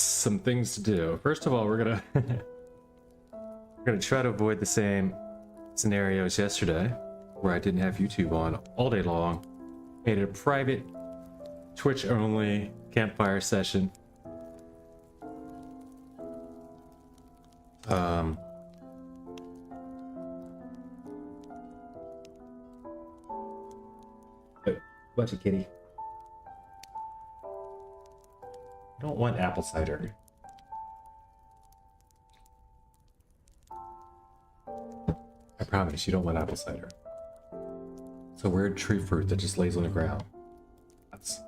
some things to do. First of all, we're gonna we're gonna try to avoid the same scenario as yesterday, where I didn't have YouTube on all day long. Made it a private Twitch only campfire session. Watch it, kitty. I don't want apple cider. I promise you don't want apple cider. It's a weird tree fruit that just lays on the ground. That's...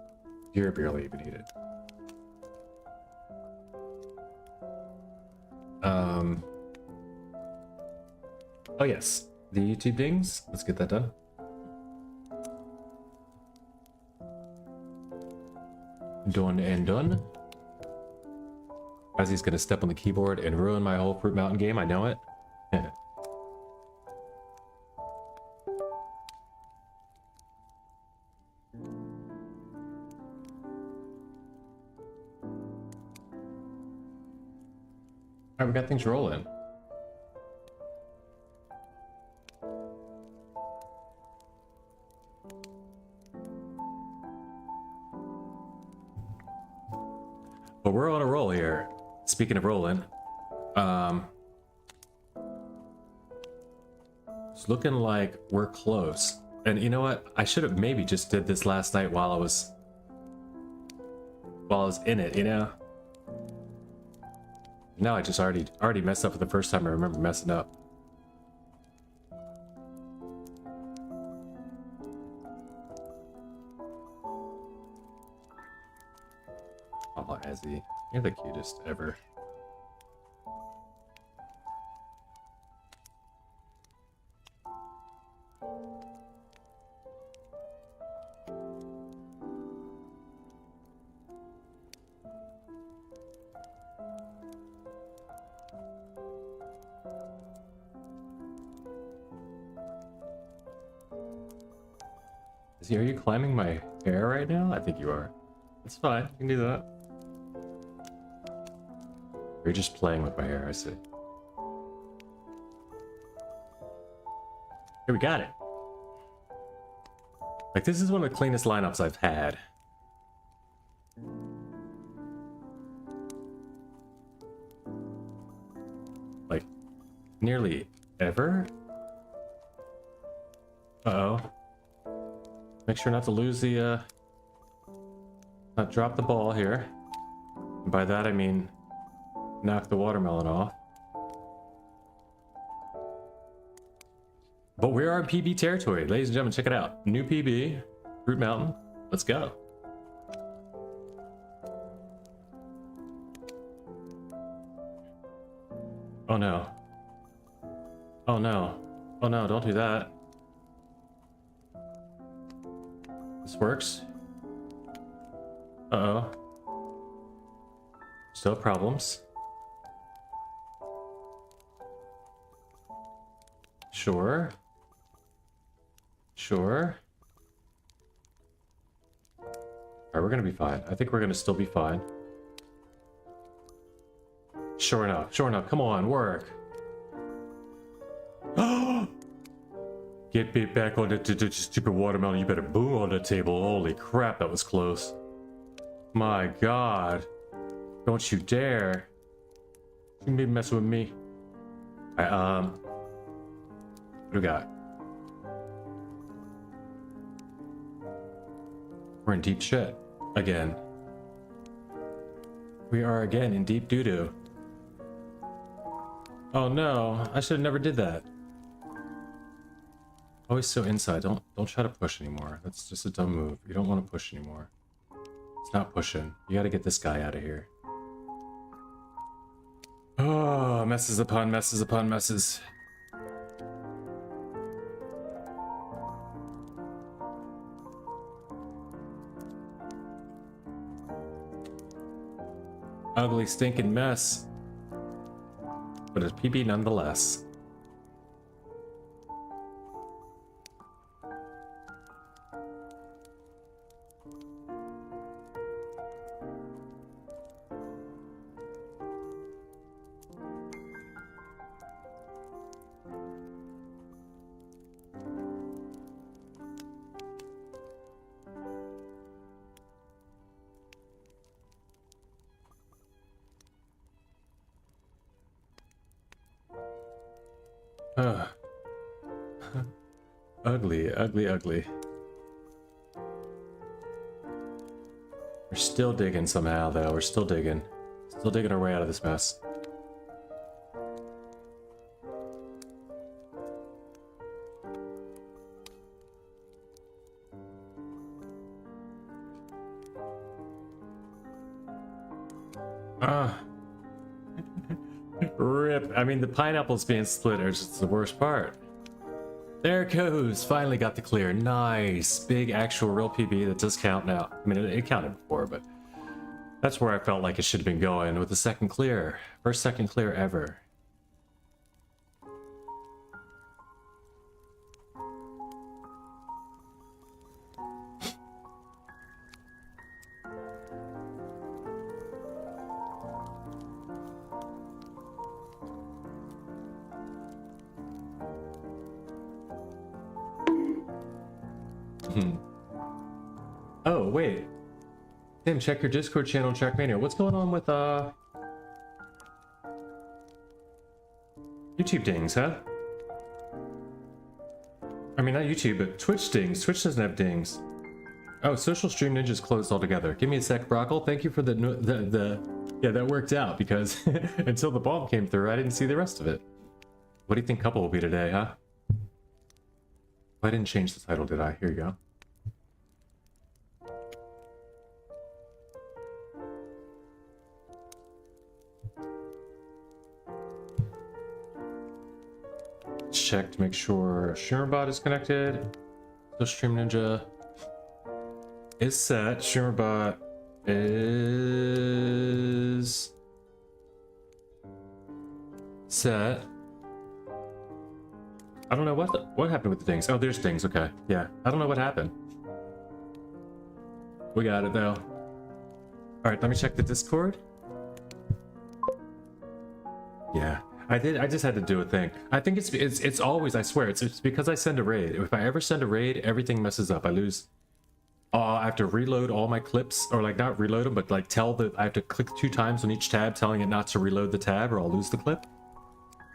You barely even eat it. Oh yes, the YouTube things. Let's get that done. Done and done. As he's gonna step on the keyboard and ruin my whole Fruit Mountain game, I know it. Alright, we got things rolling. But we're on a roll here. Speaking of rolling, it's looking like we're close. And you know what? I should have maybe just did this last night while I was in it, you know? No, I just already messed up for the first time I remember messing up. Oh, Ezzy, you're the cutest ever. Are you climbing my hair right now? I think you are. It's fine. You can do that. You're just playing with my hair, I see. Here, we got it. Like, this is one of the cleanest lineups I've had. Like, nearly ever? Uh-oh. Make sure not to lose the, not drop the ball here. And by that I mean knock the watermelon off. But we are in PB territory, ladies and gentlemen. Check it out. New PB, Fruit Mountain. Let's go. Oh no. Oh no. Oh no, don't do that. This works. Uh-oh. Still problems. Sure. Sure. Alright, we're gonna be fine. I think we're gonna still be fine. Sure enough. Sure enough. Come on, work. Get me back on the stupid watermelon. You better boom on the table. Holy crap, that was close. My god. Don't you dare. You can be messing with me. What do we got? We're in deep shit. Again. We are again in deep doo-doo. Oh no, I should have never did that. Always so inside. Don't try to push anymore. That's just a dumb move. You don't want to push anymore. It's not pushing. You gotta get this guy out of here. Oh, messes upon messes upon messes. Ugly stinking mess. But it's PB nonetheless. Ugh. Ugly, ugly, ugly. We're still digging somehow, though. We're still digging. Still digging our way out of this mess. Ah. Rip. I mean, the pineapples being split are just the worst part. There it goes. Finally got the clear. Nice. Big actual real PB that does count now. I mean, it counted before, but that's where I felt like it should have been going with the second clear. First second clear ever. Oh, wait. Tim, check your Discord channel on Trackmania. What's going on with, YouTube dings, huh? I mean, not YouTube, but Twitch dings. Twitch doesn't have dings. Oh, Social Stream Ninja's closed altogether. Give me a sec, Brockle. Thank you for the yeah, that worked out, because until the bomb came through, I didn't see the rest of it. What do you think couple will be today, huh? I didn't change the title, did I? Here you go. Check to make sure StreamerBot is connected. So Stream Ninja is set. StreamerBot is set. I don't know what happened with the dings. Oh, there's dings. Okay, yeah. I don't know what happened. We got it though. All right, let me check the Discord. Yeah. I just had to do a thing. I think it's always, I swear, it's because I send a raid. If I ever send a raid, everything messes up. I lose. I have to reload all my clips, or like not reload them, but like I have to click 2 times on each tab, telling it not to reload the tab, or I'll lose the clip.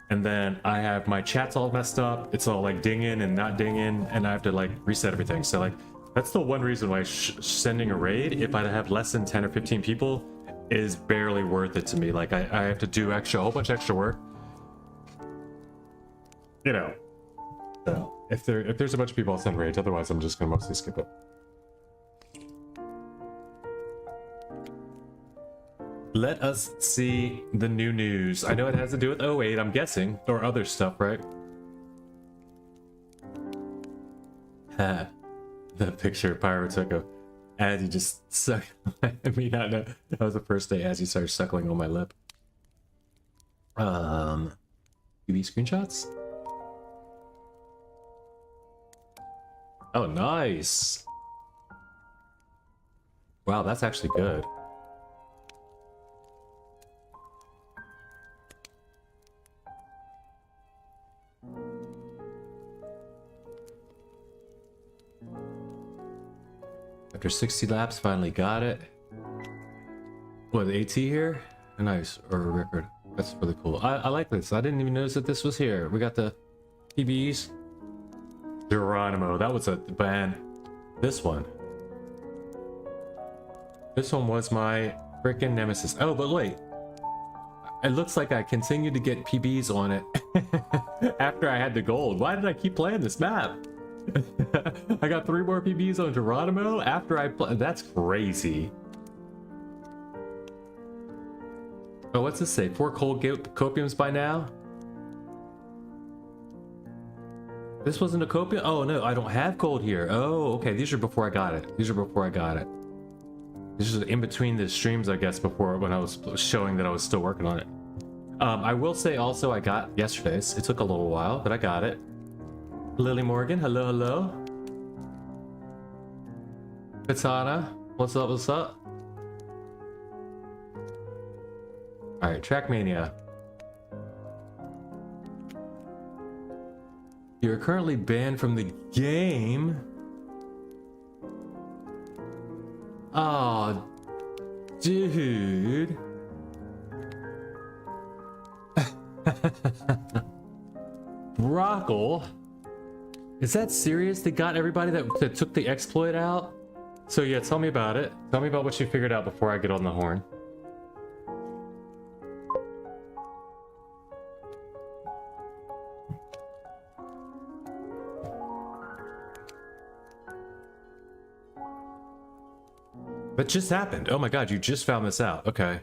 And then I have my chats all messed up. It's all like dinging and not dinging, and I have to like reset everything. So like that's the one reason why sending a raid, if I have less than 10 or 15 people, is barely worth it to me. Like I have to do a whole bunch of extra work. You know, so if there's a bunch of people, I'll send raids. Otherwise, I'm just gonna mostly skip it. Let us see the new news. I know it has to do with 08, I'm guessing, or other stuff, right? Ha! The picture of Pyro took of as he just sucked. I mean, I know that was the first day as he started suckling on my lip. UV screenshots. Oh, nice. Wow, that's actually good. After 60 laps, finally got it. What, the AT here? Nice, or a record. That's really cool. I like this. I didn't even notice that this was here. We got the PBs. Geronimo, that was a band. This one was my freaking nemesis. Oh, but wait, it looks like I continued to get PBs on it after I had the gold. Why did I keep playing this map? I got 3 more PBs on Geronimo after I played. That's crazy. Oh, what's this say? 4 cold copiums by now? This wasn't a copium? Oh no, I don't have gold here. Oh, okay, these are before I got it. These are before I got it. This is in between the streams, I guess, before when I was showing that I was still working on it. I will say also I got yesterday's. It took a little while, but I got it. Lily Morgan, hello, hello. Katana, what's up, what's up? Alright, Trackmania. You're currently banned from the game. Oh, dude. Brockle. Is that serious? They got everybody that took the exploit out? So yeah, tell me about it. Tell me about what you figured out before I get on the horn. That just happened. Oh my god, you just found this out. Okay.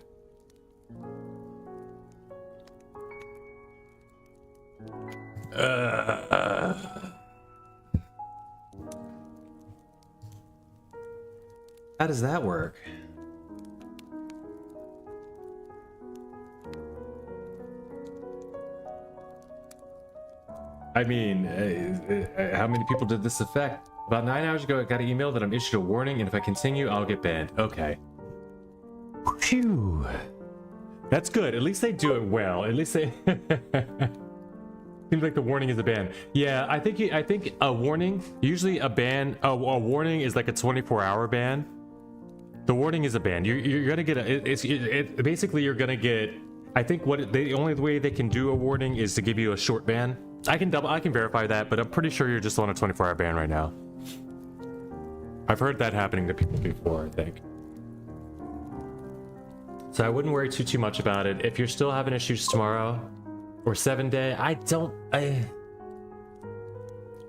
How does that work? I mean, how many people did this affect? About 9 hours ago, I got an email that I'm issued a warning, and if I continue, I'll get banned. Okay. Phew. That's good. At least they do it well. At least they... Seems like the warning is a ban. Yeah, I think a warning, usually a ban, a warning is like a 24-hour ban. The warning is a ban. You're gonna get basically you're gonna get. I think the only way they can do a warning is to give you a short ban. I can verify that, but I'm pretty sure you're just on a 24-hour ban right now. I've heard that happening to people before, I think. So I wouldn't worry too much about it. If you're still having issues tomorrow or 7-day,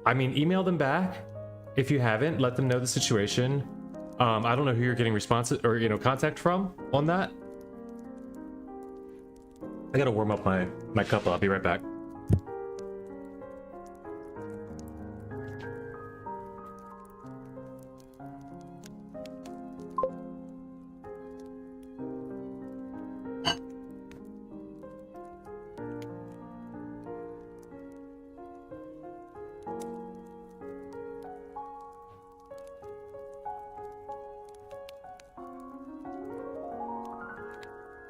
I mean, email them back if you haven't. Let them know the situation. I don't know who you're getting responses or contact from on that. I gotta warm up my cup. I'll be right back.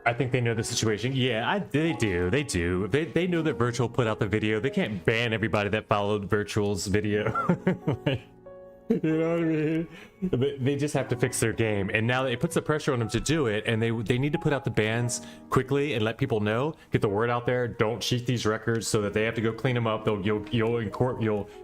I think they know the situation. Yeah, they do. They do. They know that Virtual put out the video. They can't ban everybody that followed Virtual's video. You know what I mean? They just have to fix their game, and now it puts the pressure on them to do it. And they need to put out the bans quickly and let people know, get the word out there. Don't cheat these records, so that they have to go clean them up. You'll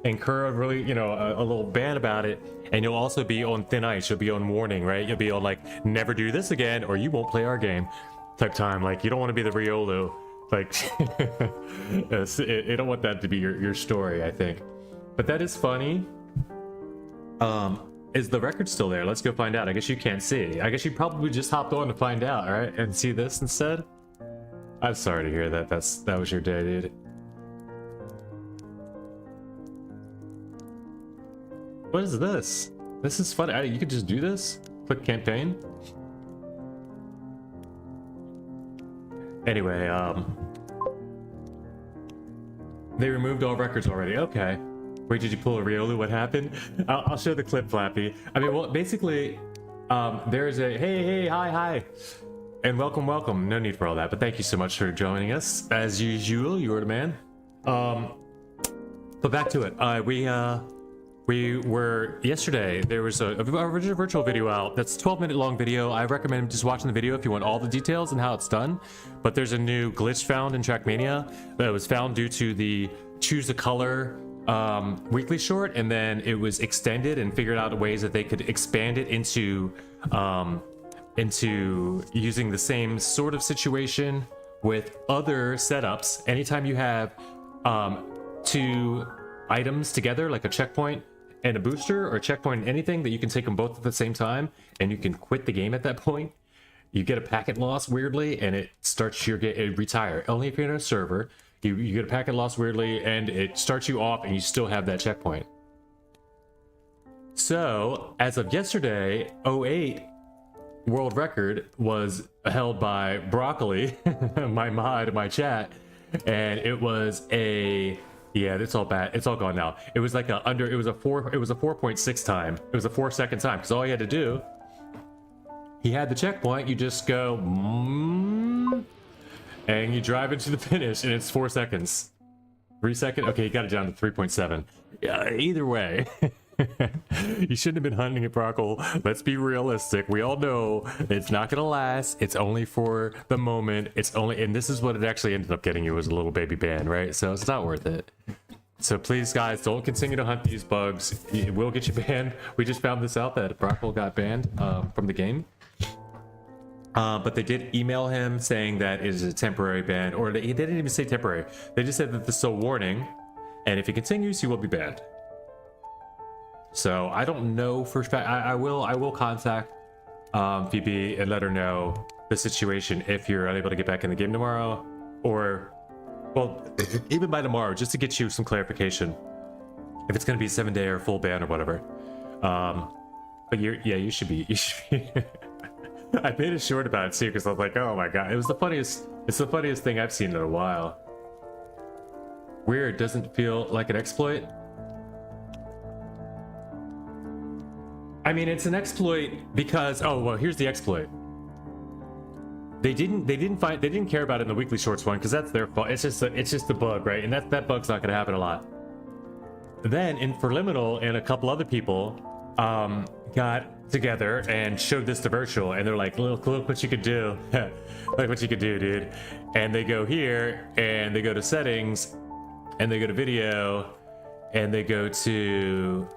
incur a really a little ban about it, and you'll also be on thin ice. You'll be on warning, right? You'll be on like never do this again, or you won't play our game. Type time. Like, you don't want to be the Riolo, like you don't want that to be your story, I think. But that is funny. Is the record still there? Let's go find out. I guess you can't see. I guess you probably just hopped on to find out, right? And see this instead. I'm sorry to hear that. That was your day, dude. What is this? This is funny. You could just do this. Click campaign. Anyway, they removed all records already. Okay. Wait, did you pull a Riolu? What happened? I'll show the clip, Flappy. I mean, well, basically, there's a hey, hi, and welcome. No need for all that, but thank you so much for joining us. As usual, you're the man. But back to it. We were yesterday. There was a virtual video out. That's a 12-minute long video. I recommend just watching the video if you want all the details and how it's done. But there's a new glitch found in Trackmania that was found due to the choose a color weekly short, and then it was extended and figured out ways that they could expand it into using the same sort of situation with other setups. Anytime you have two items together, like a checkpoint and a booster, or a checkpoint and anything, that you can take them both at the same time and you can quit the game at that point. You get a packet loss weirdly, and it starts your game retire. Only if you're in a server. You get a packet loss weirdly, and it starts you off, and you still have that checkpoint. So, as of yesterday, 08 world record was held by Broccoli, my mod, my chat, and it was a it's all bad. It's all gone now. It was like it was a 4.6 time. It was a 4-second time, because all he had to do, he had the checkpoint. You just go. And you drive into the finish, and it's 4 seconds. 3 seconds? Okay, you got it down to 3.7. Yeah, either way. You shouldn't have been hunting it, Brockle. Let's be realistic. We all know it's not gonna last. It's only for the moment. And this is what it actually ended up getting you, was a little baby ban, right? So it's not worth it. So please, guys, don't continue to hunt these bugs. It will get you banned. We just found this out that Brockle got banned from the game. But they did email him saying that it is a temporary ban, or they didn't even say temporary. They just said that this is a warning, and if he continues, he will be banned. So I don't know for a fact. I will contact VB and let her know the situation if you're unable to get back in the game tomorrow, or well, even by tomorrow, just to get you some clarification if it's going to be a 7-day or full ban or whatever. But you should be. I made a short about it too because I was like, oh my god, it's the funniest thing I've seen in a while. Weird, doesn't feel like an exploit. I mean, it's an exploit because, oh well, here's the exploit. They didn't care about it in the weekly shorts one because that's their fault. It's just a bug, right? And that bug's not gonna happen a lot. Then Infraliminal and a couple other people got together and showed this to Virtual, and they're like, look what you could do. Look what you could do, dude. And they go here and they go to settings and they go to video and they go to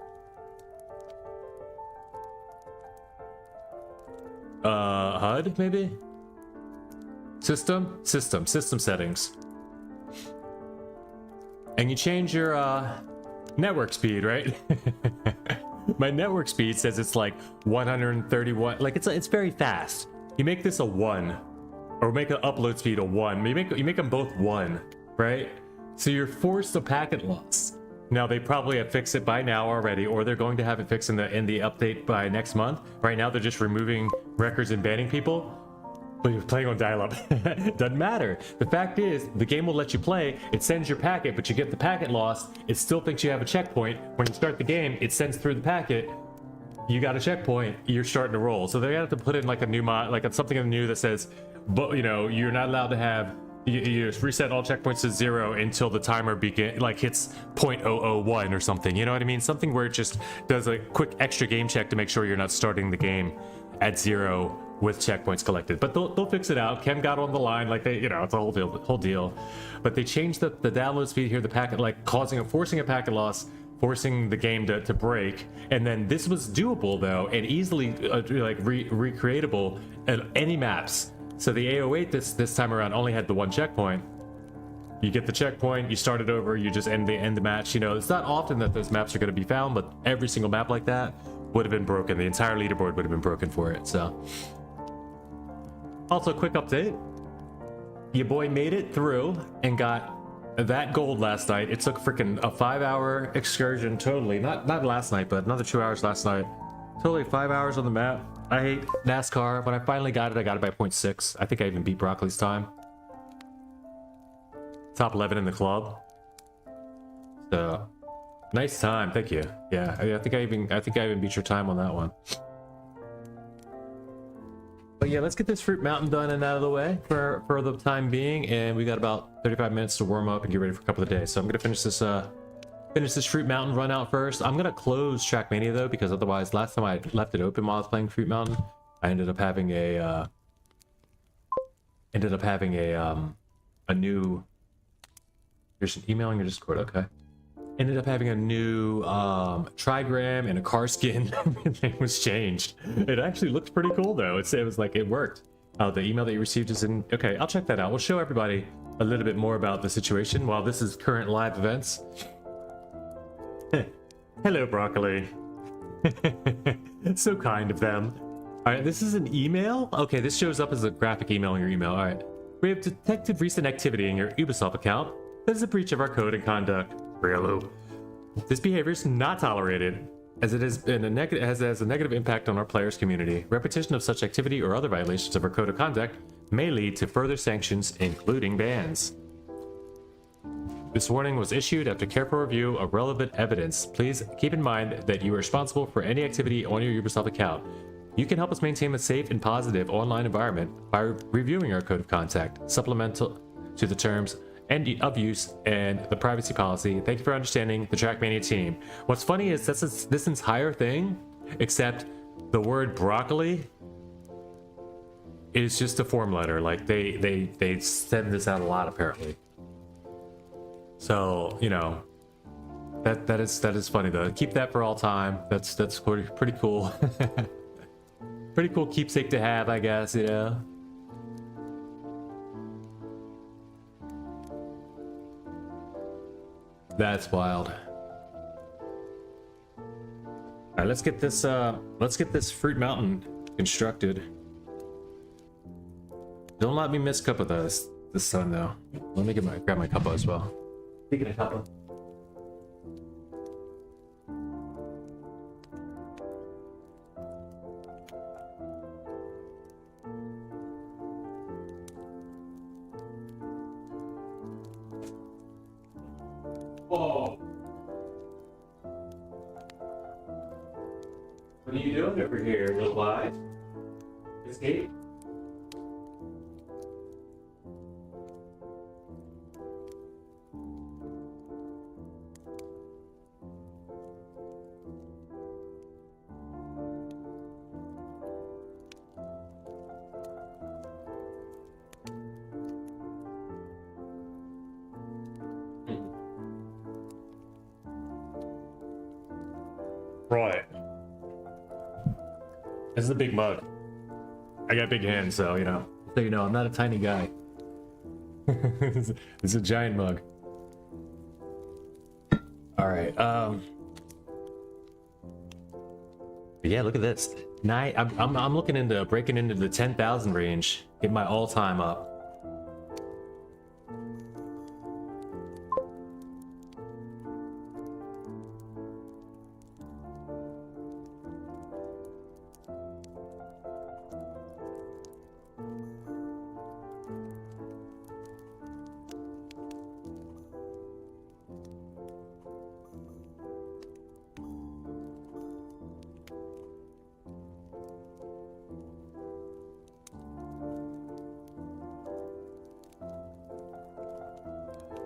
HUD, maybe system settings, and you change your network speed, right? My network speed says it's like 131, like it's very fast. You make this a 1, or make an upload speed a 1. You make them both 1, right? So you're forced to packet loss. Now they probably have fixed it by now already, or they're going to have it fixed in the update by next month. Right now they're just removing records and banning people. But you're playing on dial-up. Doesn't matter. The fact is, the game will let you play. It sends your packet, but you get the packet loss. It still thinks you have a checkpoint. When you start the game, it sends through the packet. You got a checkpoint. You're starting to roll. So they have to put in like a new mod, like something new that says, but you know, you're not allowed to have. You reset all checkpoints to 0 until the timer hits 0.001 or something. You know what I mean? Something where it just does a quick extra game check to make sure you're not starting the game at 0 with checkpoints collected. But they'll fix it out. Kem got on the line, like they, you know, it's a whole deal. But they changed the download speed here, the packet, like forcing a packet loss, forcing the game to break. And then this was doable though, and easily recreatable at any maps. So the AO8 this time around only had the 1 checkpoint. You get the checkpoint, you start it over, you just end the match. You know, it's not often that those maps are going to be found, but every single map like that would have been broken. The entire leaderboard would have been broken for it. So, also quick update: your boy made it through and got that gold last night. It took freaking a 5-hour excursion, totally. Not last night, but another 2 hours last night. Totally 5 hours on the map. I hate NASCAR. When I finally got it, I got it by 0.6. I think I even beat Broccoli's time. Top 11 in the club. So, nice time. Thank you. Yeah, I think I even beat your time on that one. But yeah, let's get this Fruit Mountain done and out of the way for the time being, and we got about 35 minutes to warm up and get ready for a couple of days. So I'm gonna finish this Fruit Mountain run out first. I'm gonna close Trackmania though, because otherwise, last time I left it open while I was playing Fruit Mountain, I ended up having a new. There's an email in your Discord. Okay. Ended up having a new trigram and a car skin. Everything was changed. It actually looked pretty cool though. It was like it worked. The email that you received is in. Okay, I'll check that out. We'll show everybody a little bit more about the situation while this is current live events. Hello, Broccoli. It's so kind of them. All right, this is an email. Okay, this shows up as a graphic email in your email. All right, we have detected recent activity in your Ubisoft account. This is a breach of our code and conduct. Really? This behavior is not tolerated, as it has a negative impact on our players' community. Repetition of such activity or other violations of our code of conduct may lead to further sanctions, including bans. This warning was issued after careful review of relevant evidence. Please keep in mind that you are responsible for any activity on your Ubisoft account. You can help us maintain a safe and positive online environment by reviewing our code of conduct, supplemental to the terms and of use and the privacy policy. Thank you for understanding, the Trackmania team. What's funny is this entire thing, except the word broccoli, is just a form letter. Like they send this out a lot apparently. So, you know, That is funny though. Keep that for all time. That's pretty cool. Pretty cool keepsake to have, I guess, you know. That's wild. All right, let's get this Fruit Mountain constructed. Don't let me miss cup of this sun though. Let me grab my cuppa as well. Speaking of cuppa. Whoa. What are you doing over here, little guy? Escape? Right. This is a big mug. I got big hands, so you know. So you know, I'm not a tiny guy. It's a giant mug. All right. Yeah, look at this. I'm looking into breaking into the 10,000 range. Get my all-time up.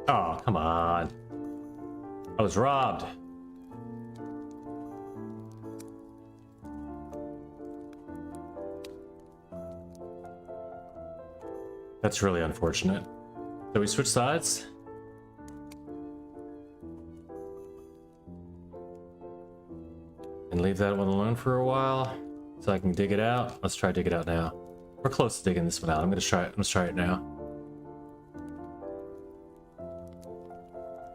Oh, come on. I was robbed. That's really unfortunate. So we switch sides? And leave that one alone for a while so I can dig it out. Let's try dig it out now. We're close to digging this one out. Let's try it now.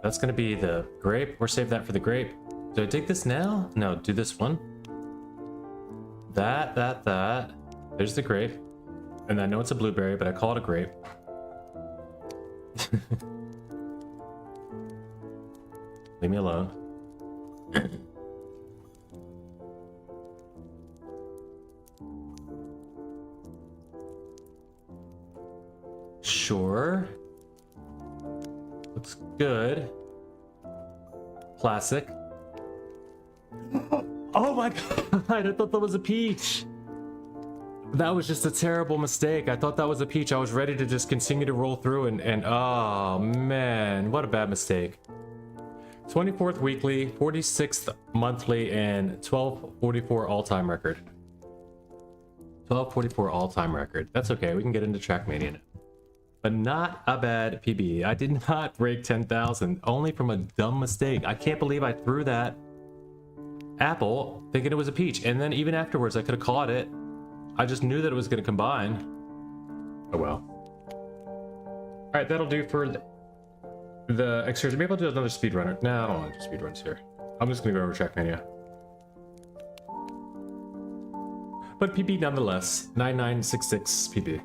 That's gonna be the grape. We'll save that for the grape. Do I dig this now? No, do this one. That. There's the grape. And I know it's a blueberry, but I call it a grape. Leave me alone. Sure. Looks good. Classic. Oh my god, I thought that was a peach. That was just a terrible mistake. I thought that was a peach. I was ready to just continue to roll through and oh man, what a bad mistake. 24th weekly, 46th monthly, and 1244 all-time record. 1244 all-time record. That's okay, we can get into Trackmania now. But not a bad PB. I did not break 10,000, only from a dumb mistake. I can't believe I threw that apple thinking it was a peach. And then even afterwards, I could have caught it. I just knew that it was going to combine. Oh well. All right, that'll do for the excursion. Maybe I'll do another speedrunner. No, I don't want to do speedruns here. I'm just going to go over Trackmania. But PB nonetheless, 9966 PB.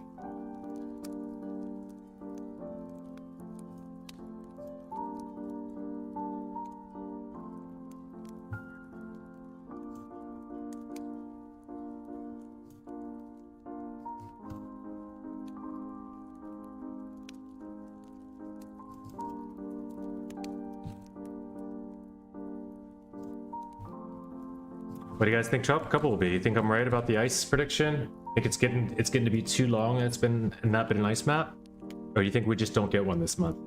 What do you guys think Chop Couple will be? You think I'm right about the ice prediction? Think it's getting to be too long and it's not been an ice map? Or you think we just don't get one this month?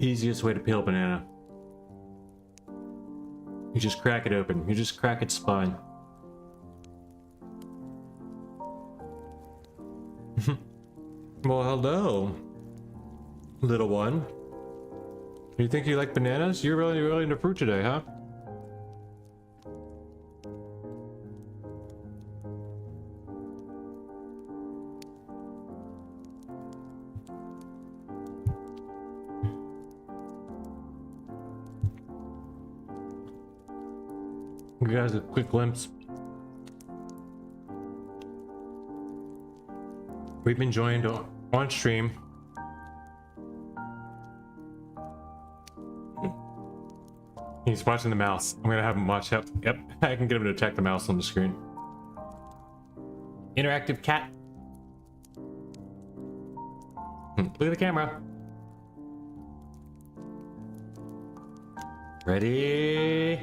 Easiest way to peel a banana. You just crack it open. You just crack its spine. Well, hello, little one. You think you like bananas? You're really into fruit today, huh? You guys, a quick glimpse. We've been joined on stream. He's watching the mouse. I'm gonna have him watch. Yep, I can get him to attack the mouse on the screen. Interactive cat. Look at the camera. Ready?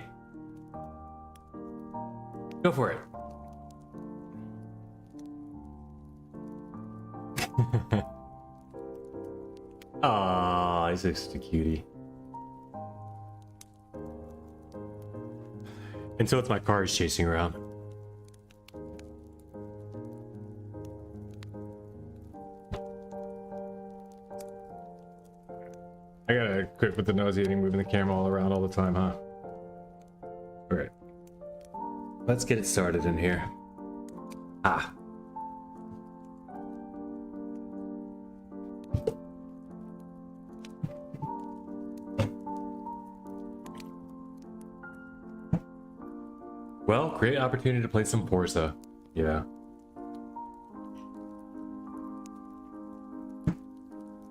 Go for it. Aw, he's just a cutie. And so it's my car he's chasing around. I gotta quit with the nauseating moving the camera all around all the time, huh? Alright. Let's get it started in here. Ah. Well, great opportunity to play some Forza. Yeah.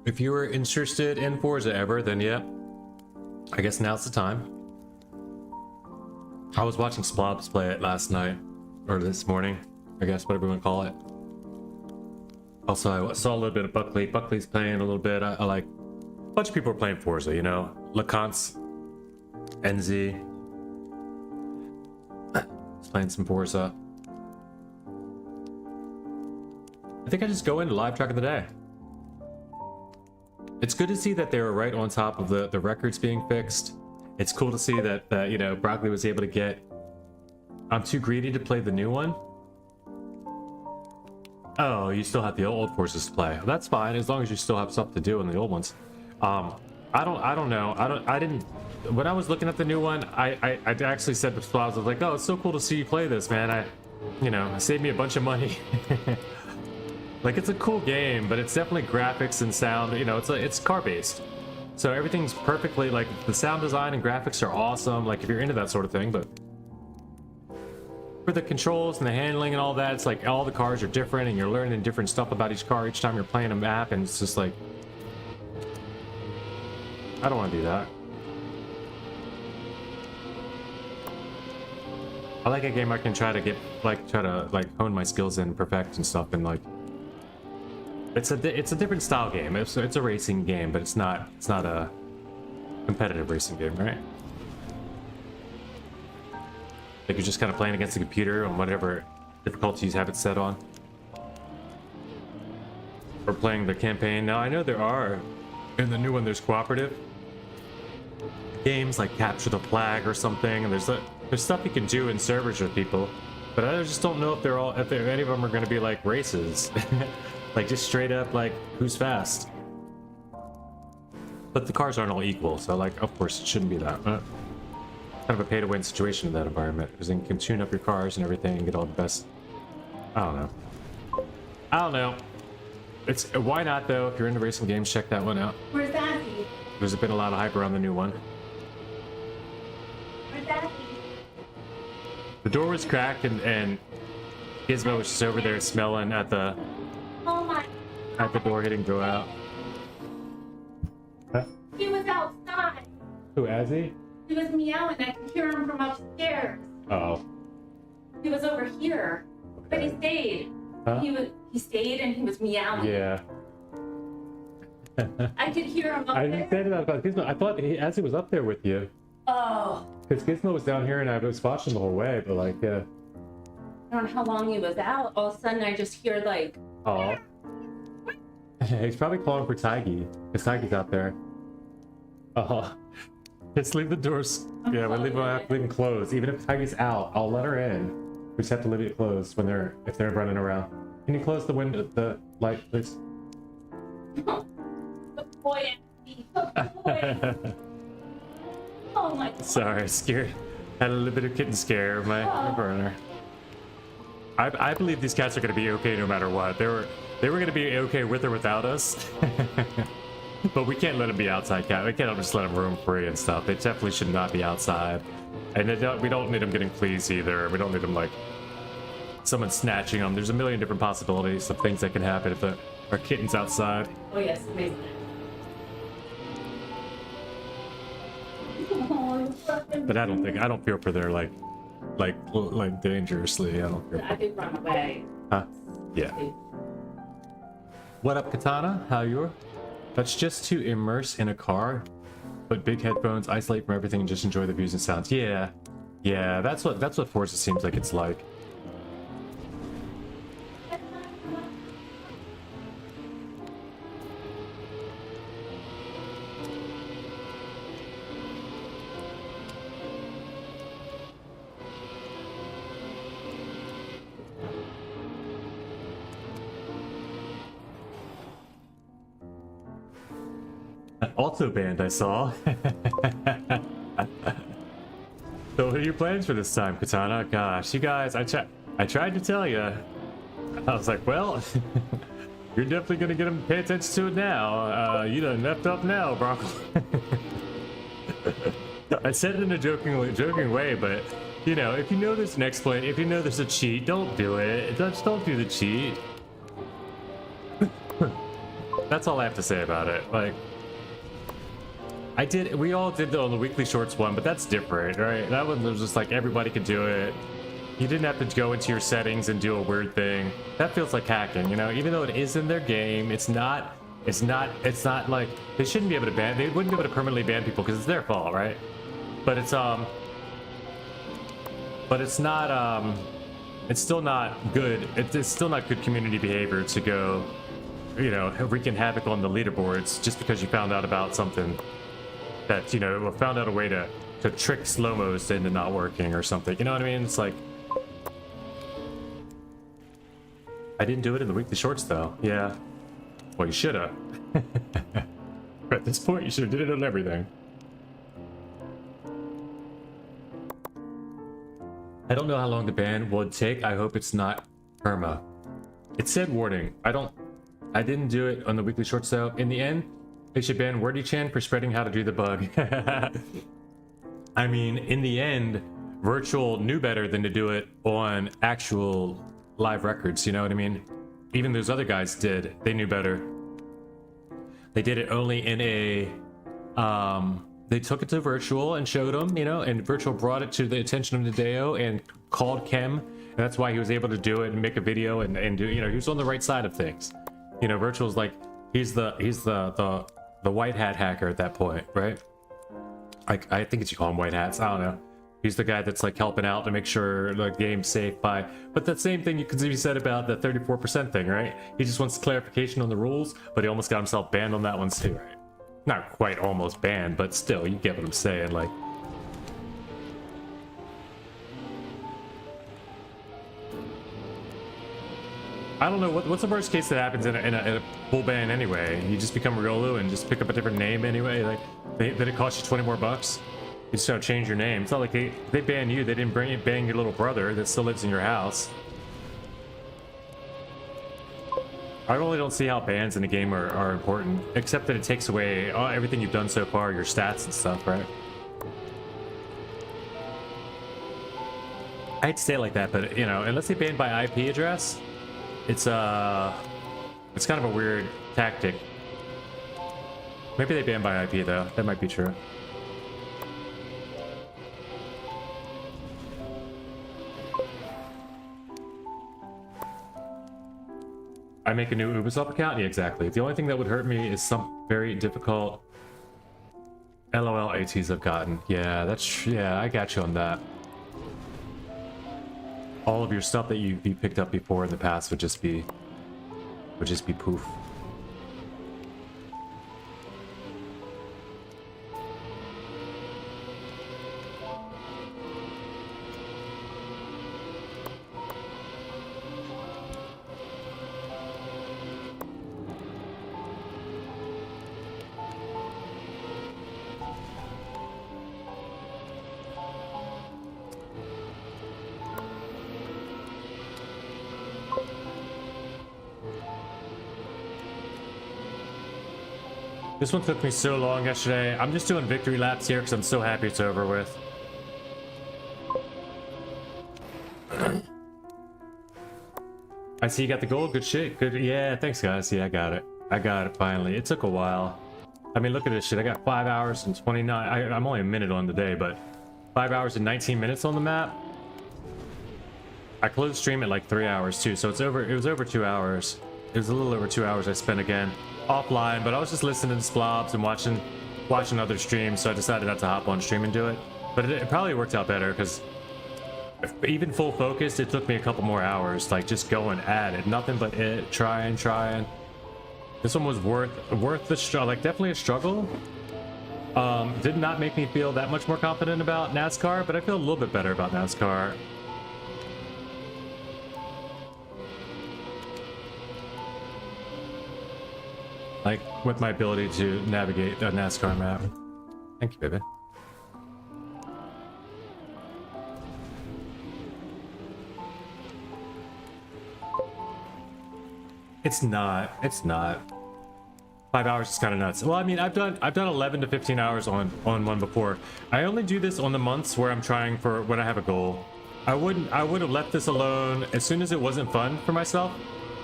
If you were interested in Forza ever, then yeah. I guess now's the time. I was watching Splobs play it last night. Or this morning. I guess, whatever you want to call it. Also, I saw a little bit of Buckley. Buckley's playing a little bit. I like... A bunch of people are playing Forza, you know? LeConce. NZ. Playing some Forza. I think I just go into live track of the day. It's good to see that they were right on top of the records being fixed. It's cool to see that you know, Broccoli was able to get... I'm too greedy to play the new one. Oh, you still have the old Forzas to play. That's fine, as long as you still have stuff to do in the old ones. I don't know. I didn't... When I was looking at the new one, I actually said to Splobs, I was like, oh, it's so cool to see you play this, man. You know, it saved me a bunch of money. Like, it's a cool game, but it's definitely graphics and sound, you know, it's car-based. So everything's perfectly, like, the sound design and graphics are awesome, like, if you're into that sort of thing, but... For the controls and the handling and all that, it's like all the cars are different and you're learning different stuff about each car each time you're playing a map, and it's just like... I don't want to do that. I like a game I can try to hone my skills in, perfect and stuff, and like it's a different style game. It's a racing game, but it's not a competitive racing game, right? Like you're just kind of playing against the computer on whatever difficulties you have it set on, or playing the campaign. Now I know there are in the new one there's cooperative games like Capture the Flag or something, and there's stuff you can do in servers with people, but I just don't know if any of them are going to be like races. Like just straight up like who's fast. But the cars aren't all equal, so like of course it shouldn't be that. Kind of a pay to win situation in that environment, because then you can tune up your cars and everything and get all the best. I don't know. It's why not though? If you're into racing games, check that one out. Where's Daddy? There's been a lot of hype around the new one. Where's Daddy? The door was cracked and Gizmo was just over there smelling at the door hitting go out. Huh? He was outside. Who, Azzy? He was meowing. I could hear him from upstairs. Uh-oh. He was over here, but he stayed. Huh? He stayed and he was meowing. Yeah. I could hear him up I there. just said that about Gizmo. I thought Azzy was up there with you. Oh. Because Gizmo was down here and I was watching the whole way, but like, yeah. I don't know how long he was out. All of a sudden I just hear like... Oh. He's probably calling for Tiggy, because Tiggy's out there. Just leave the doors. Yeah, we leave them closed. Even if Tiger's out, I'll let her in. We just have to leave it closed when if they're running around. Can you close the window, the light, please? Good boy, Andy. Good boy. Oh my God. Sorry, scared. Had a little bit of kitten scare with my burner. I believe these cats are going to be okay no matter what. They were going to be okay with or without us. But we can't let them be outside cat. We can't just let them roam free and stuff. They definitely should not be outside. And we don't need them getting fleas either. We don't need them like someone snatching them. There's a million different possibilities of things that can happen if our kitten's outside. Oh yes, amazing. Oh, But I don't feel for their like dangerously. I don't feel. I did run away. Huh? Yeah. What up, Katana? How you? That's just to immerse in a car, but big headphones, isolate from everything, and just enjoy the views and sounds. Yeah, yeah. That's what Forza seems like it's like. Also banned, I saw. So what are your plans for this time, Katana? Gosh, you guys, I tried to tell you. I was like, well, you're definitely gonna get them to pay attention to it now. You done left up now, Broccoli. I said it in a joking way, but you know, if you know there's an exploit, if you know there's a cheat, don't do it. Just don't do the cheat. That's all I have to say about it. Like, we all did on the weekly shorts one, but that's different, right? That one was just like everybody could do it. You didn't have to go into your settings and do a weird thing. That feels like hacking, you know? Even though it is in their game, it's not like they shouldn't be able to ban. They wouldn't be able to permanently ban people because it's their fault, right? But it's not. It's still not good. It's still not good community behavior to go, you know, wreaking havoc on the leaderboards just because you found out about something that, you know, found out a way to trick slow-mos into not working or something. You know what I mean? It's like, I didn't do it in the weekly shorts though. Yeah. Well, you should have. At this point, you should have did it on everything. I don't know how long the ban would take. I hope it's not perma. It said warning. I didn't do it on the weekly shorts though. In the end, they should ban Wordy-chan for spreading how to do the bug. I mean, in the end, Virtual knew better than to do it on actual live records, you know what I mean? Even those other guys did. They knew better. They did it only in a... they took it to Virtual and showed him, you know, and Virtual brought it to the attention of Nadeo and called Kem. And that's why he was able to do it and make a video and do, you know, he was on the right side of things. You know, Virtual's like, he's the white hat hacker at that point, right? I think it's you call him white hats. I don't know. He's the guy that's like helping out to make sure the game's safe by. But that same thing you could be said about the 34% thing, right? He just wants clarification on the rules, but he almost got himself banned on that one too, right? Not quite almost banned, but still, you get what I'm saying. Like, I don't know what's the worst case that happens in a full ban anyway. You just become Riolu and just pick up a different name anyway. Like, then it costs you 20 more bucks. You just gotta change your name. It's not like they ban you. They didn't ban your little brother that still lives in your house. I really don't see how bans in a game are important, except that it takes away everything you've done so far, your stats and stuff, right? I hate to say it like that, but you know, unless they ban by IP address, it's kind of a weird tactic. Maybe they ban by IP though. That might be true. I make a new Ubisoft account? Yeah, exactly. The only thing that would hurt me is some very difficult LOL ATs I've gotten. Yeah, yeah, I got you on that. All of your stuff that you picked up before in the past would just be poof. This one took me so long yesterday. I'm just doing victory laps here because I'm so happy it's over with. I see you got the gold. Good shit. Good. Yeah, thanks, guys. Yeah, I got it. I got it finally. It took a while. I mean, look at this shit. I got 5 hours and 29. I'm only a minute on the day, but 5 hours and 19 minutes on the map. I closed stream at like 3 hours too, so it's over. It was over 2 hours. It was a little over 2 hours I spent again offline, but I was just listening to Splobs and watching other streams, so I decided not to hop on stream and do it. But it probably worked out better because even full focus, it took me a couple more hours, like just going at it, nothing but it, trying. This one was worth the struggle, like definitely a struggle. Did not make me feel that much more confident about NASCAR, but I feel a little bit better about NASCAR. Like with my ability to navigate a NASCAR map. Thank you, baby. It's not. 5 hours is kind of nuts. Well, I mean, I've done 11 to 15 hours on one before. I only do this on the months where I'm trying for when I have a goal. I would have left this alone as soon as it wasn't fun for myself.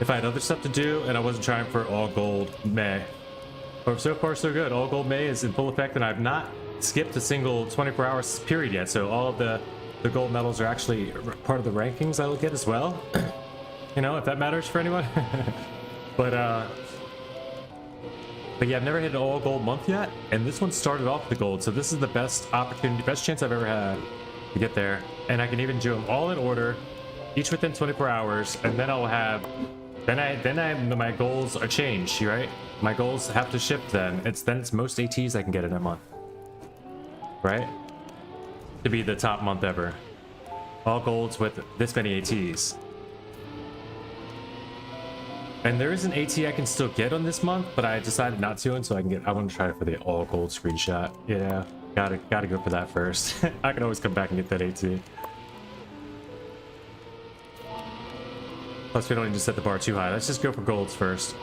If I had other stuff to do and I wasn't trying for all gold May. But so far so good. All gold May is in full effect, and I've not skipped a single 24 hours period yet. So all of the gold medals are actually part of the rankings I will get as well. You know, if that matters for anyone. But yeah, I've never hit an all gold month yet, and this one started off with the gold, so this is the best opportunity, best chance I've ever had to get there. And I can even do them all in order, each within 24 hours, and then I'll have, my goals are changed, right? My goals have to shift then. It's most ATs I can get in a month, right? To be the top month ever. All golds with this many ATs. And there is an AT I can still get on this month, but I decided not to, and so I want to try it for the all gold screenshot. Yeah, gotta go for that first. I can always come back and get that AT. Plus, we don't need to set the bar too high. Let's just go for golds first.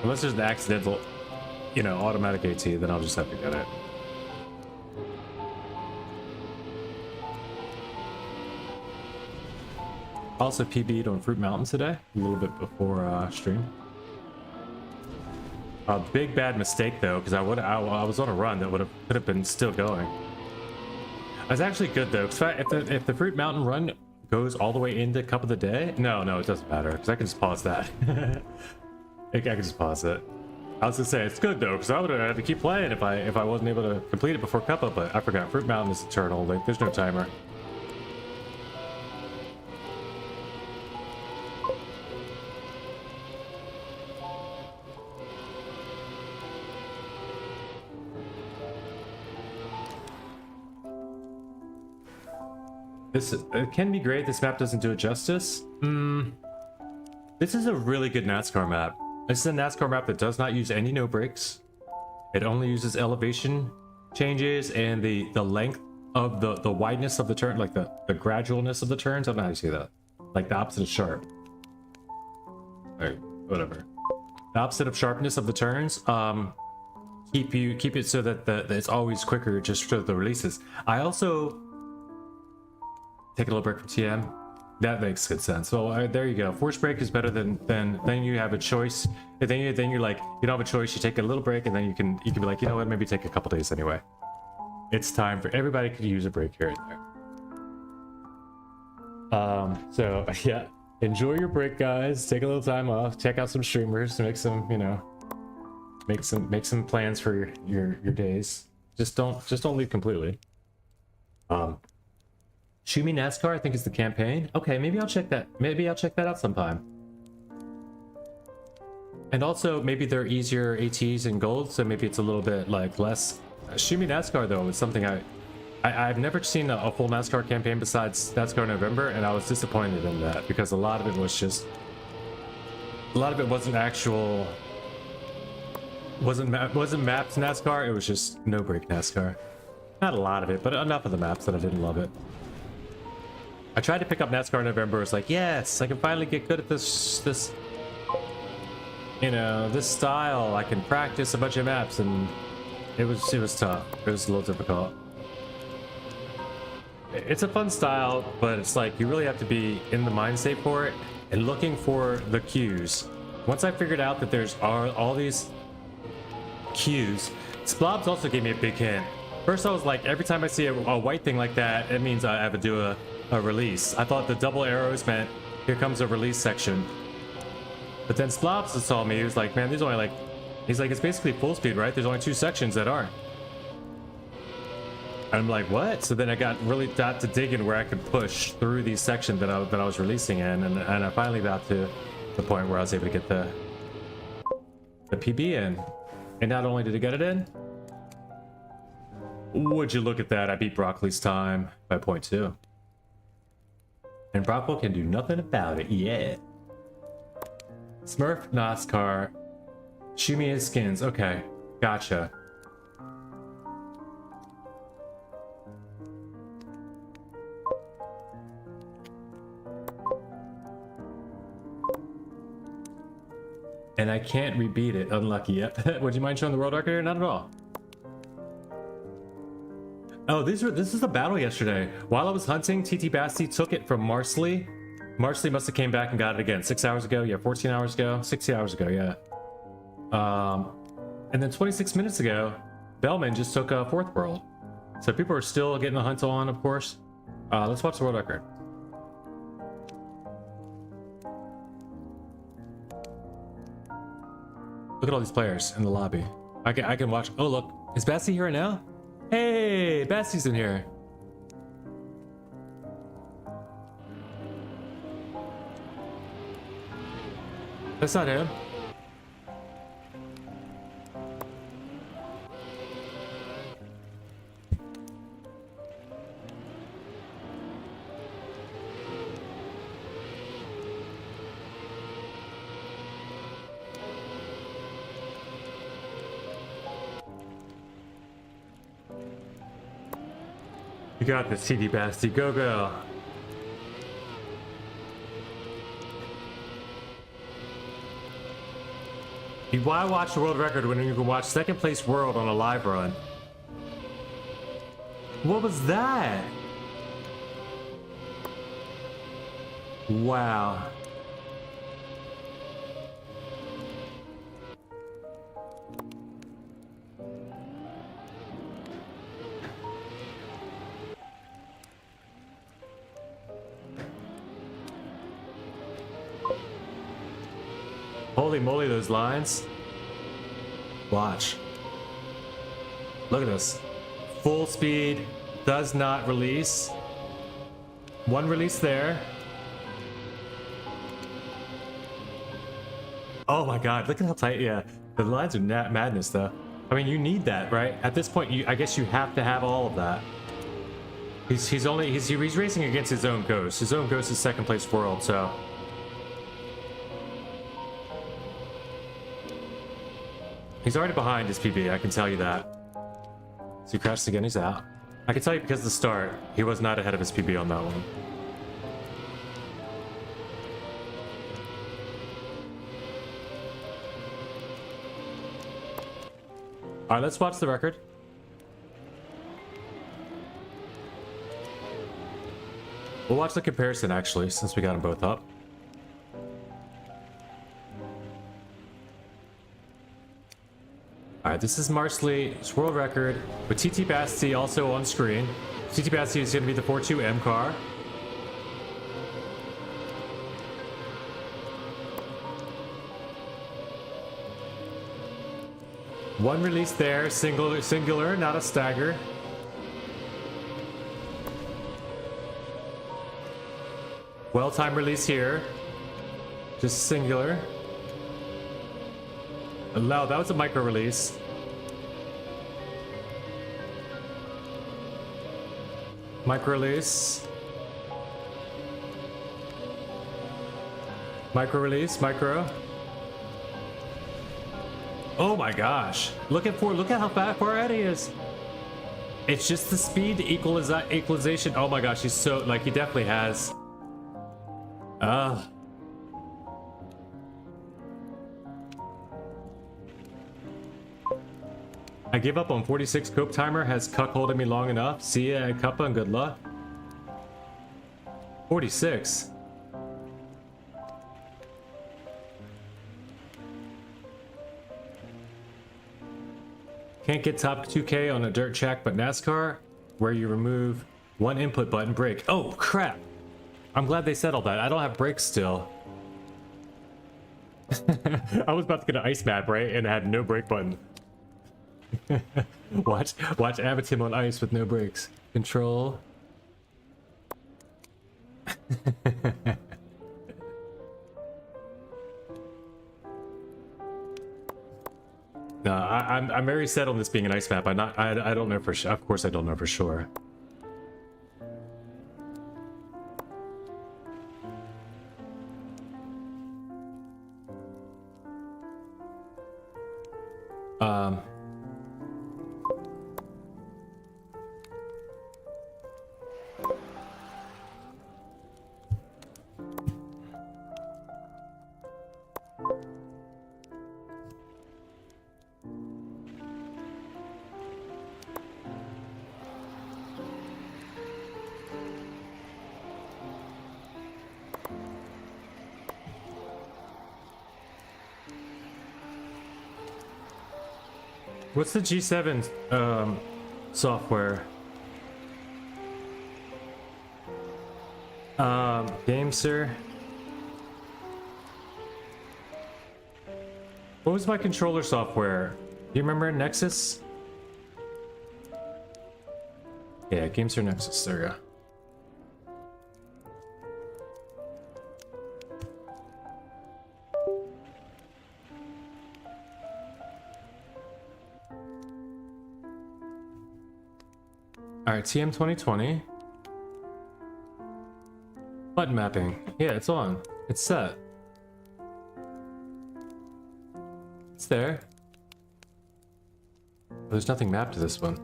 Unless there's an accidental, you know, automatic AT, then I'll just have to get it. Also PB'd on Fruit Mountain today, a little bit before stream. A big bad mistake though, because I was on a run that could have been still going. It's actually good though, because if the Fruit Mountain run goes all the way into Cup of the Day, no, it doesn't matter, because I can just pause that. I can just pause it. I was gonna say it's good though, because I would have had to keep playing if I wasn't able to complete it before Cuppa, but I forgot Fruit Mountain is eternal. Like there's no timer. It can be great. This map doesn't do it justice. This is a really good NASCAR map. This is a NASCAR map that does not use any no brakes. It only uses elevation changes and the length of the wideness of the turn, like the gradualness of the turns. I don't know how you say that. Like the opposite of sharp. Alright, whatever. The opposite of sharpness of the turns. Keep it so that it's always quicker just for the releases. I also take a little break from TM. That makes good sense. Well, there you go. Force break is better than you have a choice. And then you're like, you don't have a choice. You take a little break, and then you can be like, you know what? Maybe take a couple days anyway. It's time for everybody could use a break here and there. So yeah, enjoy your break, guys. Take a little time off. Check out some streamers. Make some, you know, make some plans for your days. Just don't leave completely. Shoot Me NASCAR, I think is the campaign. Okay, maybe I'll check that. Maybe I'll check that out sometime. And also, maybe they're easier ATs and gold, so maybe it's a little bit like less. Shoot Me NASCAR though is something I've never seen a full NASCAR campaign besides NASCAR November, and I was disappointed in that because a lot of it wasn't actual. Wasn't mapped NASCAR. It was just no break NASCAR. Not a lot of it, but enough of the maps that I didn't love it. I tried to pick up NASCAR in November. It's like, yes, I can finally get good at this you know, this style, I can practice a bunch of maps, and it was tough. It was a little difficult. It's a fun style, but it's like you really have to be in the mind state for it and looking for the cues. Once I figured out that there's all these cues, Splobs also gave me a big hint. First I was like, every time I see a white thing like that, it means I have to do a release. I thought the double arrows meant here comes a release section. But then Splobs saw me, he was like, man, there's only like, he's like, it's basically full speed, right? There's only 2 sections that aren't. I'm like, what? So then I got to digging where I could push through these sections that I was releasing in, and I finally got to the point where I was able to get the PB in. And not only did I get it in, would you look at that, I beat Broccoli's time by 0.2. And Broccoli can do nothing about it yet. Smurf NASCAR. Shoot me his skins. Okay, gotcha. And I can't rebeat it. Unlucky. Yep. Would you mind showing the world record here? Not at all. Oh, this is a battle yesterday. While I was hunting, TT Basti took it from Marsley. Marsley must have came back and got it again 6 hours ago. Yeah, 14 hours ago. 60 hours ago, yeah. And then 26 minutes ago, Bellman just took a 4th world. So people are still getting the hunt on, of course. Let's watch the world record. Look at all these players in the lobby. I can watch. Oh, look. Is Basti here right now? Hey, Basti's in here. That's not him. You got this, TD Basti. Go, go. Why watch the world record when you can watch 2nd place world on a live run? What was that? Wow. Holy moly, those lines. Watch. Look at this. Full speed, does not release. 1 release there. Oh my god, look at how tight. Yeah, the lines are madness though. I mean, you need that, right? At this point, I guess you have to have all of that. He's racing against his own ghost. His own ghost is 2nd place world, so. He's already behind his PB, I can tell you that. So he crashed again, he's out. I can tell you because of the start, he was not ahead of his PB on that one. Alright, let's watch the record. We'll watch the comparison actually, since we got them both up. Alright, this is Marsley's world record with TT Basti also on screen. TT Basti is going to be the 4.2M car. One release there, singular, not a stagger. Well-timed release here. Just singular. No, that was a micro release. Micro release. Micro release, micro. Oh my gosh. Look at how far ahead he is. It's just the speed equalization. Oh my gosh, he's so, like, he definitely has. I give up on 46 cope timer. Has cuckolded me long enough. See ya, Cuppa, and good luck. 46. Can't get top 2K on a dirt track, but NASCAR, where you remove one input button, brake. Oh, crap. I'm glad they settled that. I don't have brakes still. I was about to get an ice map, right? And I had no brake button. watch Avatim on ice with no brakes. Control. No, I'm very set on this being an ice map. I don't know for sure. Of course I don't know for sure. What's the G7 software? GameSir. What was my controller software? Do you remember Nexus? Yeah, GameSir Nexus. There we go. Alright, TM 2020. Button mapping. Yeah, it's on. It's set. It's there. There's nothing mapped to this one.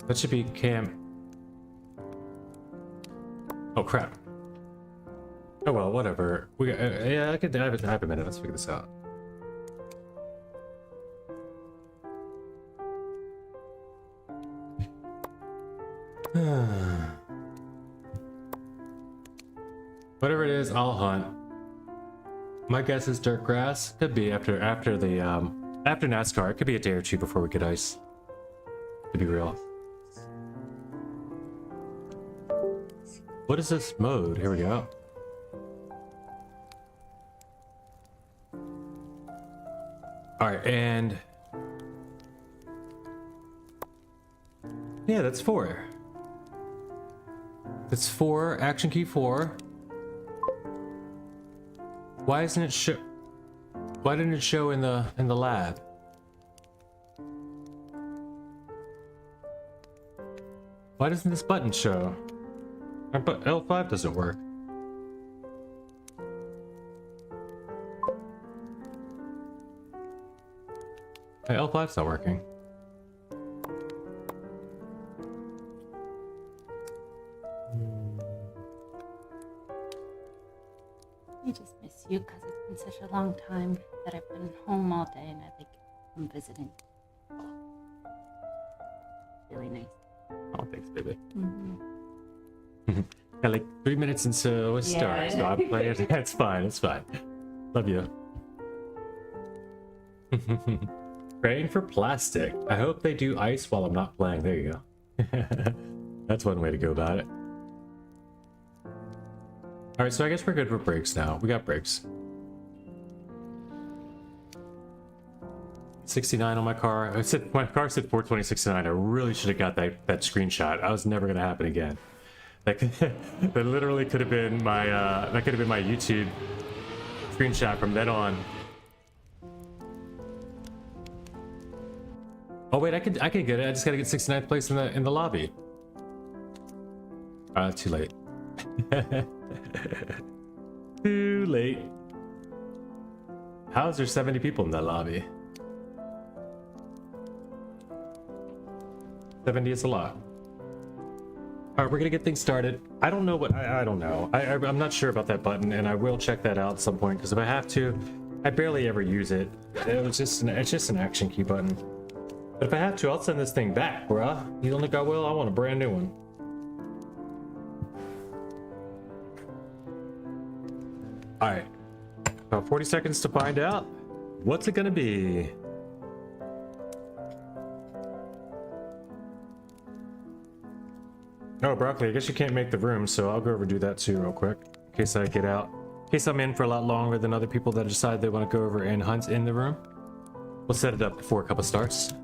That should be cam. Oh crap. Oh well, whatever. We got, yeah, I have a minute. Let's figure this out. Whatever it is, I'll hunt. My guess is dirt grass. Could be after NASCAR. It could be a day or two before we get ice. To be real. What is this mode? Here we go. Alright, and yeah, that's 4. That's 4, action key 4. Why isn't it show? Why didn't it show in the lab? Why doesn't this button show? But L5 doesn't work. Hey, L5's not working. I just miss you because it's been such a long time that I've been home all day and I think I'm visiting. Really nice. Oh, thanks, baby. Mm-hmm. Yeah, like 3 minutes into a start, so I'm playing. It's fine, it's fine. Love you. Praying for plastic. I hope they do ice while I'm not playing. There you go. That's one way to go about it. Alright, so I guess we're good for brakes now. We got brakes. 69 on my car. My car said 42069. I really should have got that screenshot. I was never gonna happen again. That literally could have been my YouTube screenshot from then on. Oh wait, I can get it. I just gotta get 69th place in the lobby. Too late. Too late. How's there 70 people in that lobby? 70 is a lot. Alright, we're gonna get things started. I don't know what I don't know. I'm not sure about that button, and I will check that out at some point, because if I have to, I barely ever use it. It's just an action key button. But if I have to, I'll send this thing back, bruh. You only got will, I want a brand new one. Alright. About 40 seconds to find out. What's it gonna be? Oh, broccoli, I guess you can't make the room, so I'll go over and do that too real quick. In case I get out. In case I'm in for a lot longer than other people that decide they want to go over and hunt in the room. We'll set it up before a couple starts.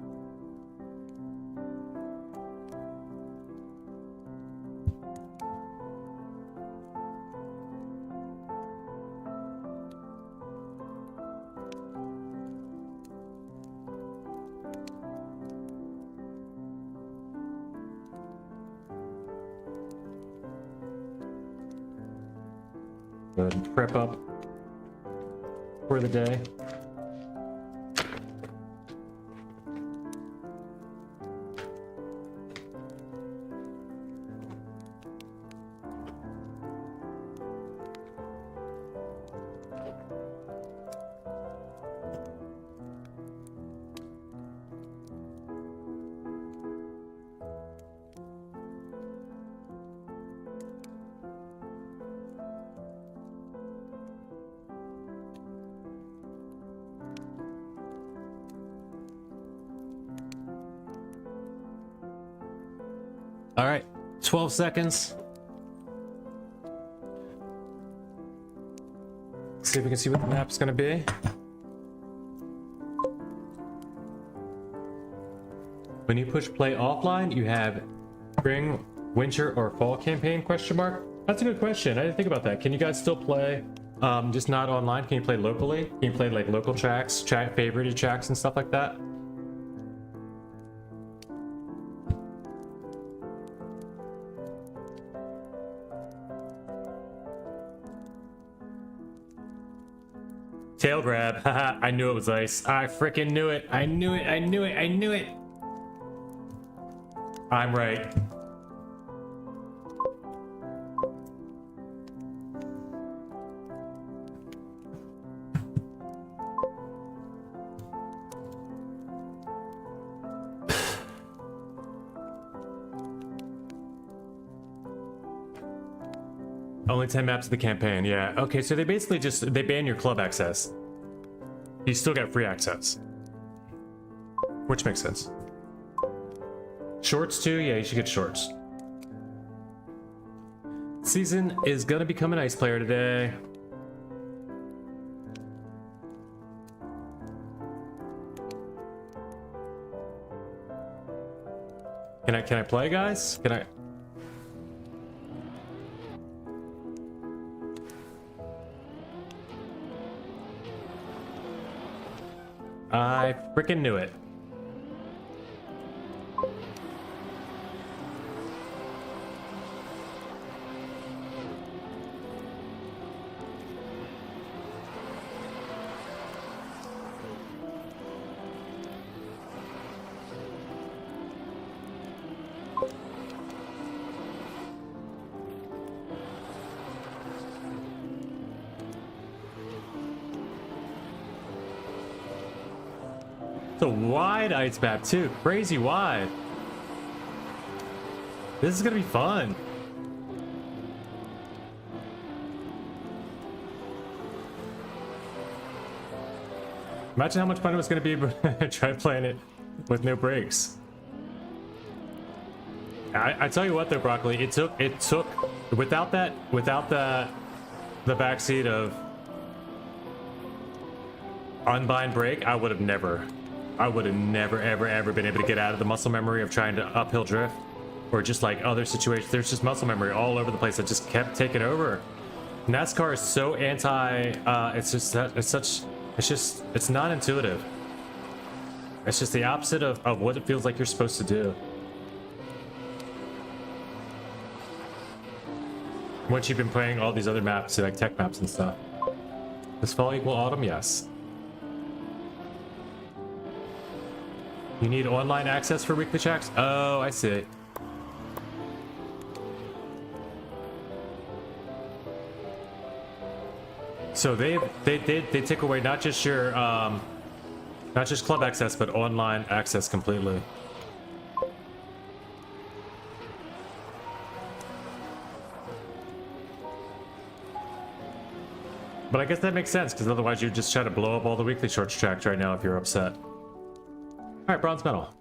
Go ahead and prep up for the day. All right, 12 seconds. See if we can see what the map's gonna be. When you push play offline, you have spring, winter, or fall campaign question mark? That's a good question. I didn't think about that. Can you guys still play, just not online? Can you play locally? Can you play like local tracks, favorited tracks and stuff like that? Tail grab. Haha, I knew it was ice. I freaking knew it. I knew it. I knew it. I knew it. I'm right. Only 10 maps of the campaign, yeah. Okay, so they basically just, they ban your club access. You still get free access. Which makes sense. Shorts too? Yeah, you should get shorts. Season is gonna become an ice player today. Can I play, guys? Can I? I freaking knew it. It's a wide ice map too, crazy wide. This is gonna be fun. Imagine how much fun it was gonna be try playing it with no brakes. I tell you what though, Broccoli, it took without the backseat of unbind brake, I would have never ever been able to get out of the muscle memory of trying to uphill drift or just like other situations. There's just muscle memory all over the place that just kept taking over. NASCAR is so anti it's not intuitive. It's just the opposite of what it feels like you're supposed to do. Once you've been playing all these other maps, like tech maps and stuff. Does fall equal autumn? Yes. You need online access for weekly checks? Oh, I see. So they take away not just your not just club access, but online access completely. But I guess that makes sense, because otherwise you'd just try to blow up all the weekly shorts tracks right now if you're upset. Alright, bronze medal.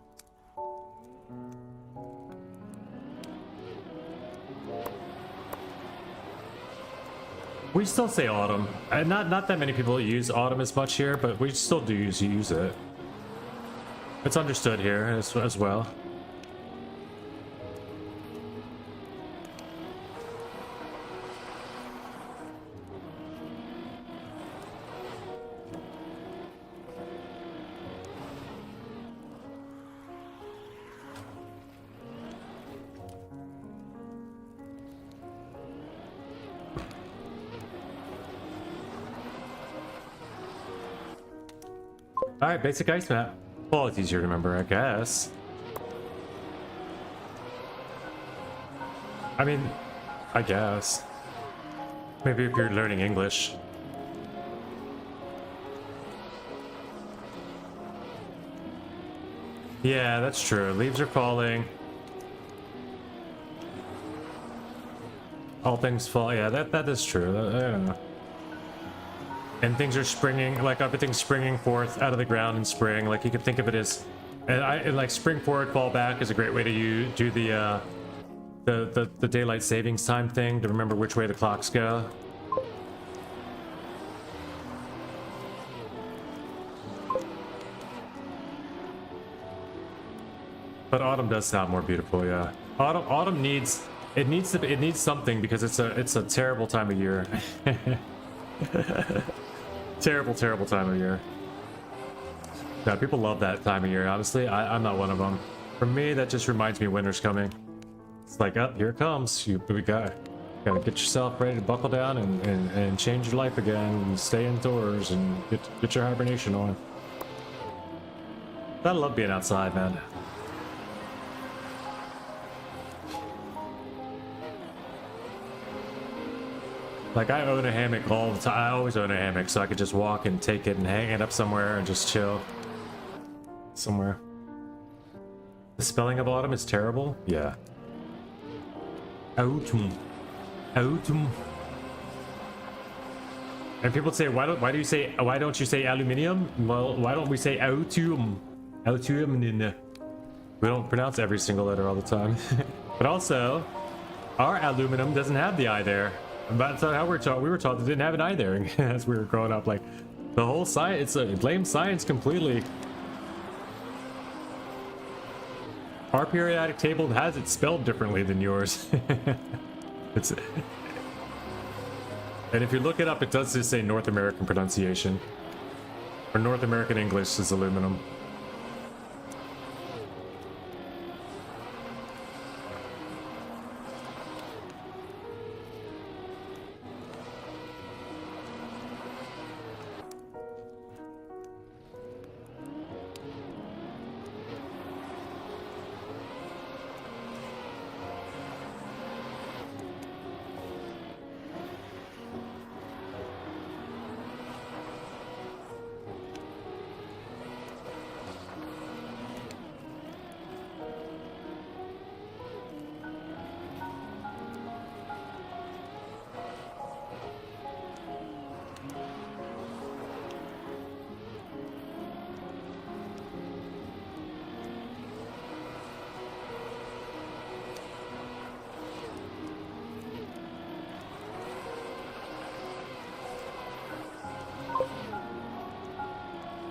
We still say autumn. Not that many people use autumn as much here, but we still do use it. It's understood here as well. Alright, basic ice map. Well, it's easier to remember, I guess. I mean, I guess. Maybe if you're learning English. Yeah, that's true. Leaves are falling. All things fall. Yeah, that is true. I don't know. And things are springing, like everything's springing forth out of the ground in spring. Like you could think of it as, and like spring forward, fall back is a great way to do the daylight savings time thing to remember which way the clocks go. But autumn does sound more beautiful, yeah. Autumn needs something because it's a terrible time of year. Terrible time of year. Yeah, people love that time of year. Honestly, I'm not one of them. For me, that just reminds me winter's coming. It's like, oh, here it comes. We gotta get yourself ready to buckle down and change your life again and stay indoors and get your hibernation on. I love being outside, man. Like, I own a hammock all the time. I always own a hammock, so I could just walk and take it and hang it up somewhere and just chill. Somewhere. The spelling of autumn is terrible? Yeah. Autumn. Autumn. And people say, why don't you say aluminium? Well, why don't we say autumn? Autumn. We don't pronounce every single letter all the time. But also, our aluminum doesn't have the I there. That's how we're taught. We were taught that it didn't have an I there as we were growing up. Like, the whole science, it's blames science completely. Our periodic table has it spelled differently than yours. And if you look it up, it does just say North American pronunciation. Or North American English is aluminum.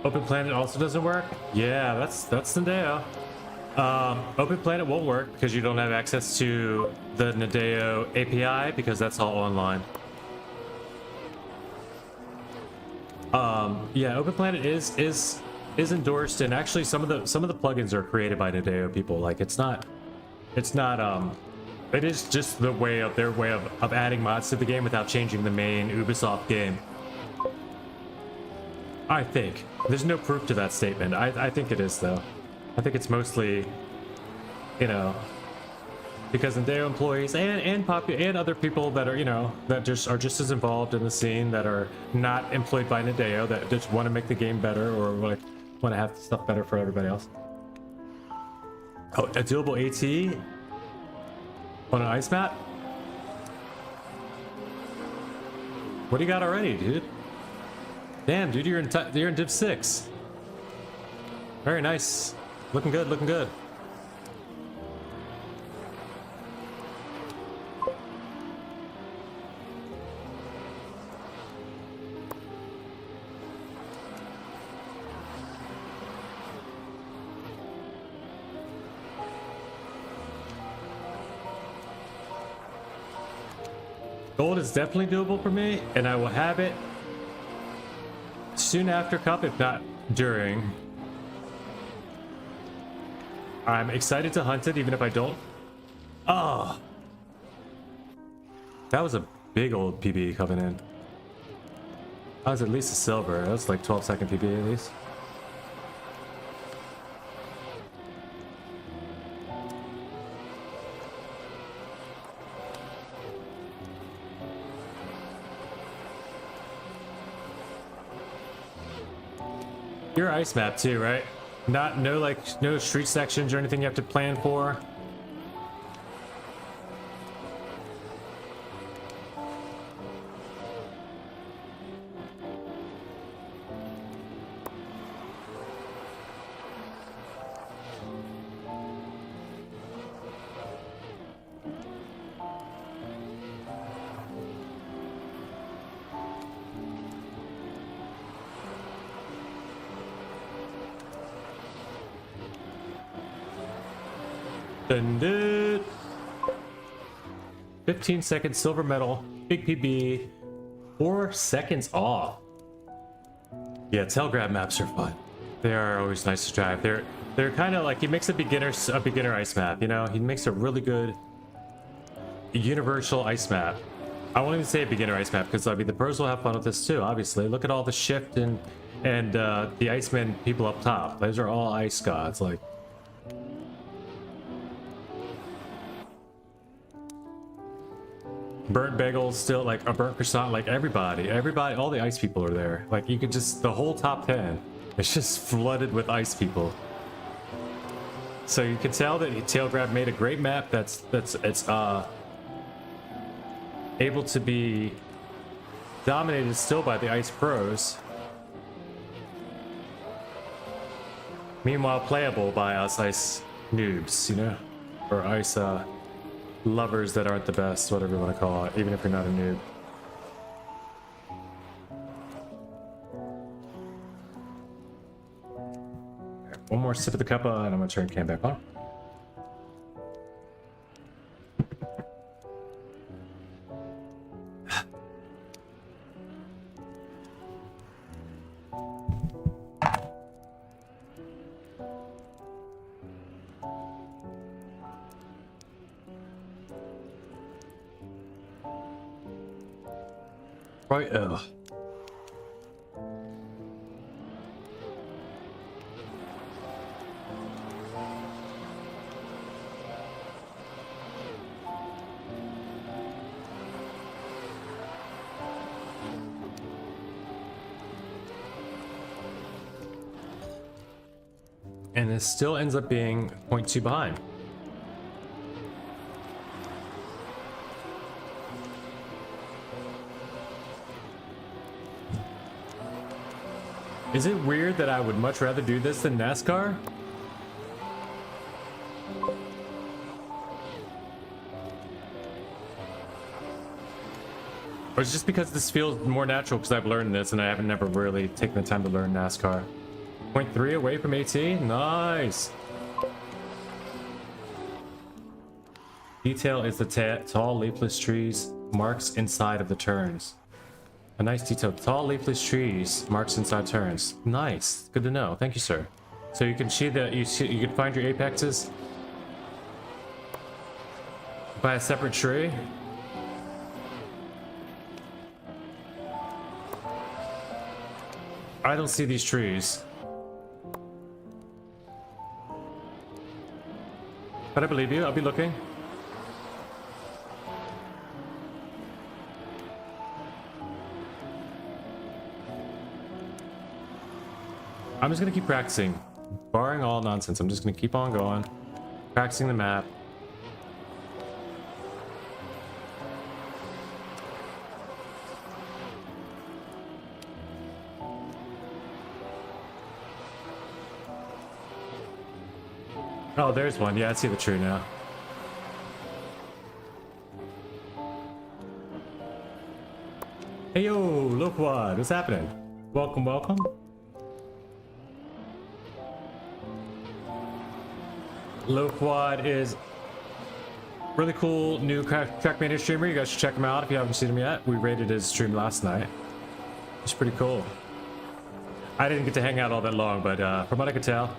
Open Planet also doesn't work? Yeah, that's Nadeo. Open Planet won't work because you don't have access to the Nadeo API because that's all online. Yeah, Open Planet is endorsed, and actually some of the plugins are created by Nadeo people. Like it is just their way of adding mods to the game without changing the main Ubisoft game. I think. There's no proof to that statement. I think it is, though. I think it's mostly, you know, because Ndeo employees and other people that are, you know, that just are just as involved in the scene, that are not employed by Ndeo, that just want to make the game better, or like want to have stuff better for everybody else. Oh, a doable AT on an ice map? What do you got already, dude? Damn, dude, you're in Div 6. Very nice. Looking good, looking good. Gold is definitely doable for me, and I will have it soon after Cup, if not during. I'm excited to hunt it, even if I don't. Oh, that was a big old PB coming in. That was at least a silver. That was like 12-second PB at least. Your ice map too, right? No street sections or anything you have to plan for. Dun, dun. 15-second silver medal, big PB, 4 seconds off. Yeah, tail grab maps are fun. They are always nice to drive. They're kind of like, he makes a beginner ice map. You know, he makes a really good universal ice map. I won't even say a beginner ice map, because I mean the pros will have fun with this too. Obviously, look at all the shift and the Iceman people up top. Those are all ice gods. Like. Burnt bagels, still like a burnt croissant, like everybody, all the ice people are there. Like you could just, the whole top 10, it's just flooded with ice people. So you can tell that Tailgrab made a great map it's able to be dominated still by the ice pros. Meanwhile, playable by us ice noobs, you know, or ice lovers that aren't the best, whatever you want to call it, even if you're not a noob. Right, one more sip of the cuppa and I'm gonna turn cam back on. Right, and it still ends up being 0.2 behind. Is it weird that I would much rather do this than NASCAR? Or is it just because this feels more natural because I've learned this and I haven't never really taken the time to learn NASCAR? 0.3 away from AT? Nice! Detail is the tall leafless trees marks inside of the turns. A nice detail. Tall leafless trees marks inside turns. Nice. Good to know. Thank you, sir. So you can see that you can find your apexes by a separate tree. I don't see these trees. But I believe you. I'll be looking. I'm just gonna keep practicing. Barring all nonsense, I'm just gonna keep on going. Practicing the map. Oh, there's one. Yeah, I see the tree now. Hey yo, Loquad, what's happening? Welcome, welcome. Loquad is really cool new Trackmania streamer. You guys should check him out if you haven't seen him yet. We rated his stream last night. It's pretty cool. I didn't get to hang out all that long, but from what I could tell,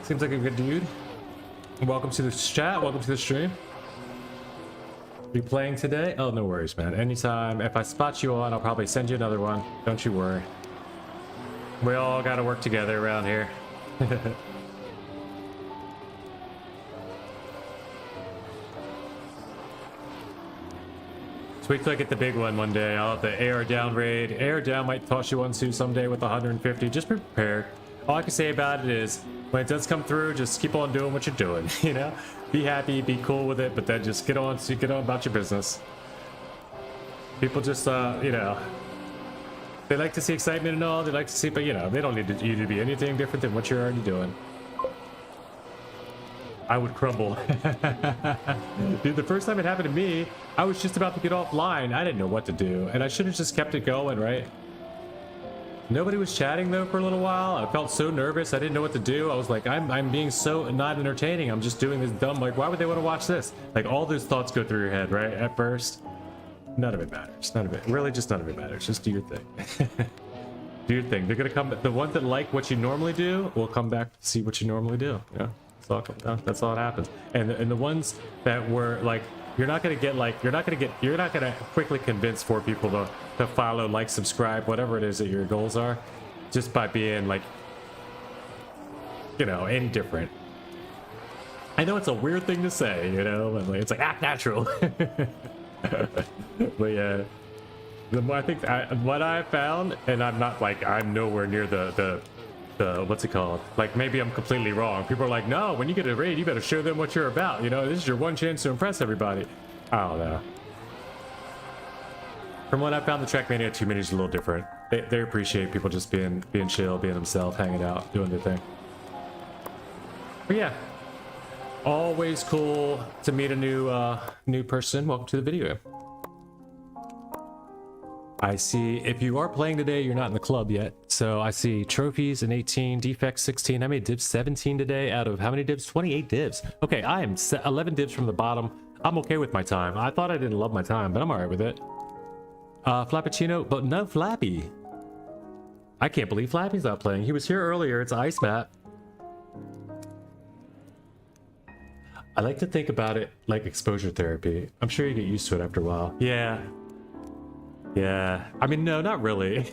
seems like a good dude. Welcome to the chat. Welcome to the stream. Be playing today? Oh, no worries, man. Anytime. If I spot you on, I'll probably send you another one. Don't you worry. We all gotta work together around here. So wait till I get the big one day. I'll have the AR down raid. AR down might toss you one too someday with 150. Just be prepared. All I can say about it is, when it does come through, just keep on doing what you're doing, you know? Be happy, be cool with it, but then just get on about your business. People just, you know, they like to see excitement and all, they like to see, but you know, they don't need you to be anything different than what you're already doing. I would crumble. Dude, the first time it happened to me, I was just about to get offline. I didn't know what to do, and I should have just kept it going, right? Nobody was chatting though for a little while. I felt so nervous. I didn't know what to do. I was like, I'm being so not entertaining. I'm just doing this dumb, like, why would they want to watch this? Like, all those thoughts go through your head, right? At first, none of it matters. None of it, really, just none of it matters. Just do your thing. Do your thing. They're gonna come. The ones that like what you normally do will come back to see what you normally do. Yeah, that's all that happens. And the ones that were like, you're not gonna quickly convince 4 people to follow, like, subscribe, whatever it is that your goals are, just by being like, you know, any different. I know it's a weird thing to say, you know, but like, it's like act natural. But yeah, I think what I found, and I'm nowhere near the what's it called? Like, maybe I'm completely wrong. People are like, no, when you get a raid, you better show them what you're about. You know, this is your one chance to impress everybody. I don't know. From what I found, the Trackmania community is a little different. They appreciate people just being chill, being themselves, hanging out, doing their thing. But yeah, always cool to meet a new person. Welcome to the video. I see if you are playing today, you're not in the club yet. So I see trophies and 18, defects 16. I made divs 17 today out of how many divs? 28 divs. Okay, I am 11 divs from the bottom. I'm okay with my time. I thought I didn't love my time, but I'm all right with it. Flappuccino, but no Flappy. I can't believe Flappy's not playing. He was here earlier. It's an ice map. I like to think about it like exposure therapy. I'm sure you get used to it after a while. Yeah. Yeah. I mean, no, not really.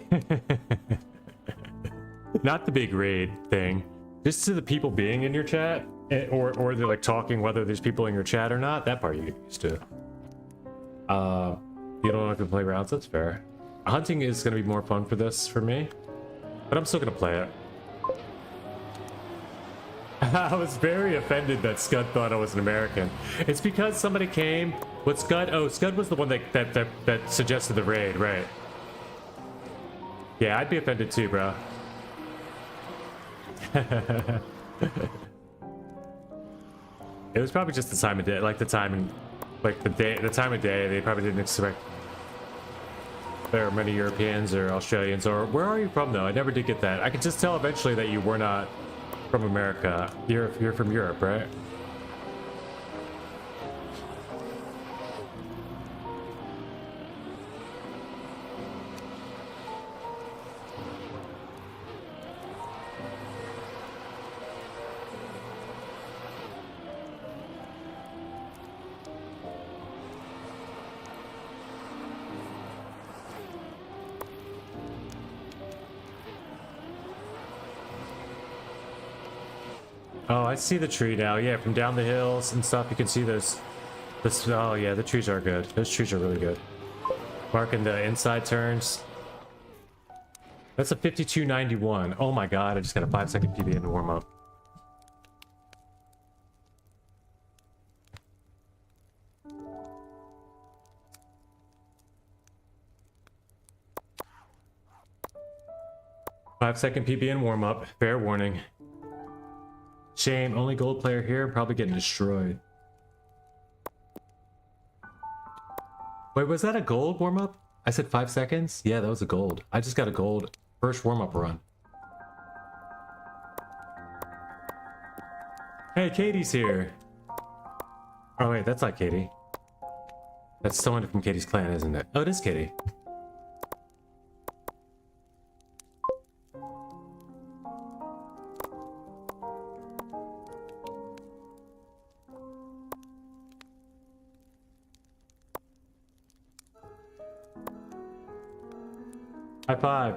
Not the big raid thing. Just to the people being in your chat, or they're like talking, whether there's people in your chat or not. That part you get used to. You don't have to play rounds. That's fair. Hunting is going to be more fun for this for me, but I'm still going to play it. I was very offended that Scud thought I was an American. It's because somebody came with Scud. Oh, Scud was the one that suggested the raid, right? Yeah, I'd be offended too, bro. It was probably just the time of day, like the time of day. They probably didn't expect there are many Europeans or Australians, or where are you from though? I never did get that. I could just tell eventually that you were not from America. You're from Europe, right? Oh, I see the tree now. Yeah, from down the hills and stuff, you can see those. Oh yeah, the trees are good. Those trees are really good. Marking the inside turns. That's a 52.91. Oh my god, I just got a 5-second PB in to warm up. Five-second PB in warm up. Fair warning. Shame, only gold player here, probably getting destroyed. Wait, was that a gold warm up? I said 5 seconds? Yeah, that was a gold. I just got a gold first warm up run. Hey, Katie's here. Oh wait, that's not Katie. That's someone from Katie's clan, isn't it? Oh, it is Katie. High five.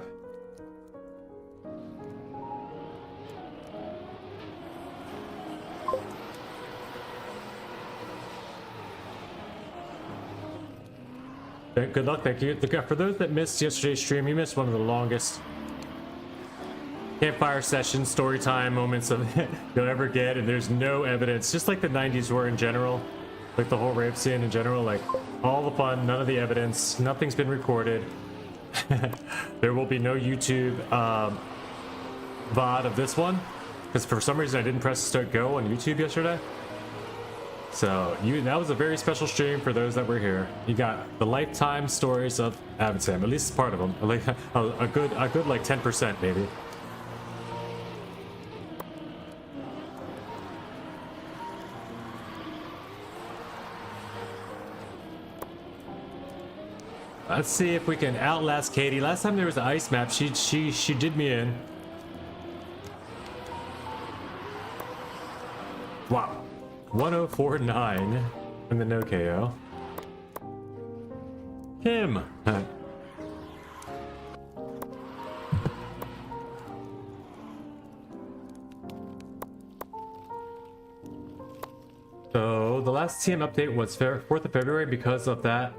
Good luck, thank you. For those that missed yesterday's stream, you missed one of the longest campfire sessions, story time moments of you'll ever get, and there's no evidence, just like the 90s were in general, like the whole rape scene in general, like all the fun, none of the evidence, nothing's been recorded. There will be no YouTube VOD of this one, because for some reason I didn't press start go on YouTube yesterday. So that was a very special stream for those that were here. You got the lifetime stories of Avid Sam, at least part of them, like a good like 10% maybe. Let's see if we can outlast Katie. Last time there was an ice map, she did me in. Wow. 1049 in the no KO. Him. So the last TM update was 4th of February. Because of that,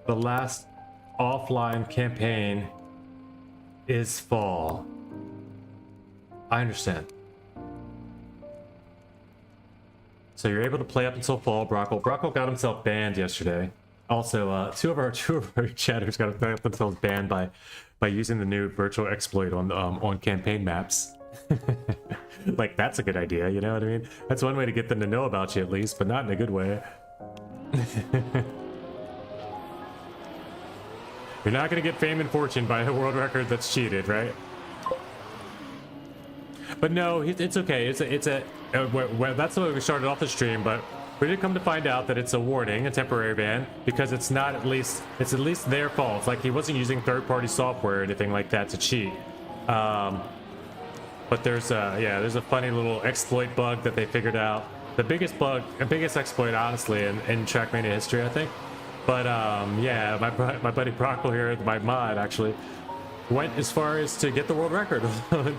the last offline campaign is fall. I understand. So you're able to play up until fall, Brockle. Brockle got himself banned yesterday. Also, two of our chatters got themselves banned by using the new virtual exploit on campaign maps. Like, that's a good idea, you know what I mean? That's one way to get them to know about you at least, but not in a good way. You're not gonna get fame and fortune by a world record that's cheated, right? But no, it's okay. That's the way we started off the stream, but we did come to find out that it's a warning, a temporary ban, because it's at least their fault. Like, he wasn't using third-party software or anything like that to cheat. But there's a funny little exploit bug that they figured out. The biggest exploit, honestly, in Trackmania history, I think. But yeah, my buddy Brockle here, my mod actually, went as far as to get the world record on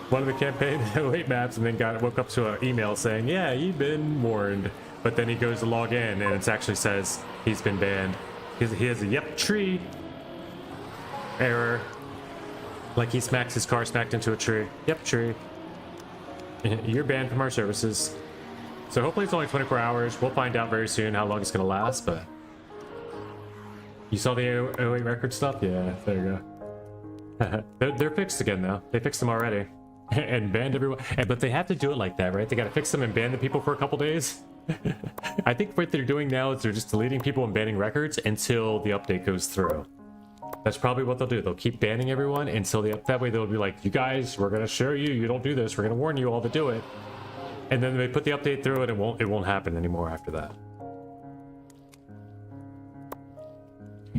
one of the campaign 08 maps, and then woke up to an email saying, yeah, you've been warned. But then he goes to log in, and it actually says he's been banned. He has a yep tree error. Like his car smacked into a tree. Yep, tree. You're banned from our services. So hopefully it's only 24 hours. We'll find out very soon how long it's gonna last, but... You saw the 08 record stuff? Yeah, there you go. They're fixed again now. They fixed them already. And banned everyone. But they have to do it like that, right? They gotta fix them and ban the people for a couple days. I think what they're doing now is they're just deleting people and banning records until the update goes through. That's probably what they'll do. They'll keep banning everyone until that way they'll be like, you guys, we're gonna show you, you don't do this, we're gonna warn you all to do it. And then they put the update through and it won't happen anymore after that.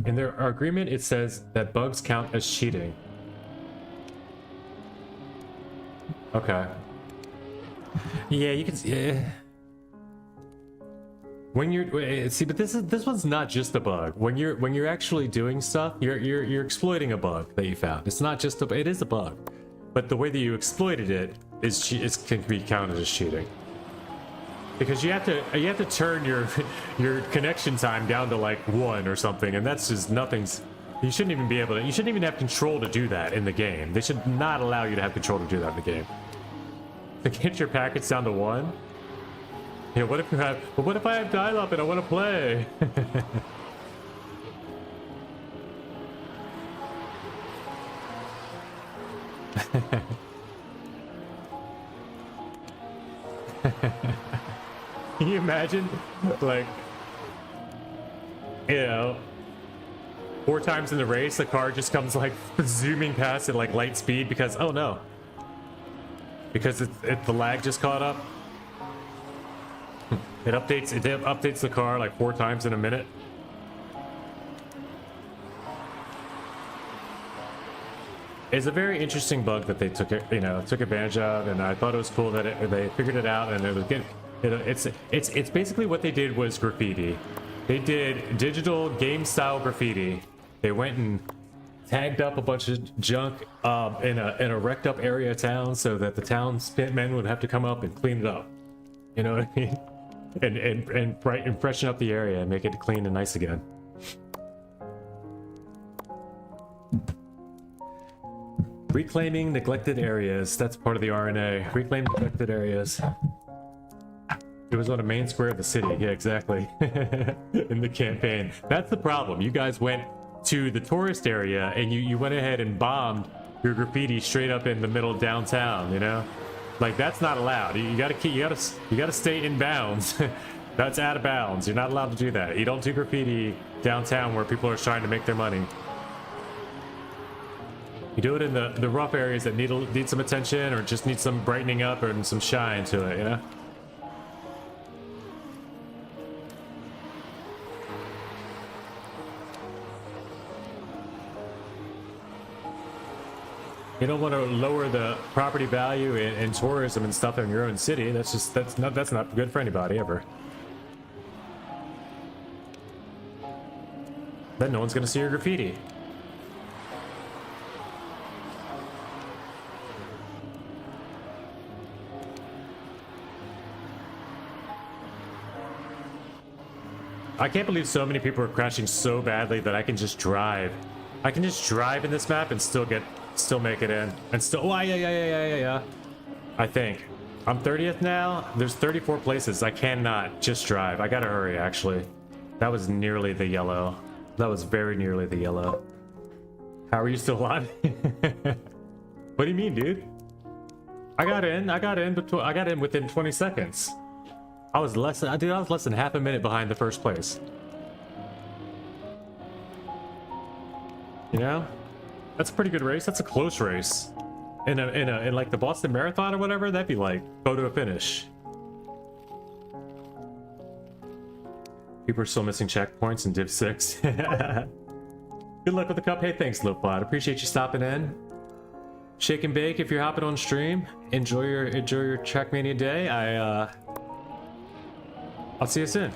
In their agreement, it says that bugs count as cheating. Okay. Yeah, you can see. When you're see, but this one's not just a bug. When you're actually doing stuff, you're exploiting a bug that you found. It's not just it is a bug, but the way that you exploited it can be counted as cheating. Because you have to turn your connection time down to like 1 or something, and that's just nothing's You shouldn't even be able to. You shouldn't even have control to do that in the game. They should not allow you to have control to do that in the game. To get your packets down to 1. Yeah, what if you have? But what if I have dial-up and I want to play? Can you imagine, like, you know, 4 times in the race, the car just comes like zooming past at like light speed because, oh no, because the lag just caught up. It updates the car like 4 times in a minute. It's a very interesting bug that they took advantage of, and I thought it was cool that they figured it out, and it was good. It's basically what they did was graffiti. They did digital game style graffiti. They went and tagged up a bunch of junk in a wrecked up area of town so that the townsmen would have to come up and clean it up. You know what I mean? And freshen up the area and make it clean and nice again. Reclaiming neglected areas. That's part of the RNA. Reclaim neglected areas. It was on a main square of the city. Yeah, exactly. In the campaign. That's the problem. You guys went to the tourist area and you went ahead and bombed your graffiti straight up in the middle of downtown, you know? Like, that's not allowed. You gotta stay in bounds. That's out of bounds. You're not allowed to do that. You don't do graffiti downtown where people are trying to make their money. You do it in the rough areas that need some attention or just need some brightening up and some shine to it, you know? You don't want to lower the property value in tourism and stuff in your own city. That's not good for anybody ever. Then no one's gonna see your graffiti. I can't believe so many people are crashing so badly that I can just drive. I can just drive in this map and still make it in. And still, oh, yeah. I think. I'm 30th now. There's 34 places. I cannot just drive. I gotta hurry, actually. That was nearly the yellow. That was very nearly the yellow. How are you still alive? What do you mean, dude? I got in within 20 seconds. I was less than half a minute behind the first place. You know? That's a pretty good race. That's a close race. In like the Boston Marathon or whatever, that'd be like photo finish. People are still missing checkpoints in Div 6. Good luck with the cup. Hey, thanks, Lopbot. Appreciate you stopping in. Shake and bake if you're hopping on stream. Enjoy your Trackmania day. I'll see you soon.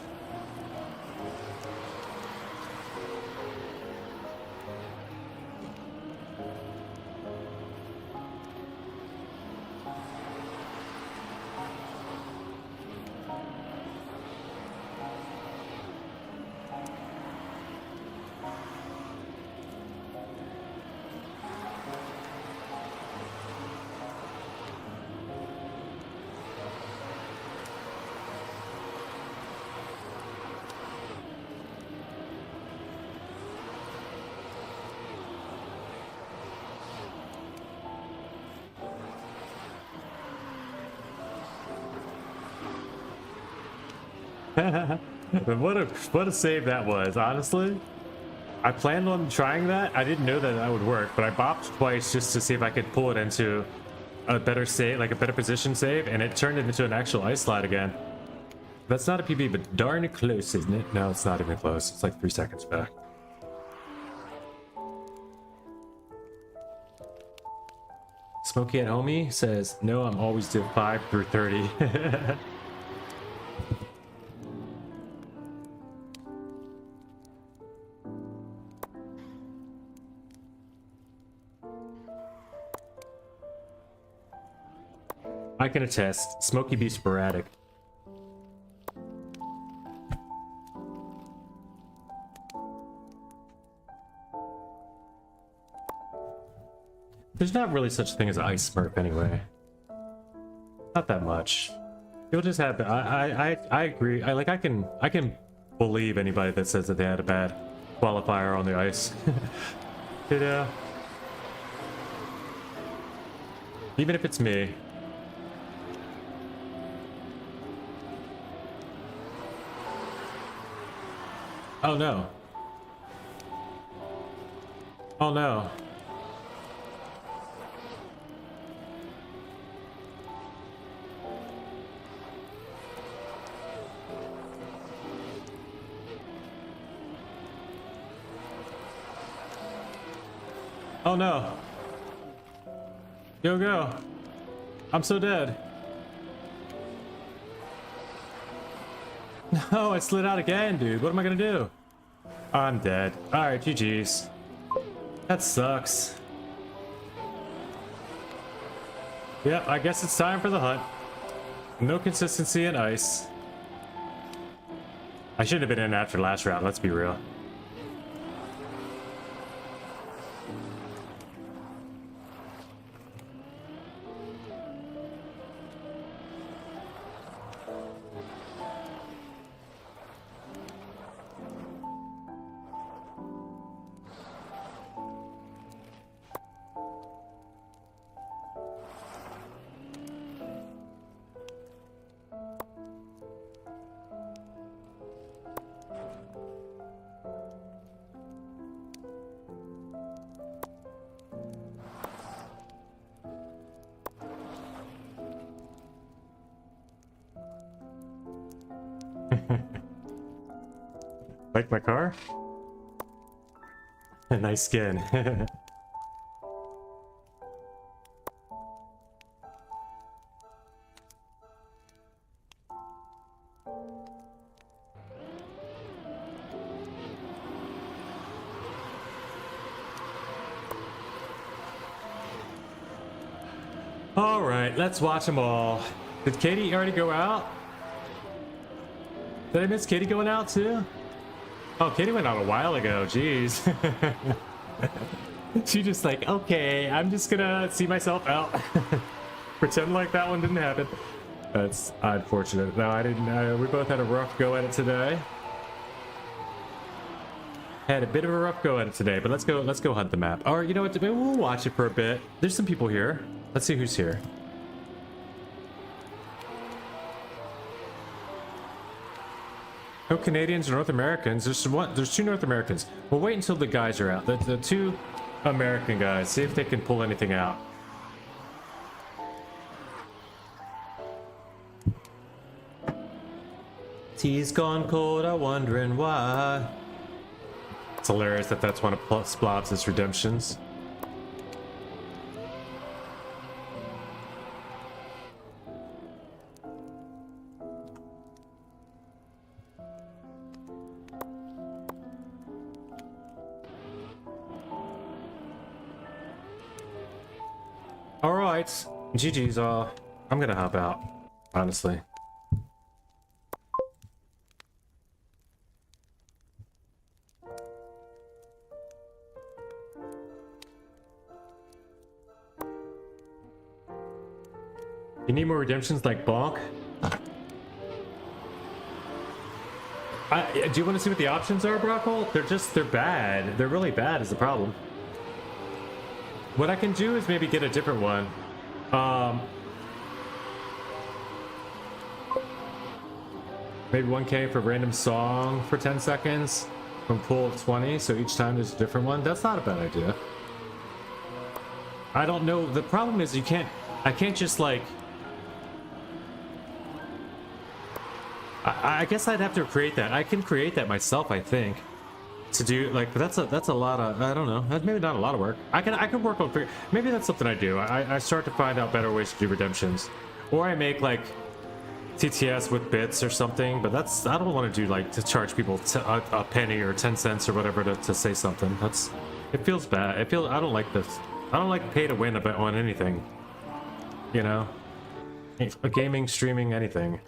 What a save that was, honestly. I planned on trying that. I didn't know that would work, but I bopped twice just to see if I could pull it into a better save, like a better position save, and it turned it into an actual ice slide again. That's not a PB, but darn close, isn't it? No, it's not even close. It's like 3 seconds back. Smokey at Homie says, no, I'm always Div 5 through 30. I can attest, Smokey be sporadic. There's not really such a thing as an ice smurf anyway. Not that much. You'll just have. I agree. I can believe anybody that says that they had a bad qualifier on the ice. You know? Even if it's me. Oh no. Oh no. Oh no. Yo, go. I'm so dead. No, I slid out again, dude. What am I gonna do? I'm dead. Alright, GG's. That sucks. Yep, I guess it's time for the hunt. No consistency in ice. I shouldn't have been in after last round, let's be real. Like my car? Nice skin. All right, let's watch them all. Did Katie already go out? Did I miss Katie going out too? Oh, Katie went out a while ago. Jeez. She just like, okay, I'm just gonna see myself out. Pretend like that one didn't happen. That's unfortunate. No, I didn't. We both had a rough go at it today. Had a bit of a rough go at it today, but let's go hunt the map. Or you know what? Maybe we'll watch it for a bit. There's some people here. Let's see who's here. No Canadians or North Americans. There's two North Americans. We'll wait until the guys are out. The two American guys. See if they can pull anything out. Tea's gone cold. I'm wondering why. It's hilarious that that's one of Splobs' redemptions. All right, GG's. I'm gonna hop out, honestly. You need more redemptions like Bonk? Do you want to see what the options are, Brockle? They're bad. They're really bad is the problem. What I can do is maybe get a different one. Maybe 1K for random song for 10 seconds from pool of 20, so each time there's a different one. That's not a bad idea. I don't know. The problem is I can't just like... I guess I'd have to create that. I can create that myself, I think. To do like, but that's a lot of, I don't know, that's maybe not a lot of work. I can work on, maybe that's something I do. I start to find out better ways to do redemptions, or I make like TTS with bits or something. But that's, I don't want to do like to charge people a penny or 10 cents or whatever to say something. It feels bad. I don't like this. I don't like pay to win on anything. You know, gaming, streaming, anything.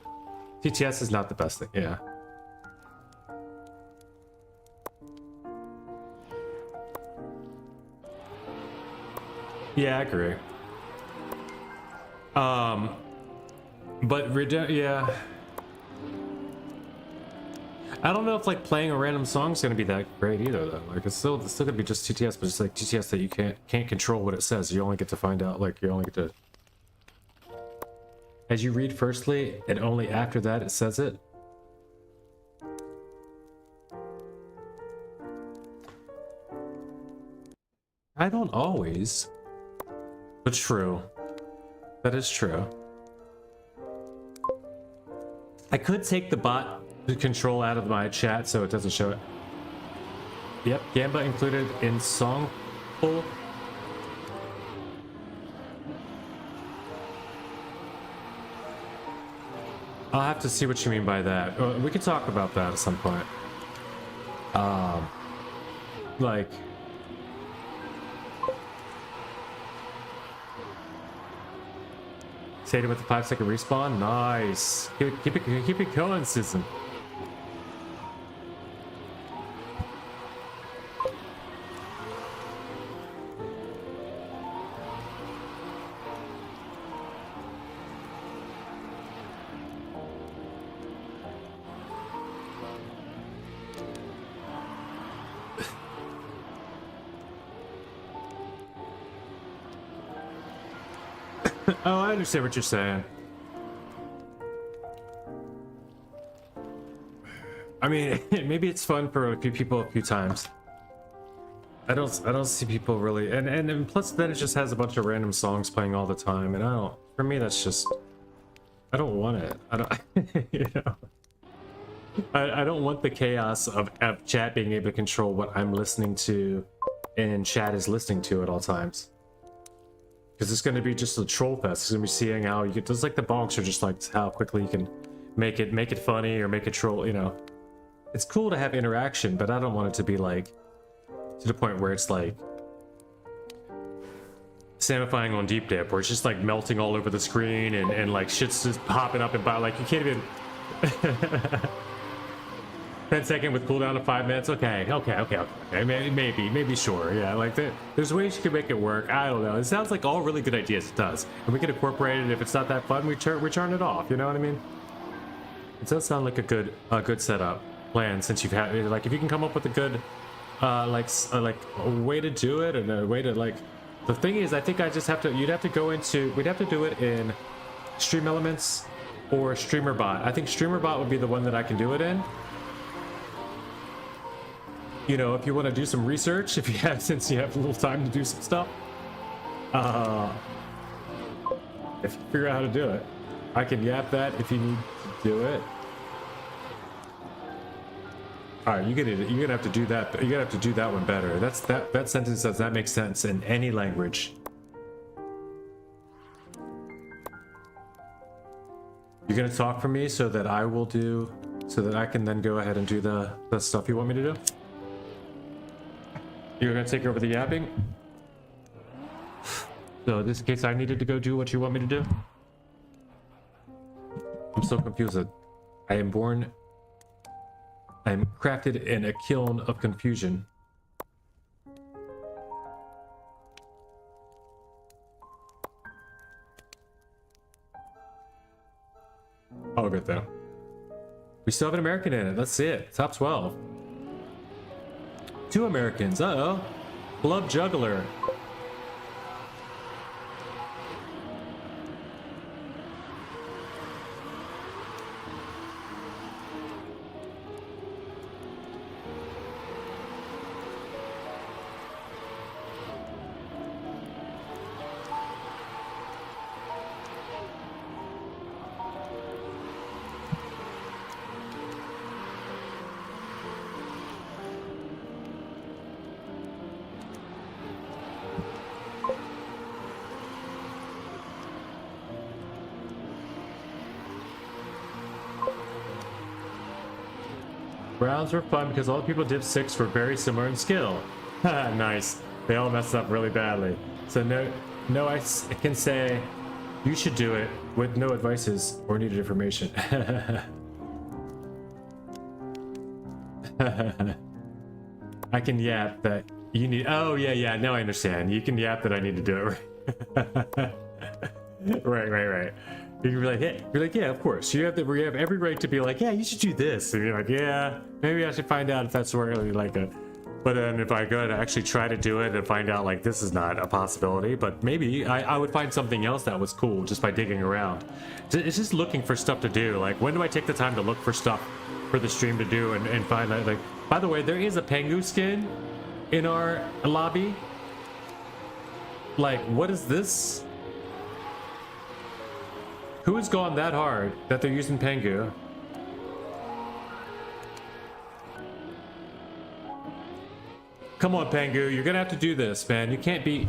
TTS is not the best thing. Yeah. Yeah, I agree. But yeah. I don't know if like playing a random song is gonna be that great either though. Like it's still gonna be just TTS, but it's like TTS that you can't control what it says. You only get to find out, like you only get to, as you read firstly and only after that it says it. I don't always, but true. That is true. I could take the bot control out of my chat so it doesn't show it. Yep, Gamba included in song pool. I'll have to see what you mean by that. We could talk about that at some point. Like, Tatum with the 5-second respawn. Nice. Keep it going, Susan. Oh, I understand what you're saying. I mean, maybe it's fun for a few people a few times. I don't see people really, and plus then it just has a bunch of random songs playing all the time, and I don't. For me, that's just. I don't want it. I don't. You know. I don't want the chaos of chat being able to control what I'm listening to, and chat is listening to at all times. Because it's going to be just a troll fest. It's going to be seeing how you get. Just like the bonks are just like how quickly you can make it funny or make it troll. You know, it's cool to have interaction, but I don't want it to be like to the point where it's like Samifying on Deep Dip, where it's just like melting all over the screen and like shit's just popping up and by like you can't even. 10-second with cooldown of 5 minutes. Okay. Maybe sure. Yeah, like there's ways you can make it work. I don't know. It sounds like all really good ideas. It does, and we can incorporate it. If it's not that fun, we turn it off. You know what I mean? It does sound like a good setup plan. Since you've had like if you can come up with a good like a way to do it and a way to like. The thing is, I think I just have to. We'd have to do it in Stream Elements or StreamerBot. I think StreamerBot would be the one that I can do it in. You know, if you want to do some research, since you have a little time to do some stuff, if you figure out how to do it, I can yap that if you need to do it. All right, you're gonna have to do that. You're gonna have to do that one better. That sentence does not make sense in any language. You're gonna talk for me so that I can then go ahead and do the stuff you want me to do. You're gonna take over the yapping? So in this case I needed to go do what you want me to do? I'm so confused. I am crafted in a kiln of confusion. Oh, good though. We still have an American in it. Let's see it. Top 12. 2 Americans. Uh-oh. Glove Juggler. Rounds were fun because all the people dip 6 were very similar in skill. Nice. They all messed up really badly. So no, I can say you should do it with no advices or needed information. I can yap that You need. Oh yeah. Now I understand. You can yap that I need to do it. Right. You can be like, hey, you're like, yeah, of course. You have every right to be like, yeah, you should do this. And you're like, yeah, maybe I should find out if that's really like it. But then if I go to actually try to do it and find out like this is not a possibility, but maybe I would find something else that was cool just by digging around. It's just looking for stuff to do. Like, when do I take the time to look for stuff for the stream to do and find like, by the way, there is a Pengu skin in our lobby. Like, what is this? Who has gone that hard that they're using Pengu? Come on, Pengu, you're gonna have to do this, man. You can't be...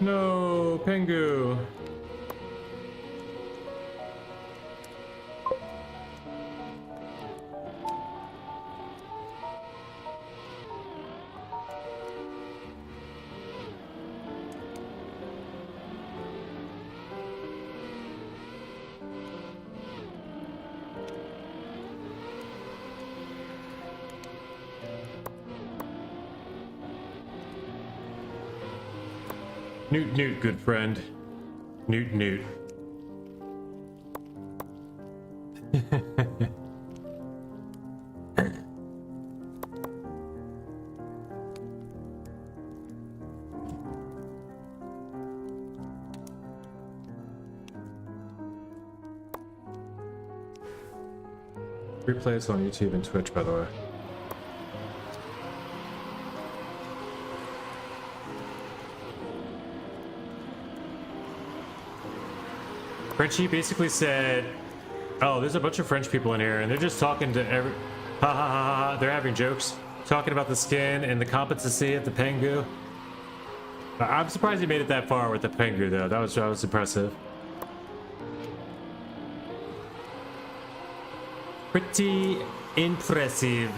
No, Pengu. Newt, good friend. Newt. Replays on YouTube and Twitch, by the way. Frenchie basically said, oh, there's a bunch of French people in here and they're just talking to every... Ha ha ha ha, they're having jokes. Talking about the skin and the competency of the Pengu. I'm surprised he made it that far with the Pengu though, that was impressive. Pretty impressive.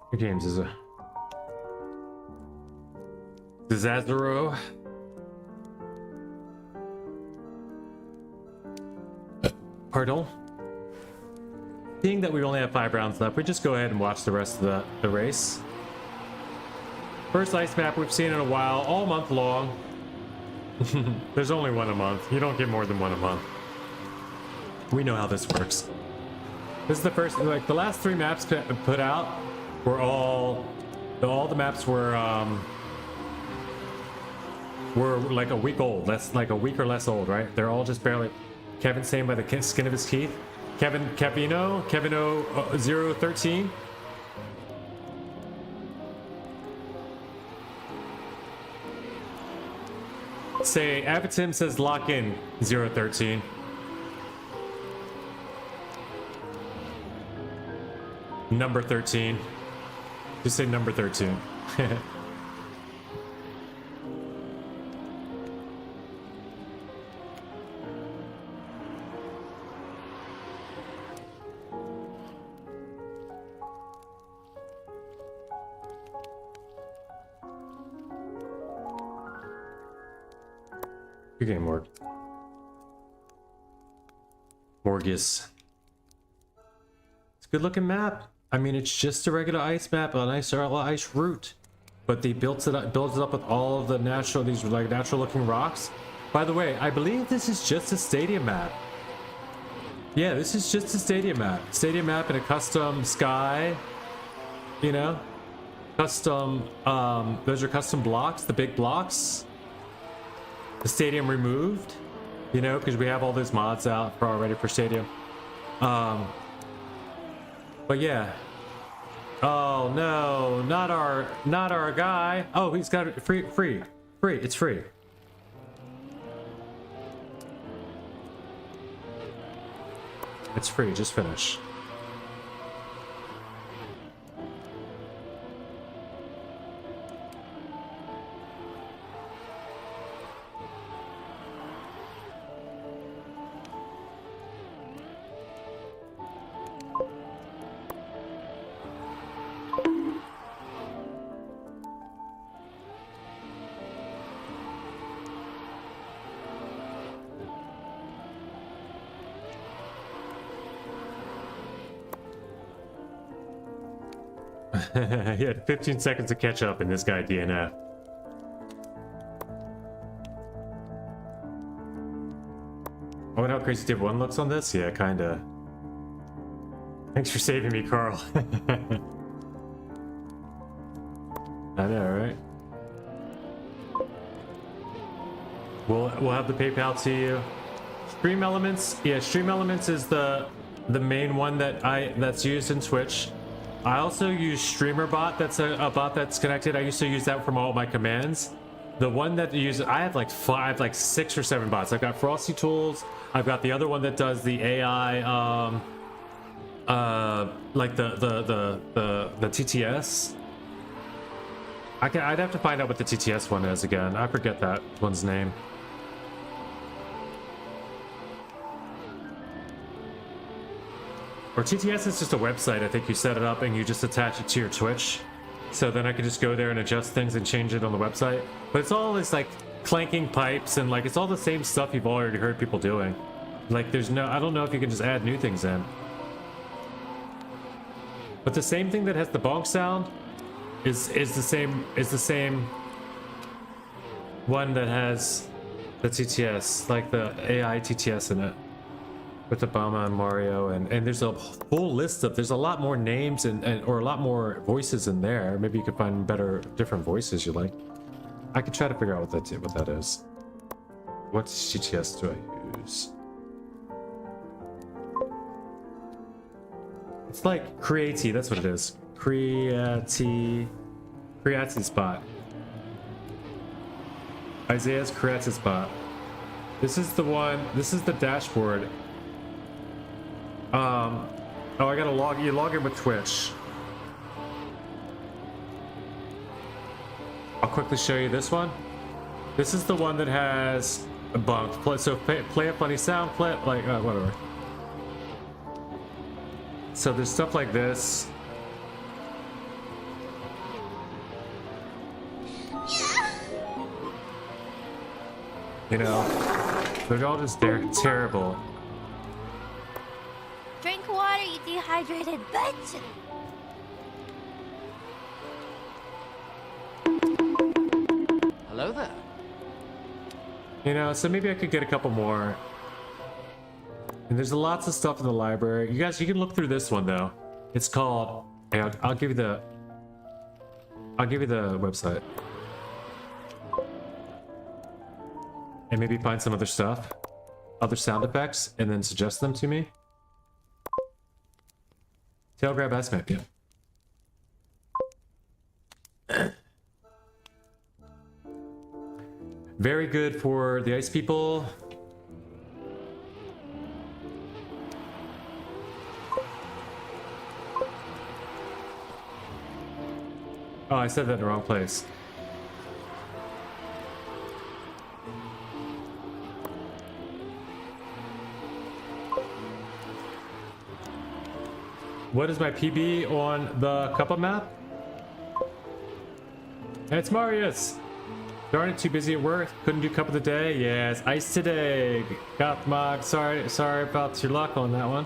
What games is it? Disazero. Pardon? Seeing that we only have 5 rounds left, we just go ahead and watch the rest of the race. First ice map we've seen in a while, all month long. There's only one a month. You don't get more than one a month. We know how this works. This is the first, like the last 3 maps put out were all the maps were like a week old. That's like a week or less old, right? They're all just barely. Kevin's saying by the skin of his teeth. Kevino 013. Say Avatim says lock in 013. Number 13. Just say number 13. Good game, Morg. Morgus. It's a good looking map. I mean, it's just a regular ice map, a nice ice route, but they built it up with all of the natural, these like natural looking rocks. By the way, I believe this is just a stadium map. Yeah, this is just a stadium map. Stadium map in a custom sky, you know, custom, those are custom blocks, the big blocks. The stadium removed, you know, because we have all those mods out already for stadium. But yeah. Oh no, not our guy. Oh, he's got it free. It's free. It's free, just finish. He had 15 seconds to catch up, and this guy DNF. I wonder how crazy Div 1 looks on this? Yeah, kinda. Thanks for saving me, Carl. I know, right? We'll have the PayPal to you. Stream Elements, yeah, Stream Elements is the main one that's used in Twitch. I also use StreamerBot. That's a bot that's connected. I used to use that from all my commands. The one that I have like 6 or 7 bots. I've got Frosty Tools. I've got the other one that does the AI, like the TTS. I'd have to find out what the TTS one is again. I forget that one's name. Or TTS is just a website. I think you set it up and you just attach it to your Twitch. So then I can just go there and adjust things and change it on the website. But it's all this like clanking pipes and like it's all the same stuff you've already heard people doing. Like there's no, I don't know if you can just add new things in. But the same thing that has the bonk sound is the same one that has the TTS, like the AI TTS in it. With Obama and Mario, and there's a full list of, there's a lot more names or a lot more voices in there. Maybe you could find different voices you like. I could try to figure out what that is. What TTS do I use? It's like Creati, that's what it is. Creati Spot. Isaiah's Creati Spot. This is the one, this is the dashboard. Oh, I gotta you log in with Twitch. I'll quickly show you this one. This is the one that has a bunk. So play a funny sound clip, like, whatever. So there's stuff like this. You know, they're all just terrible. Drink water, you dehydrated bitch! Hello there. You know, so maybe I could get a couple more. And there's lots of stuff in the library. You guys, you can look through this one though. It's called, hey, I'll give you the website. And maybe find some other stuff, other sound effects, and then suggest them to me. Tail grab estimate, yeah. Very good for the ice people. Oh, I said that in the wrong place. What is my PB on the Cuppa map? Hey, it's Marius. Darn it, too busy at work. Couldn't do cup of the day. Yeah, it's ice today. Got Mog. Sorry about your luck on that one.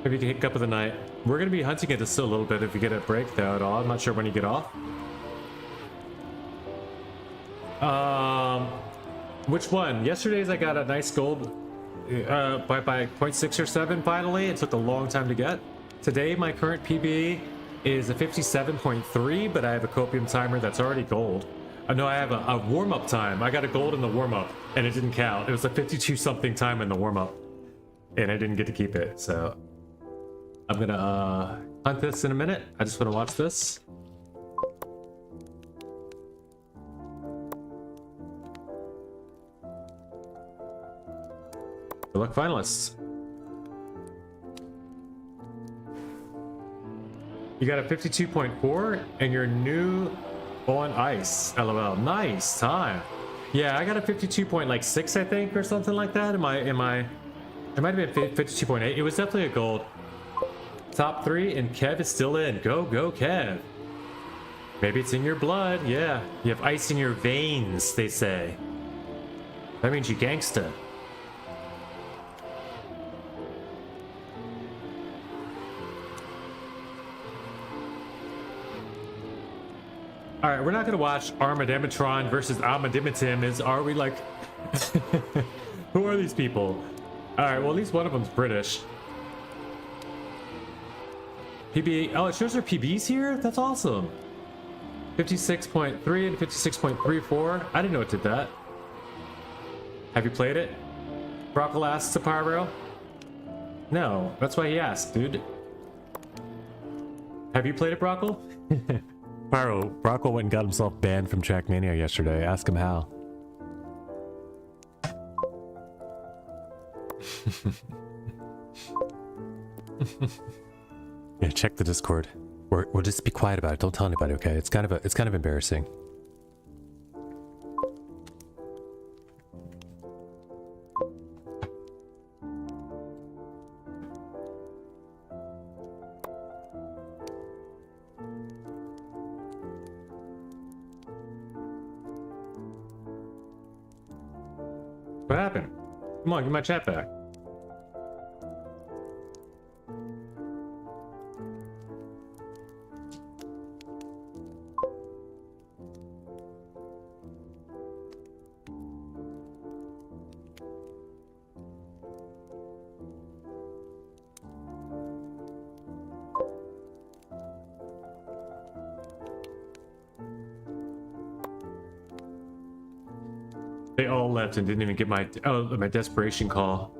Maybe you can hit cup of the night. We're gonna be hunting it still a little bit if you get a break though at all. I'm not sure when you get off. Which one? Yesterday's I got a nice gold by 0.6 or 7 finally. It took a long time to get. Today my current PB is a 57.3, but I have a copium timer that's already gold. No, I have a warm-up time. I got a gold in the warm-up and it didn't count. It was a 52 something time in the warm-up. and I didn't get to keep it, so I'm gonna hunt this in a minute. I just want to watch this. Good luck, finalists. You got a 52.4 and you're new on ice. LOL. Nice time. Yeah, I got a 52.6, I think, or something like that. It might have been 52.8. It was definitely a gold. Top 3, and Kev is still in. Go, Kev. Maybe it's in your blood. Yeah, you have ice in your veins, they say. That means you gangsta. All right, we're not gonna watch Armadimatron versus Armadimitim. Are we like? Who are these people? All right, well at least one of them's British. PB. Oh, it shows our PBs here. That's awesome. 56.3 and 56.34. I didn't know it did that. Have you played it? Brockle asks Saparo. No, that's why he asked, dude. Have you played it, Brockle? Brockle went and got himself banned from Trackmania yesterday. Ask him how. Yeah, check the Discord. We'll just be quiet about it. Don't tell anybody, okay? It's kind of embarrassing. What happened? Come on, give my chat back. They all left and didn't even get my desperation call.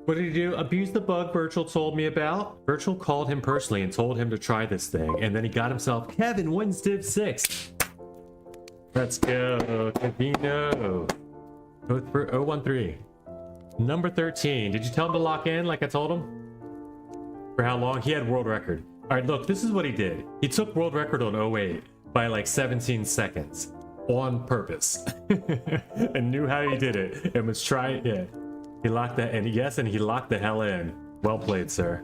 What did he do? Abuse the bug Virtual told me about. Virtual called him personally and told him to try this thing, and then he got himself Kevin wins Div 6. Let's go, Kevino. 013. Number 13. Did you tell him to lock in like I told him? For how long? He had world record. All right, look, this is what he did. He took world record on 08 by like 17 seconds on purpose and knew how he did it and was trying. Yeah, he locked that in. Yes, and he locked the hell in. Well played, sir.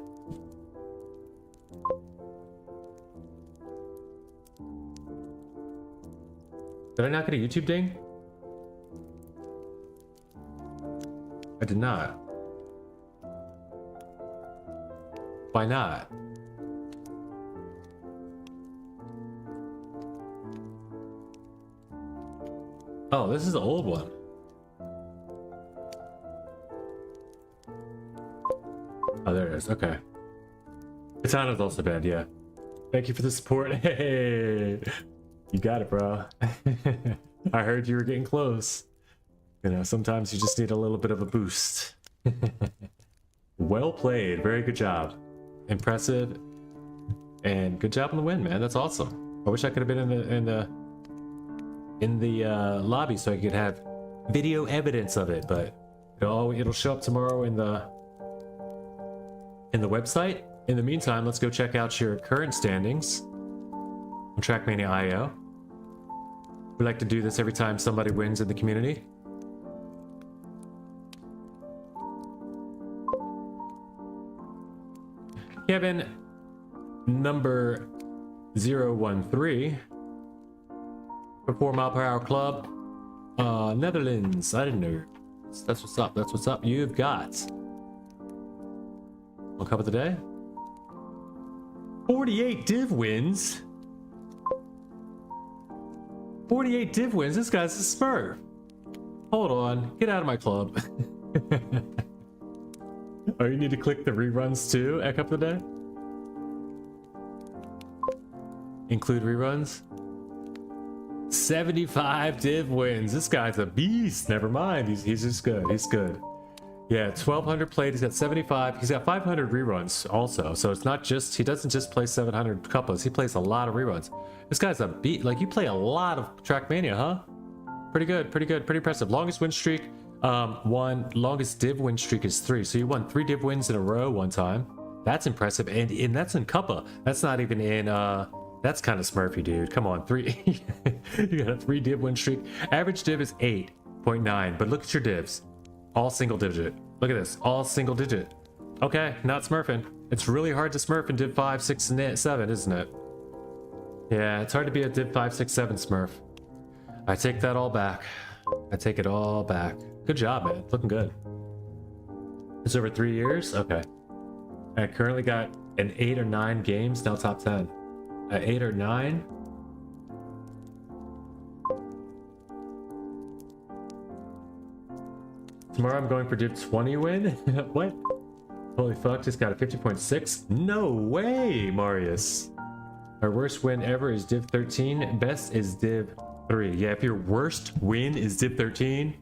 Did I not get a YouTube ding? I did not. Why not? Oh, this is the old one. Oh, there it is. Okay. Katana's also bad, yeah. Thank you for the support. Hey, you got it, bro. I heard you were getting close. You know, sometimes you just need a little bit of a boost. Well played. Very good job. Impressive. And good job on the win, man. That's awesome. I wish I could have been in the lobby so I could have video evidence of it, but it'll show up tomorrow in the website. In the meantime, let's go check out your current standings on Trackmania IO. We like to do this every time somebody wins in the community. Kevin, number 013, for 4 mile per hour club, Netherlands. I didn't know. That's what's up. That's what's up. You've got one cup of the day. 48 div wins. 48 div wins. This guy's a smurf. Hold on. Get out of my club. Oh, you need to click the reruns too at Cup of the Day? Include reruns? 75 div wins. This guy's a beast. Never mind. He's just good. He's good. Yeah, 1200 played. He's got 75. He's got 500 reruns also. So it's not just, he doesn't just play 700 cuppas. He plays a lot of reruns. This guy's a beat. Like, you play a lot of Trackmania, huh? Pretty good, pretty good, pretty impressive. Longest win streak, longest div win streak is 3. So you won 3 div wins in a row one time. That's impressive. And that's in cuppa. That's not even in, that's kind of smurfy, dude. Come on, 3. You got a 3 div win streak. Average div is 8.9, but look at your divs. All single digit. Look at this. All single digit. Okay, not smurfing. It's really hard to smurf in div 5, 6, and 7, isn't it? Yeah, it's hard to be a div 5, 6, 7 smurf. I take that all back. I take it all back. Good job, man. Looking good. It's over 3 years? Okay. I currently got an 8 or 9 games, now top 10. 8 or 9? Tomorrow I'm going for div 20 win? What? Holy fuck, just got a 50.6? No way, Marius. Our worst win ever is div 13. Best is div 3. Yeah, if your worst win is div 13,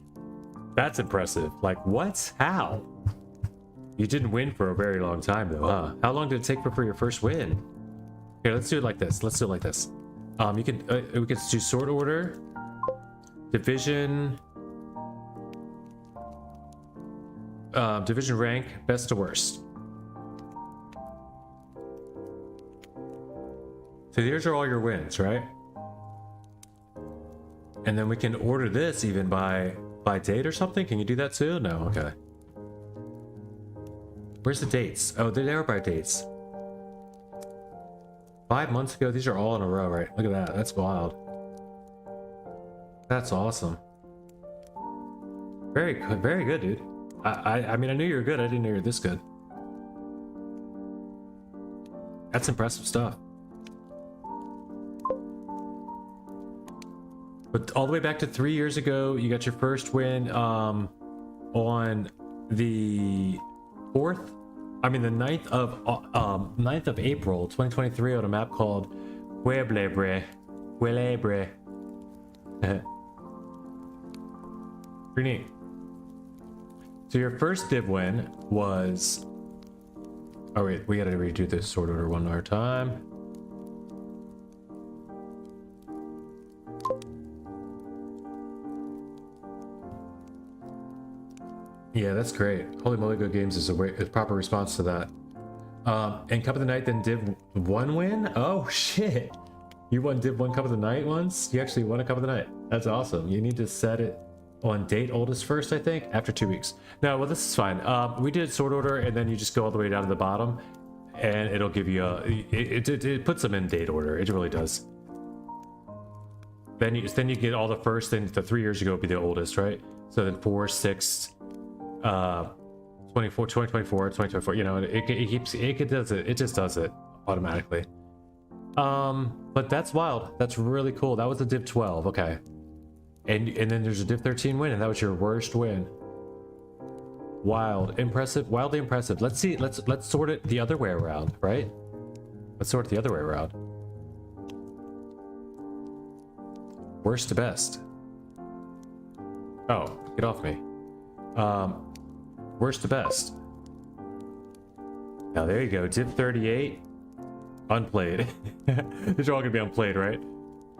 that's impressive. Like, what? How? You didn't win for a very long time though, huh? How long did it take for your first win? Here, let's do it like this. Let's do it like this. We could do sort order, division, division rank, best to worst. So these are all your wins, right? And then we can order this even by date or something. Can you do that too? No, okay. Where's the dates? Oh, they're there by dates. 5 months ago, these are all in a row, right? Look at that. That's wild. That's awesome. Very good, dude. I mean, I knew you were good. I didn't know you were this good. That's impressive stuff. But all the way back to 3 years ago, you got your first win on the 4th. I mean, the 9th of April, 2023, on a map called Huelebre. Pretty neat. So your first div win was... Oh wait, we gotta redo this sort order one more time. Yeah, that's great. Holy moly, Go Games is a proper response to that. And Cup of the Night, then Div 1 win? Oh shit! You won Div 1 Cup of the Night once? You actually won a Cup of the Night. That's awesome. You need to set it on date oldest first, I think, after 2 weeks. No, well, this is fine. We did sort order, and then you just go all the way down to the bottom, and it'll give you a... It puts them in date order. It really does. Then you get all the first, then the 3 years ago would be the oldest, right? So then 4, 6... 24, 2024, 2024, you know, it just does it automatically. But that's wild. That's really cool. That was a div 12. Okay. And then there's a div 13 win, and that was your worst win. Wild, impressive, wildly impressive. Let's see, let's sort it the other way around, right? Let's sort it the other way around. Worst to best. Oh, get off me. Worst to best. Now there you go. Div 38, unplayed. These are all gonna be unplayed, right?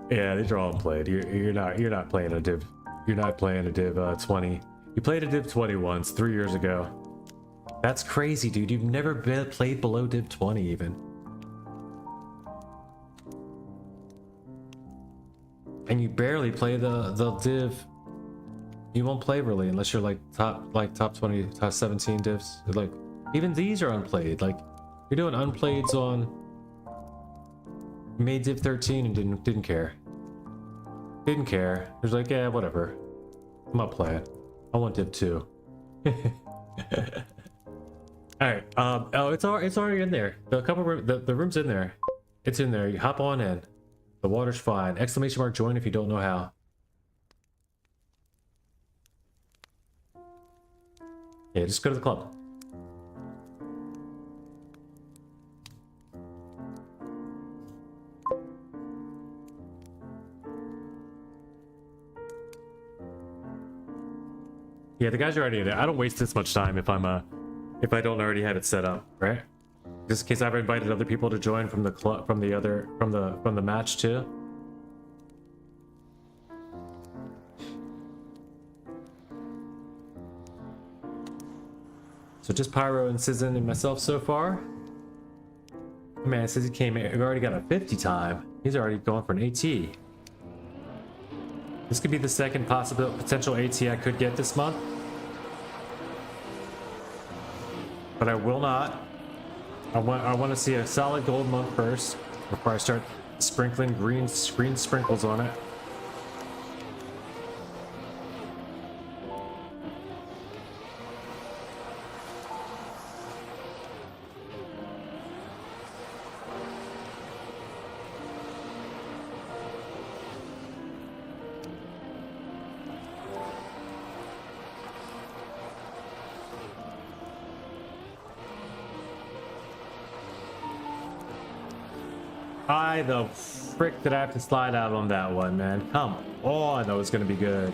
Yeah, these are all unplayed. You're not playing a div. You're not playing a div 20. You played a div 20 once 3 years ago. That's crazy, dude. You've never played below div 20 even. And you barely play the div. You won't play really unless you're like top 20, top 17 divs. Like even these are unplayed. Like you're doing unplayeds on made div 13 and didn't care. Didn't care. It was like, yeah, whatever. I'm not playing. I want div 2. All right. Oh, it's already in there. The room's in there. It's in there. You hop on in. The water's fine. Exclamation mark join if you don't know how. Yeah, just go to the club. Yeah, the guys are already in it. I don't waste this much time if if I don't already have it set up, right? Just in case I've invited other people to join from the club, from the match too. So just Pyro and Sizzin and myself so far. Man, says he already got a 50 time. He's already going for an AT. This could be the second potential AT I could get this month. But I will not. I want to see a solid gold month first before I start sprinkling green sprinkles on it. The frick did I have to slide out on that one, man? Come on, that was gonna be good.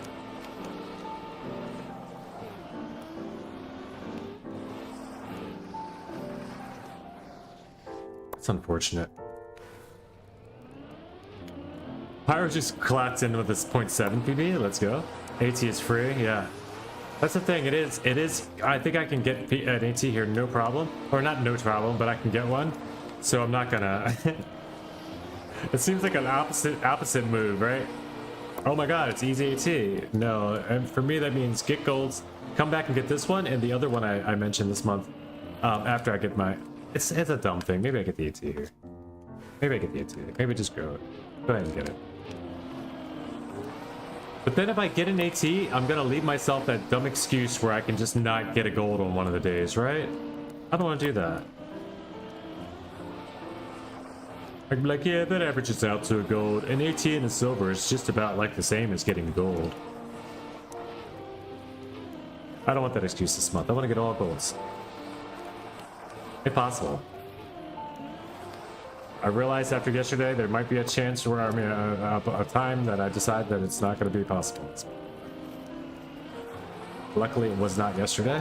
It's unfortunate. Pyro just clocked in with this 0.7 PB. Let's go. AT is free, yeah. That's the thing. It is. I think I can get an AT here, no problem, or not no problem, but I can get one. So I'm not gonna. It seems like an opposite move, right? Oh my god, it's easy AT. No, and for me that means get golds, come back and get this one, and the other one I mentioned this month, after I get my... It's a dumb thing. Maybe I get the AT here. Maybe I get the AT. Maybe just grow it. Go ahead and get it. But then if I get an AT, I'm gonna leave myself that dumb excuse where I can just not get a gold on one of the days, right? I don't want to do that. I'm like, yeah, that averages out to a gold. An AT and a silver is just about like the same as getting gold. I don't want that excuse this month. I want to get all golds. If possible. I realized after yesterday there might be a chance where, I mean, a time that I decide that it's not going to be possible. Luckily, it was not yesterday.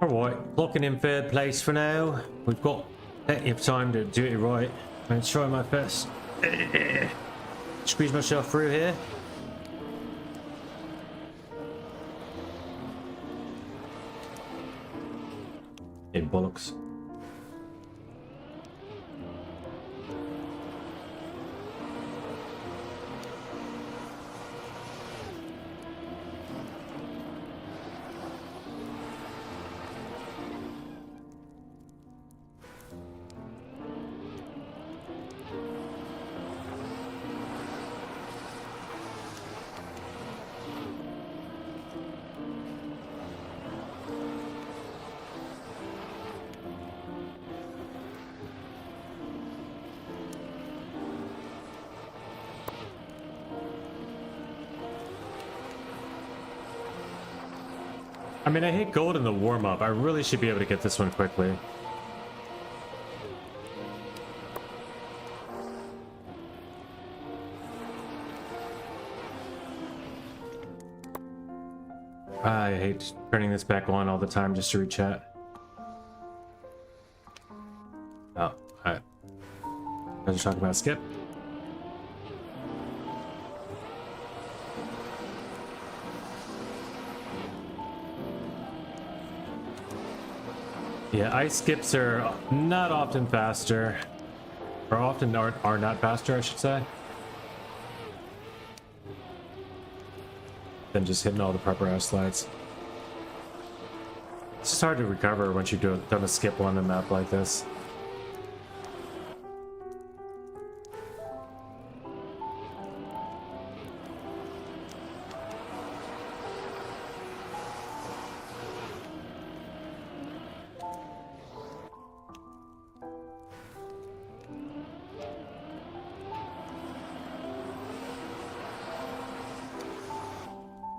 Alright, clocking in third place for now. We've got plenty of time to do it right. I'm going to try my best. Squeeze myself through here. Hey, bollocks. I mean, I hit gold in the warm-up. I really should be able to get this one quickly. I hate turning this back on all the time just to read chat. Oh, alright. I was talking about skip. Yeah, ice skips are not often faster, or often are not faster, I should say, than just hitting all the proper ass slides. It's just hard to recover once you've done a skip on a map like this.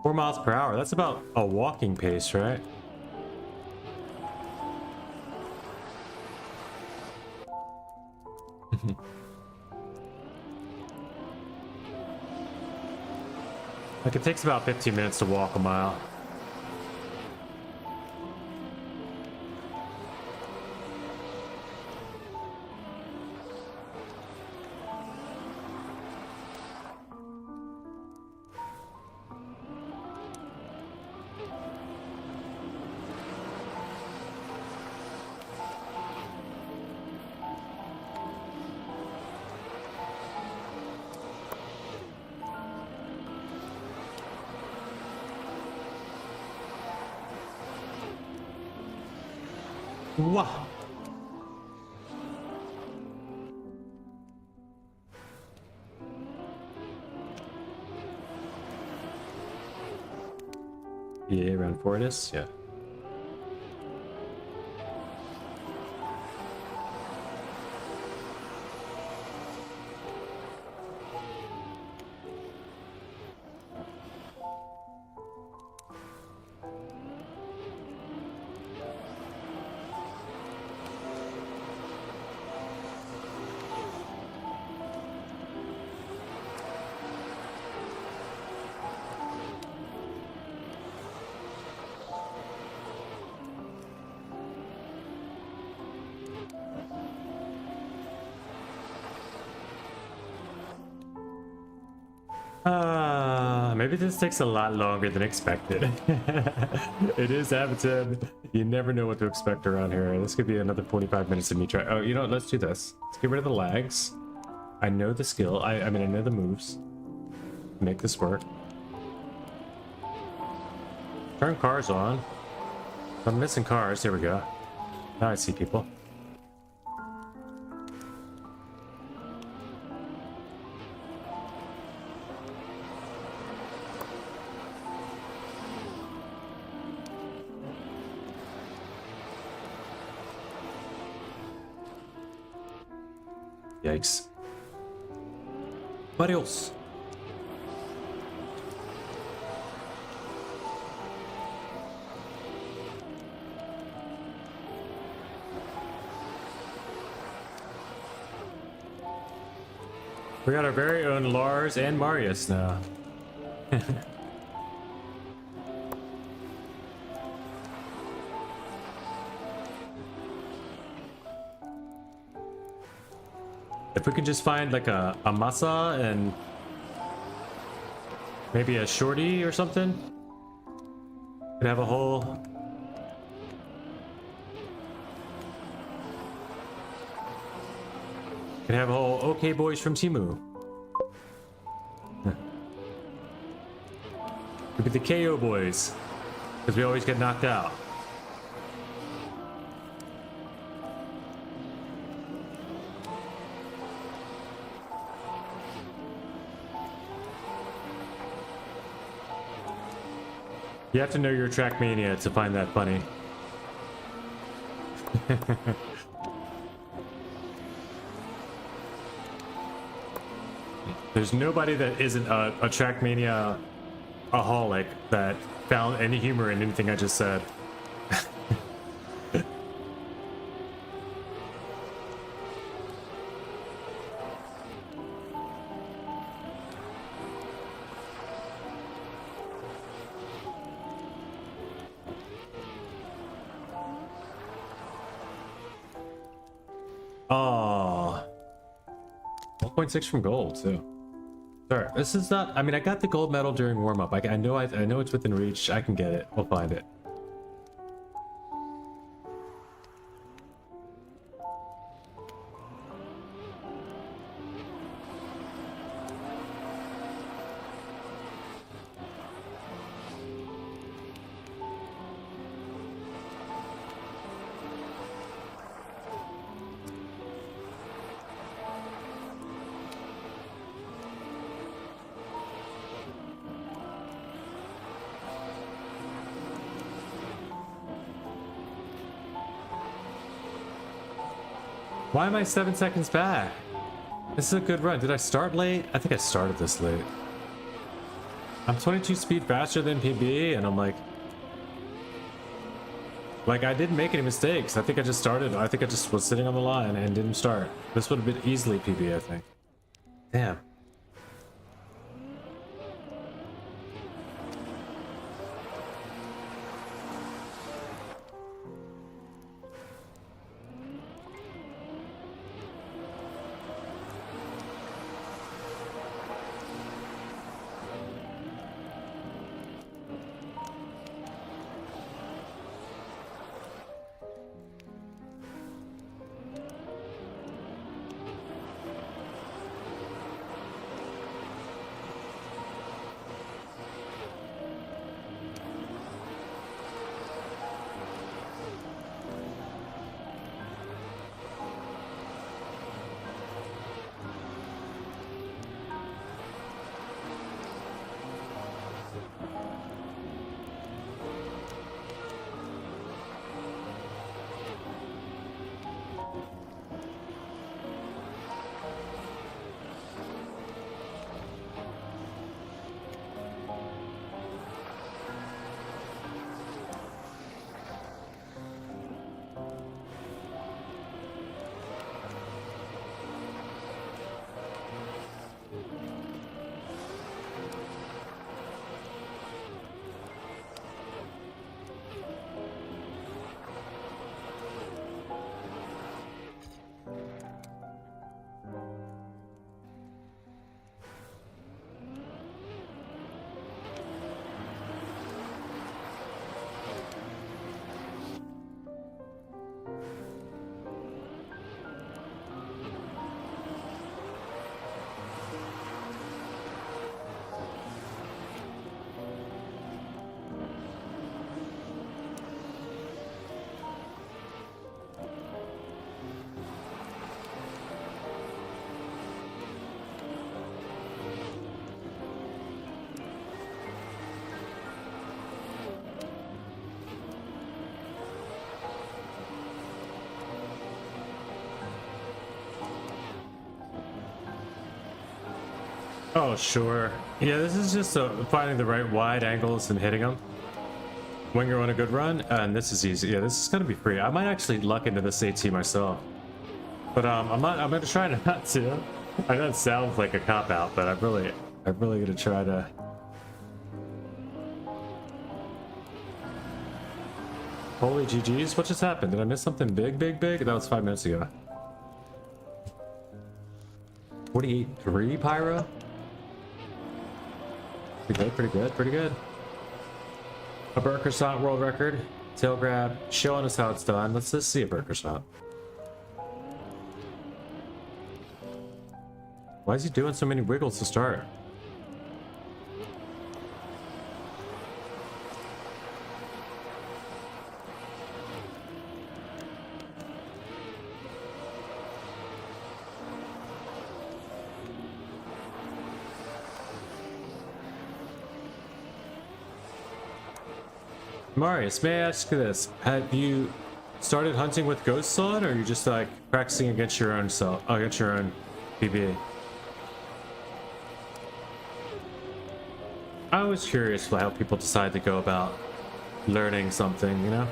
4 miles per hour. That's about a walking pace, right? Like, it takes about 15 minutes to walk a mile. Wow. Yeah, around 4 it is? Yeah. Maybe this takes a lot longer than expected. It is Avatar. You never know what to expect around here. This could be another 45 minutes of me try. Oh, you know what? Let's do this. Let's get rid of the lags. I know the skill. I mean, I know the moves. Make this work. Turn cars on. I'm missing cars. Here we go. Now I see people. Yikes. Adios. We got our very own Lars and Marius now. If we could just find like a masa and maybe a shorty or something, could have a whole okay boys from Timu. Could be the KO boys, because we always get knocked out. You have to know your Trackmania to find that funny. There's nobody that isn't a Trackmania aholic that found any humor in anything I just said. Oh, 1.6 from gold too. Sorry, this is not. I mean, I got the gold medal during warm up. I know it's within reach. I can get it. We'll find it. Why am I 7 seconds back? This is a good run. Did I start late? I think I started this late. I'm 22 speed faster than PB, and I'm like I didn't make any mistakes. I think I just started. I think I just was sitting on the line and didn't start. This would have been easily PB, I think. Damn. Oh, sure. Yeah, this is just finding the right wide angles and hitting them when you're on a good run, and this is easy. Yeah, this is gonna be free. I might actually luck into this AT myself, but I'm gonna try not to. I know it sounds like a cop out, but I'm really gonna try to. Holy GGs! What just happened? Did I miss something big? That was 5 minutes ago. 48.3 pyro. Pretty good. A burger shot world record. Tail grab, showing us how it's done. Let's just see a burger shot. Why is he doing so many wiggles to start? Marius, may I ask you this? Have you started hunting with ghosts on, or are you just like practicing against your own self, against your own PB? I was curious how people decide to go about learning something, you know?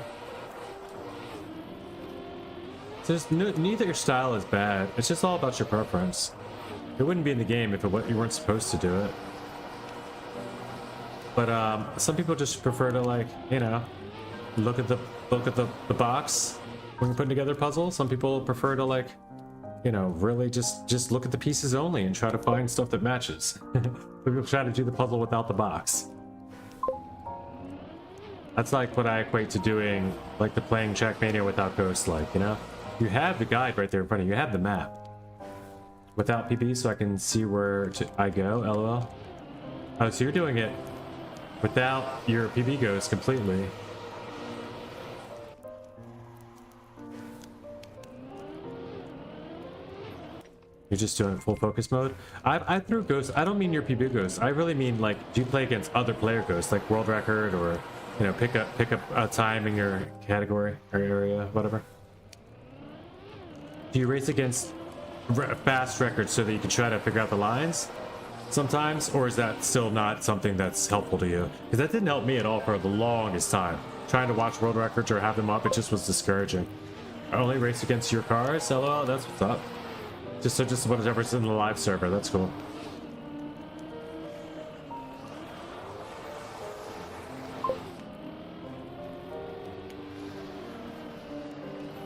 Neither your style is bad. It's just all about your preference. It wouldn't be in the game if you weren't supposed to do it. But some people just prefer to, like, you know, look at the box when you're putting together puzzles. Some people prefer to, like, you know, really just look at the pieces only and try to find stuff that matches. People try to do the puzzle without the box. That's like what I equate to doing, like, the playing Trackmania without ghosts, like, you know? You have the guide right there in front of you. You have the map. Without PB, so I can see where I go, lol. Oh, so you're doing it without your PB ghost completely. You're just doing full focus mode? I threw ghosts. I don't mean your PB ghost. I really mean, like, do you play against other player ghosts, like world record, or, you know, pick up a time in your category or area, whatever? Do you race against fast records so that you can try to figure out the lines? sometimes, or is that still not something that's helpful to you? Because that didn't help me at all for the longest time. Trying to watch world records or have them up, it just was discouraging. I only race against your cars? Hello, that's what's up. Just whatever's in the live server, that's cool.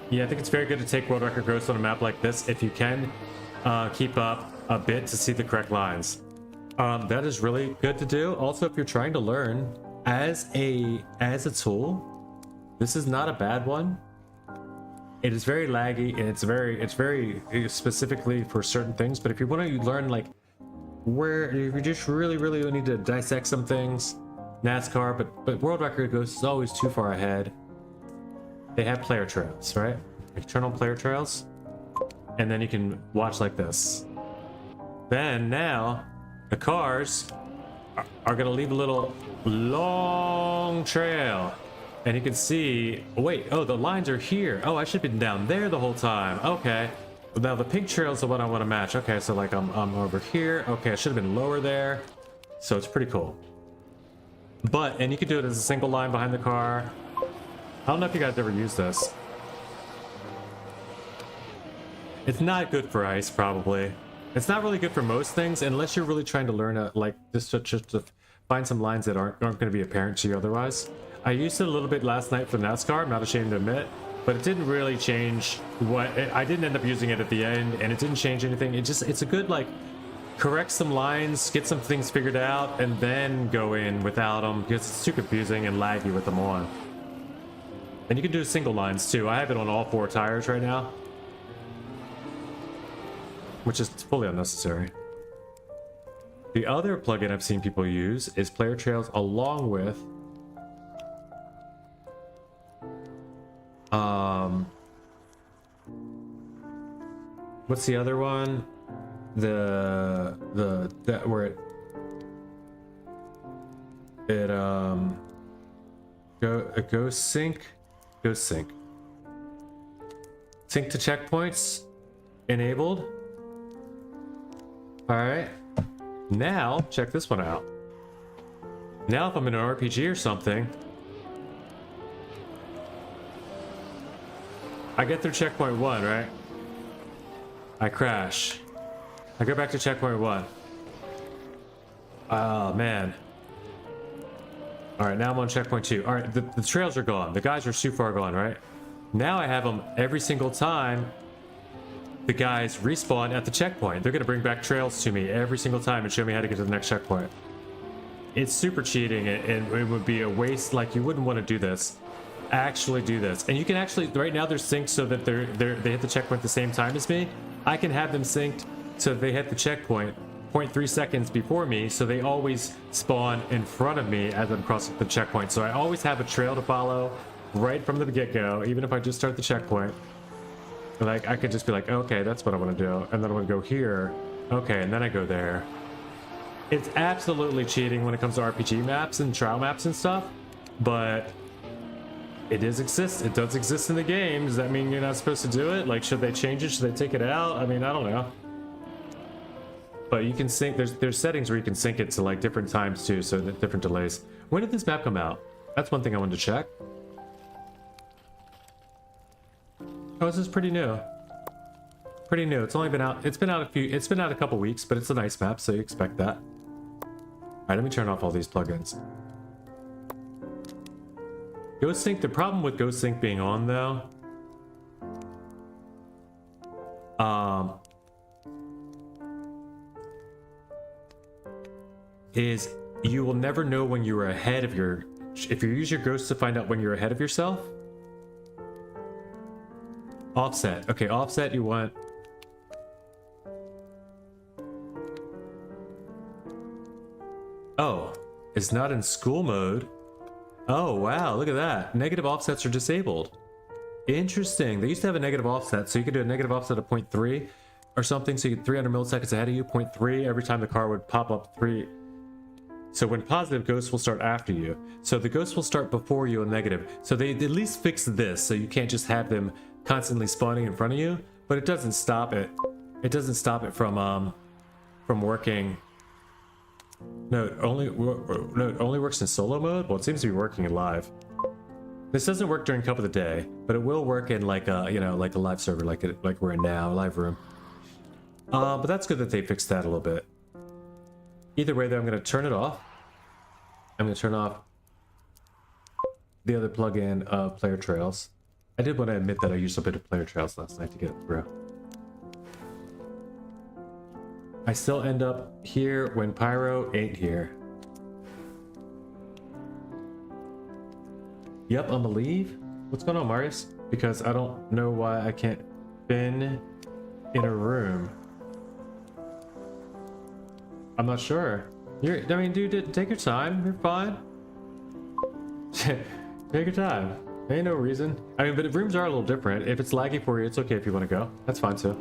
Yeah, I think it's very good to take world record growth on a map like this if you can keep up a bit to see the correct lines. That is really good to do. Also, if you're trying to learn as a tool, this is not a bad one. It is very laggy and it's very specifically for certain things. But if you want to learn like where if you just really need to dissect some things, NASCAR, but world record growth is always too far ahead. They have player trails, right? You turn on player trails, and then you can watch like this. Then now, the cars are gonna leave a little long trail, and you can see. Oh, wait, oh, the lines are here. Oh, I should have been down there the whole time. Okay, now the pink trail is the one I want to match. Okay, so like I'm over here. Okay, I should have been lower there. So it's pretty cool. And you can do it as a single line behind the car. I don't know if you guys ever used this. It's not good for ice, probably. It's not really good for most things, unless you're really trying to learn like just to find some lines that aren't going to be apparent to you otherwise. I used it a little bit last night for NASCAR, I'm not ashamed to admit, but it didn't really change I didn't end up using it at the end, and it didn't change anything. It's a good, like, correct some lines, get some things figured out, and then go in without them, because it's too confusing and laggy with them on. And you can do single lines too. I have it on all 4 tires right now, which is fully unnecessary. The other plugin I've seen people use is player trails along with what's the other one? That where it go sync sync to checkpoints enabled. All right, now check this one out. Now if I'm in an RPG or something, I get through checkpoint 1, right? I crash. I go back to checkpoint 1. Oh man. All right, now I'm on checkpoint 2. All right, the trails are gone. The guys are too far gone, right? Now I have them every single time the guys respawn at the checkpoint. They're gonna bring back trails to me every single time and show me how to get to the next checkpoint. It's super cheating, and it would be a waste. Like, you wouldn't want to do this. Actually do this. And you can actually, right now they're synced so that they hit the checkpoint at the same time as me. I can have them synced so they hit the checkpoint 0.3 seconds before me, so they always spawn in front of me as I'm crossing the checkpoint. So I always have a trail to follow right from the get-go, even if I just start the checkpoint. Like, I could just be like, okay, that's what I want to do, and then I want to go here, okay, and then I go there. It's absolutely cheating when it comes to RPG maps and trial maps and stuff, but it does exist. It does exist in the game. Does that mean you're not supposed to do it? Like, should they change it? Should they take it out? I mean, I don't know. But you can sync. There's settings where you can sync it to like different times too, so that different delays. When did this map come out? That's one thing I wanted to check. Oh, this is pretty new. Pretty new. It's only been out. It's been out a couple weeks, but it's a nice map, so you expect that. All right, let me turn off all these plugins. Ghost Sync, the problem with Ghost Sync being on though, is you will never know when you are ahead of if you use your ghost to find out when you're ahead of yourself. Offset. Okay, offset you want. Oh, it's not in school mode. Oh, wow, look at that. Negative offsets are disabled. Interesting. They used to have a negative offset, so you could do a negative offset of 0.3 or something, so you get 300 milliseconds ahead of you, 0.3 every time the car would pop up 3. So when positive, ghosts will start after you. So the ghosts will start before you in negative. So they at least fixed this, so you can't just have them constantly spawning in front of you, but it doesn't stop it. It doesn't stop it from working No, it only works in solo mode. Well, it seems to be working in live. This doesn't work during Cup of the Day, but it will work in like a, you know, like a live server, like we're in now, live room. But that's good that they fixed that a little bit. Either way, though, I'm going to turn it off. I'm going to turn off the other plugin of Player Trails. I did want to admit that I used a bit of Player Trails last night to get it through. I still end up here when Pyro ain't here. Yep, I'm gonna leave. What's going on, Marius? Because I don't know why I can't bin in a room. I'm not sure. I mean, dude, take your time. You're fine. Take your time. Ain't no reason. I mean, but if rooms are a little different. If it's laggy for you, it's okay if you want to go. That's fine too.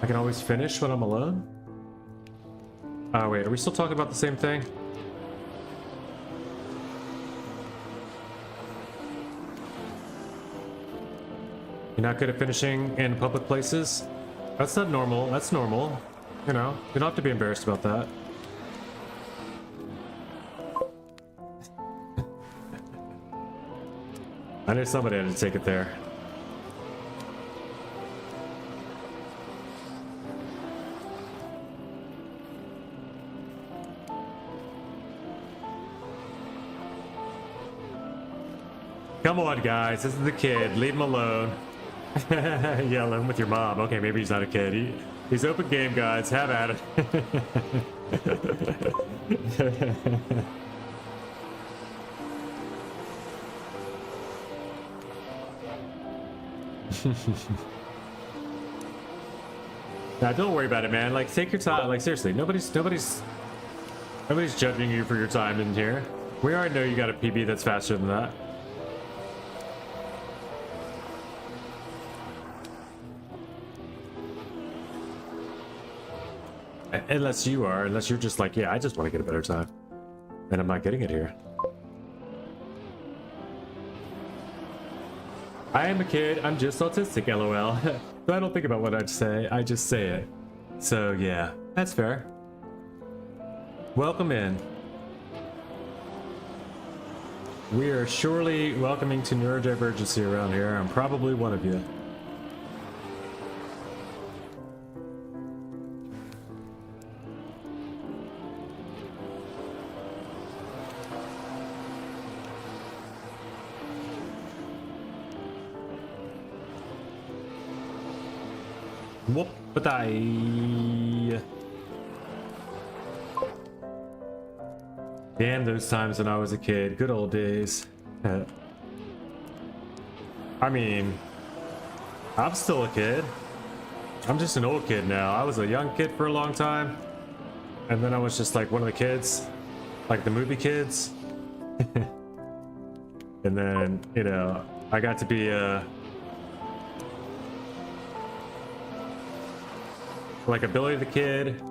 I can always finish when I'm alone. Oh wait, are we still talking about the same thing? You're not good at finishing in public places? That's not normal. That's normal. You know, you don't have to be embarrassed about that. I knew somebody had to take it there. Come on, guys. This is the kid. Leave him alone. Yelling with your mom. Okay, maybe he's not a kid. He's open game, guys. Have at it. Nah, don't worry about it, man. Like, take your time. Like, seriously, nobody's judging you for your time in here. We already know you got a PB that's faster than that. Unless you're just like, yeah, I just want to get a better time. And I'm not getting it here. I am a kid, I'm just autistic, lol. So I don't think about what I'd say, I just say it. So yeah, that's fair. Welcome in. We are surely welcoming to neurodivergency around here. I'm probably one of you. Whoop-a-die. Damn those times when I was a kid. Good old days. I mean, I'm still a kid. I'm just an old kid now. I was a young kid for a long time. And then I was just like one of the kids. Like the movie kids. And then, you know, I got to be like a Billy the Kid,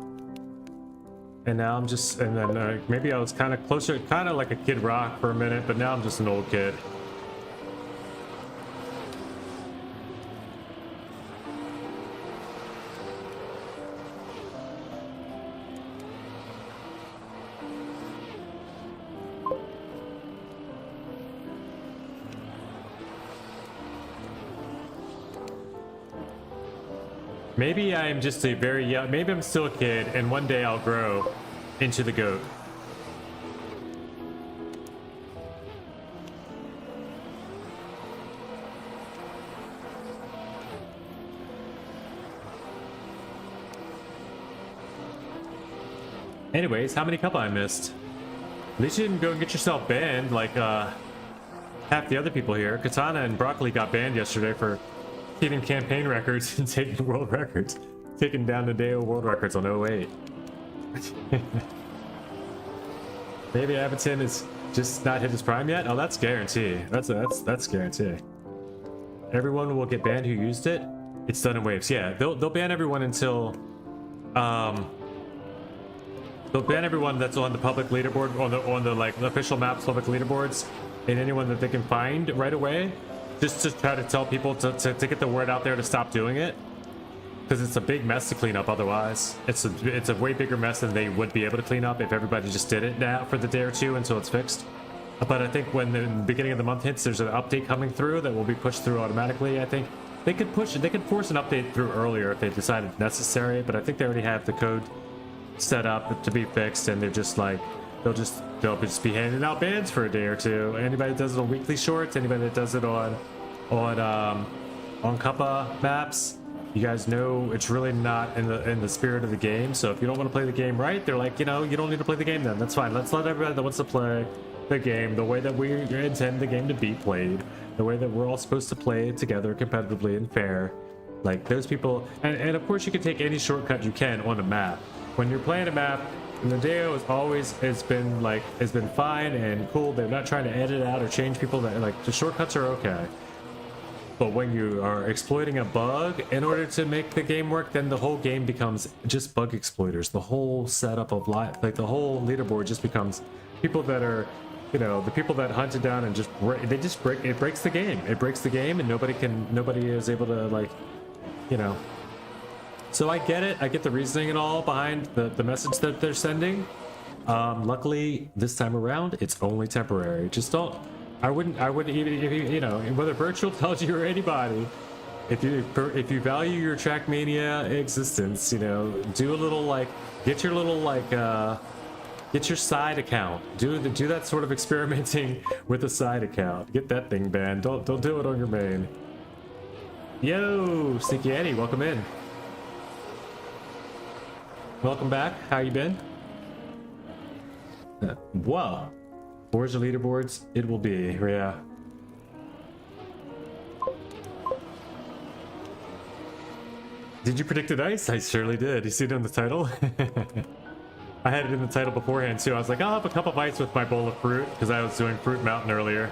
and now I'm just, and then maybe I was kind of closer, kind of like a Kid Rock for a minute, but now I'm just an old kid. Maybe I'm just a very young, maybe I'm still a kid, and one day I'll grow into the goat. Anyways, how many cup I missed? At least you didn't go and get yourself banned like half the other people here. Katana and Broccoli got banned yesterday for keeping campaign records and taking world records. Taking down the day of world records on 08. Maybe Avaton is just not hit his prime yet? Oh, that's guarantee. That's guarantee. Everyone will get banned who used it. It's done in waves. Yeah, they'll ban everyone until they'll ban everyone that's on the public leaderboard, on the like official maps public leaderboards, and anyone that they can find right away. Just to try to tell people to get the word out there to stop doing it. because it's a big mess to clean up otherwise. It's a way bigger mess than they would be able to clean up if everybody just did it now for the day or two until it's fixed. But I think when the beginning of the month hits, there's an update coming through that will be pushed through automatically. I think they could force an update through earlier if they decided necessary, but I think they already have the code set up to be fixed, and they're just like, they'll just be handing out bans for a day or two. Anybody that does it on weekly shorts, anybody that does it on Kappa maps, you guys know it's really not in the spirit of the game. So if you don't want to play the game right, they're like, you know, you don't need to play the game then. That's fine. Let's let everybody that wants to play the game the way that we intend the game to be played, the way that we're all supposed to play it together competitively and fair. Like those people, and of course you can take any shortcut you can on a map. When you're playing a map, Nadeo has been fine and cool. They're not trying to edit out or change people. That like the shortcuts are okay. But when you are exploiting a bug in order to make the game work, then the whole game becomes just bug exploiters. The whole setup of life, like the whole leaderboard, just becomes people that are, you know, the people that hunt it down and it breaks the game. It breaks the game, and nobody is able to, like, you know. So I get it. I get the reasoning and all behind the message that they're sending. Luckily, this time around, it's only temporary. Just don't. I wouldn't even, if you know, whether virtual tells you or anybody, if you value your Trackmania existence, you know, do a little, like, get your little, like, get your side account. Do that sort of experimenting with a side account. Get that thing banned. Don't do it on your main. Yo, Sneaky Eddie, welcome in. Welcome back. How you been? Whoa. Forza leaderboards, it will be, yeah. Did you predict it ice? I surely did. You see it in the title? I had it in the title beforehand too. I was like, I'll have a cup of ice with my bowl of fruit, because I was doing Fruit Mountain earlier.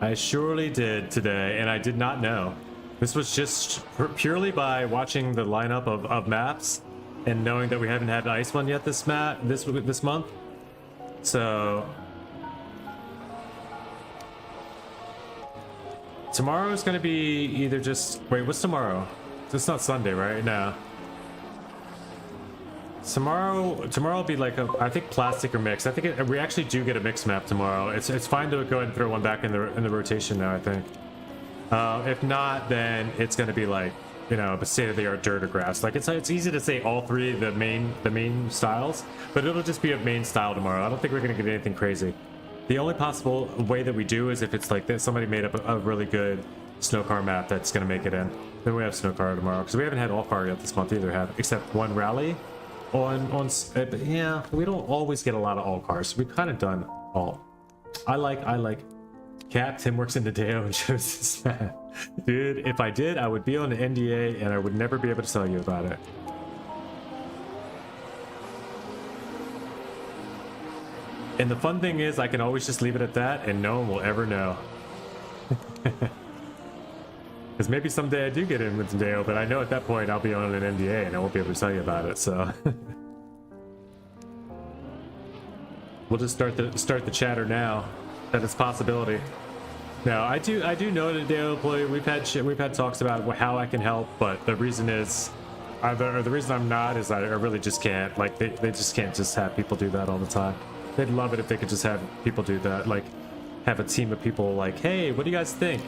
I surely did today, and I did not know. This was just purely by watching the lineup of maps and knowing that we haven't had an ice one yet this month. So tomorrow is going to be either just, wait, what's tomorrow? It's not Sunday, right? No. Tomorrow will be like I think plastic or mix. I think we actually do get a mix map tomorrow. It's fine to go ahead and throw one back in the rotation now, I think. If not, then it's going to be like, you know, a state-of-the-art dirt or grass. Like it's easy to say all three the main styles, but it'll just be a main style tomorrow. I don't think we're going to get anything crazy. The only possible way that we do is if it's like this, somebody made up a really good snow car map that's going to make it in. Then we have snow car tomorrow, because we haven't had all car yet this month either, except one rally on but yeah, we don't always get a lot of all cars. We've kind of done all. I like Cap. Tim works in the Nadeo and shows this map. Dude, if I did, I would be on an NDA and I would never be able to tell you about it. And the fun thing is, I can always just leave it at that and no one will ever know. Because maybe someday I do get in with Nadeo, but I know at that point I'll be on an NDA and I won't be able to tell you about it, so. We'll just start the chatter now. That it's a possibility. No, I do know that Nadeo employee. We've had talks about how I can help, but the reason is, the reason I'm not is I really just can't. Like they just can't just have people do that all the time. They'd love it if they could just have people do that. Like have a team of people like, hey, what do you guys think?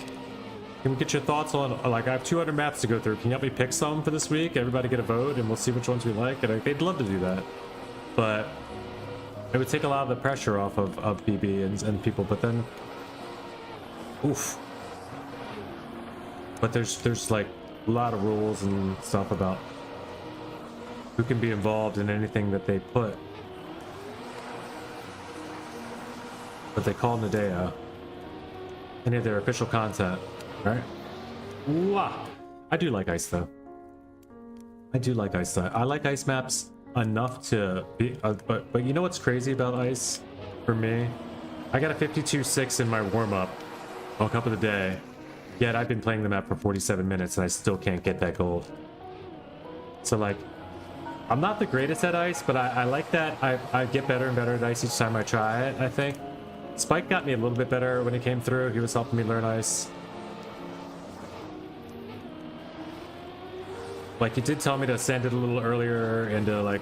Can we get your thoughts on, like, I have 200 maps to go through. Can you help me pick some for this week? Everybody get a vote and we'll see which ones we like. And they'd love to do that, but it would take a lot of the pressure off of BB and people. But then, oof. But there's like a lot of rules and stuff about who can be involved in anything that they put. What they call Nadeo. Any of their official content. Right? Wow. I do like ice though. I do like ice though. I like ice maps enough to be, but you know what's crazy about ice for me? I got a 52.6 in my warm-up on Cup of the Day, yet I've been playing the map for 47 minutes and I still can't get that gold. So like, I'm not the greatest at ice, but I like that I get better and better at ice each time I try it, I think. Spike got me a little bit better when he came through. He was helping me learn ice. Like it did tell me to send it a little earlier and to like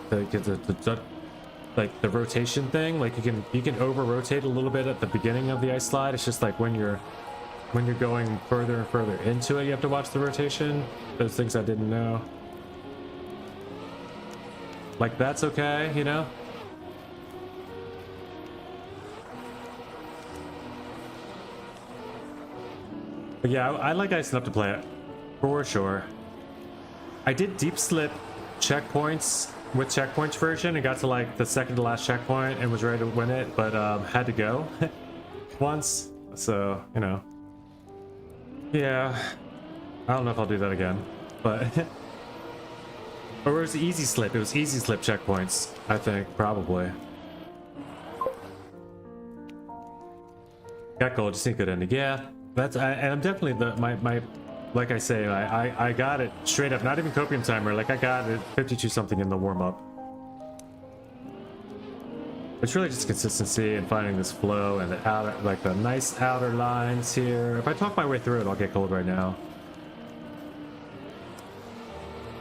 like the rotation thing. Like you can over rotate a little bit at the beginning of the ice slide. It's just like when you're going further and further into it, you have to watch the rotation. Those things I didn't know. Like that's okay, you know? But yeah, I like ice enough to play it, for sure. I did deep slip checkpoints with checkpoints version and got to like the second to last checkpoint and was ready to win it, but had to go once. So, you know. Yeah. I don't know if I'll do that again, but or it was easy slip. It was easy slip checkpoints, I think, probably. Got gold, just need good ending. Yeah, and I'm definitely my like I say, I got it straight up, not even copium timer. Like I got it 52 something in the warm up. It's really just consistency and finding this flow and the outer, like the nice outer lines here. If I talk my way through it, I'll get gold right now.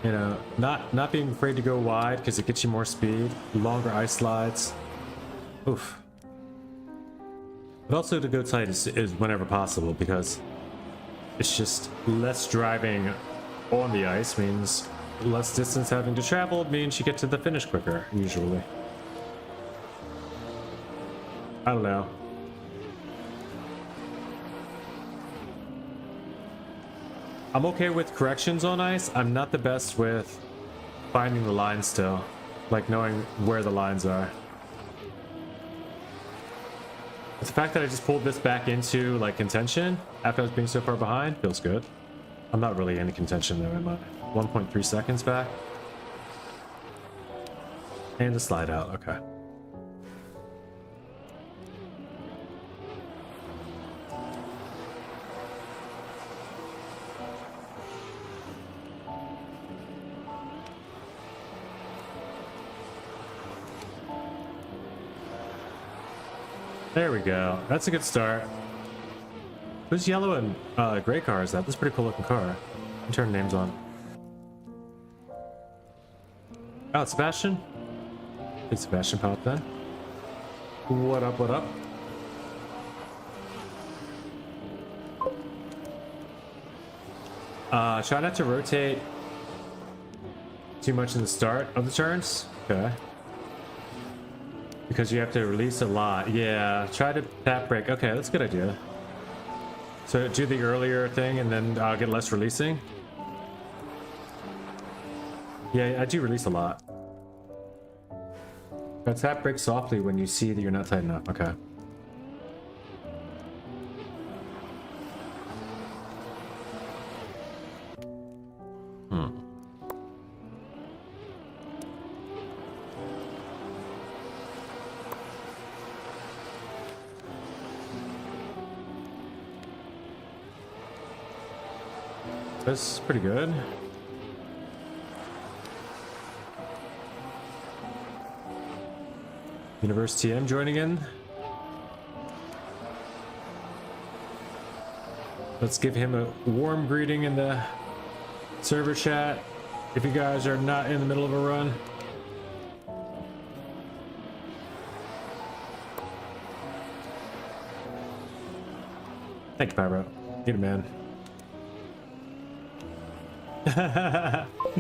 You know, not being afraid to go wide because it gets you more speed, longer ice slides. Oof. But also to go tight is whenever possible because it's just less driving on the ice means less distance having to travel means you get to the finish quicker usually. I don't know. I'm okay with corrections on ice. I'm not the best with finding the lines still, like knowing where the lines are. But the fact that I just pulled this back into like contention after I was being so far behind feels good. I'm not really in contention though, am I? 1.3 seconds back. And the slide out, okay. There we go. That's a good start. Whose yellow and gray car is that? That's a pretty cool looking car. Turn names on. Oh, it's Sebastian? I think Sebastian popped then. What up, what up? Try not to rotate too much in the start of the turns. Okay. Because you have to release a lot. Yeah, try to tap brake. Okay, that's a good idea. So do the earlier thing and then get less releasing. Yeah, I do release a lot. But tap brake softly when you see that you're not tight enough. Okay. That's pretty good. Universe TM joining in. Let's give him a warm greeting in the server chat if you guys are not in the middle of a run. Thank you, Pyro. Get it, man.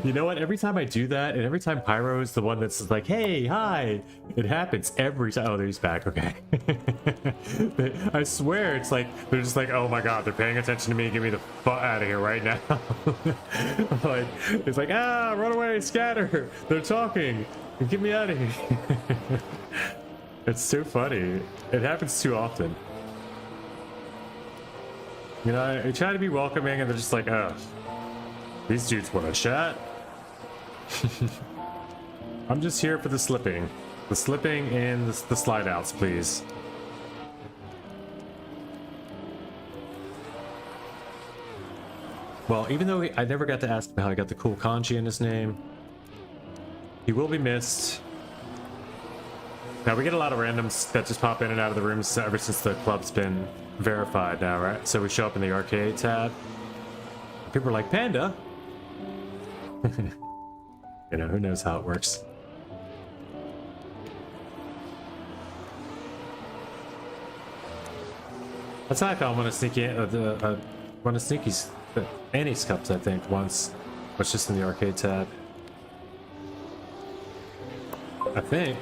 You know what? Every time I do that, and every time Pyro is the one that's like, hey, hi, it happens every time. Oh, he's back. Okay. I swear it's like, they're just like, oh my God, they're paying attention to me. Get me the fuck out of here right now. Like, it's like, ah, run away, scatter. They're talking. Get me out of here. It's so funny. It happens too often. You know, I try to be welcoming and they're just like, oh. These dudes want to chat. I'm just here for the slipping. The slipping and the slide outs, please. Well, even though I never got to ask him how he got the cool kanji in his name, he will be missed. Now, we get a lot of randoms that just pop in and out of the rooms ever since the club's been verified now, right? So we show up in the arcade tab. People are like, Panda? You know, who knows how it works. That's how I found one of Sneaky, one of Sneaky's Annie's cups, I think, once. Was just in the arcade tab. I think.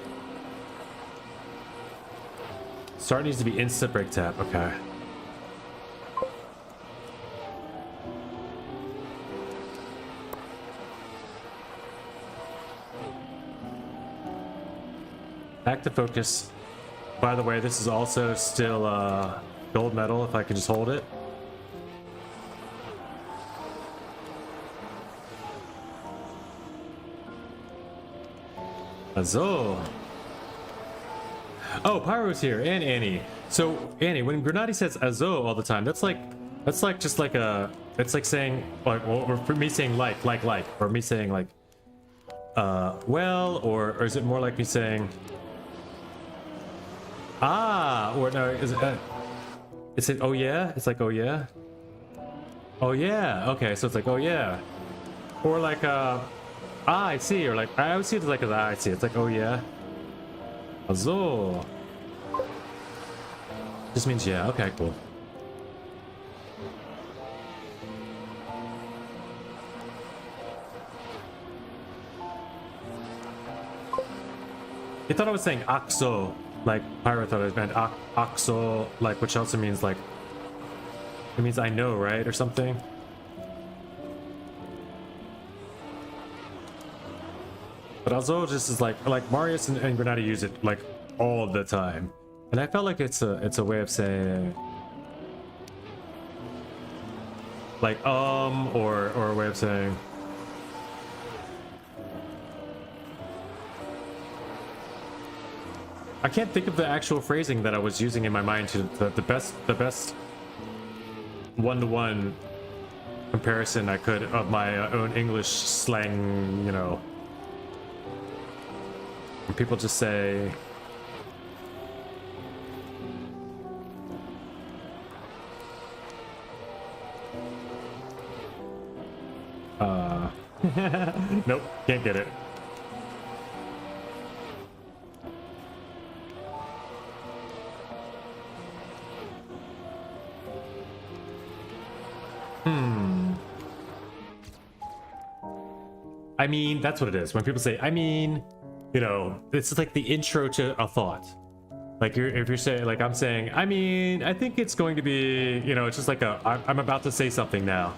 Start needs to be instant break tab. Okay. Back to focus. By the way, this is also still gold medal if I can just hold it. Azul. Oh, Pyro's here and Annie. So Annie, when Grenati says Azul all the time, that's like just like a, it's like saying like, or for me saying like, or me saying like, well, or is it more like me saying, ah, or no, is it oh yeah? It's like oh yeah, oh yeah. Okay, so it's like oh yeah, or like I see, or like I always see it as like I see. It's like oh yeah, Azul. Just means yeah. Okay, cool. He thought I was saying Akso, like Pyro thought I meant Akso, like, which also means like, it means I know, right, or something. But Azo just is like Marius and Grenati use it like all the time, and I felt like it's a way of saying like or a way of saying. I can't think of the actual phrasing that I was using in my mind to the best one-to-one comparison I could of my own English slang, you know. And people just say nope, can't get it. I mean, that's what it is. When people say, I mean, you know, it's like the intro to a thought. Like if you're saying, like I'm saying, I mean, I think it's going to be, you know, it's just like I'm about to say something now.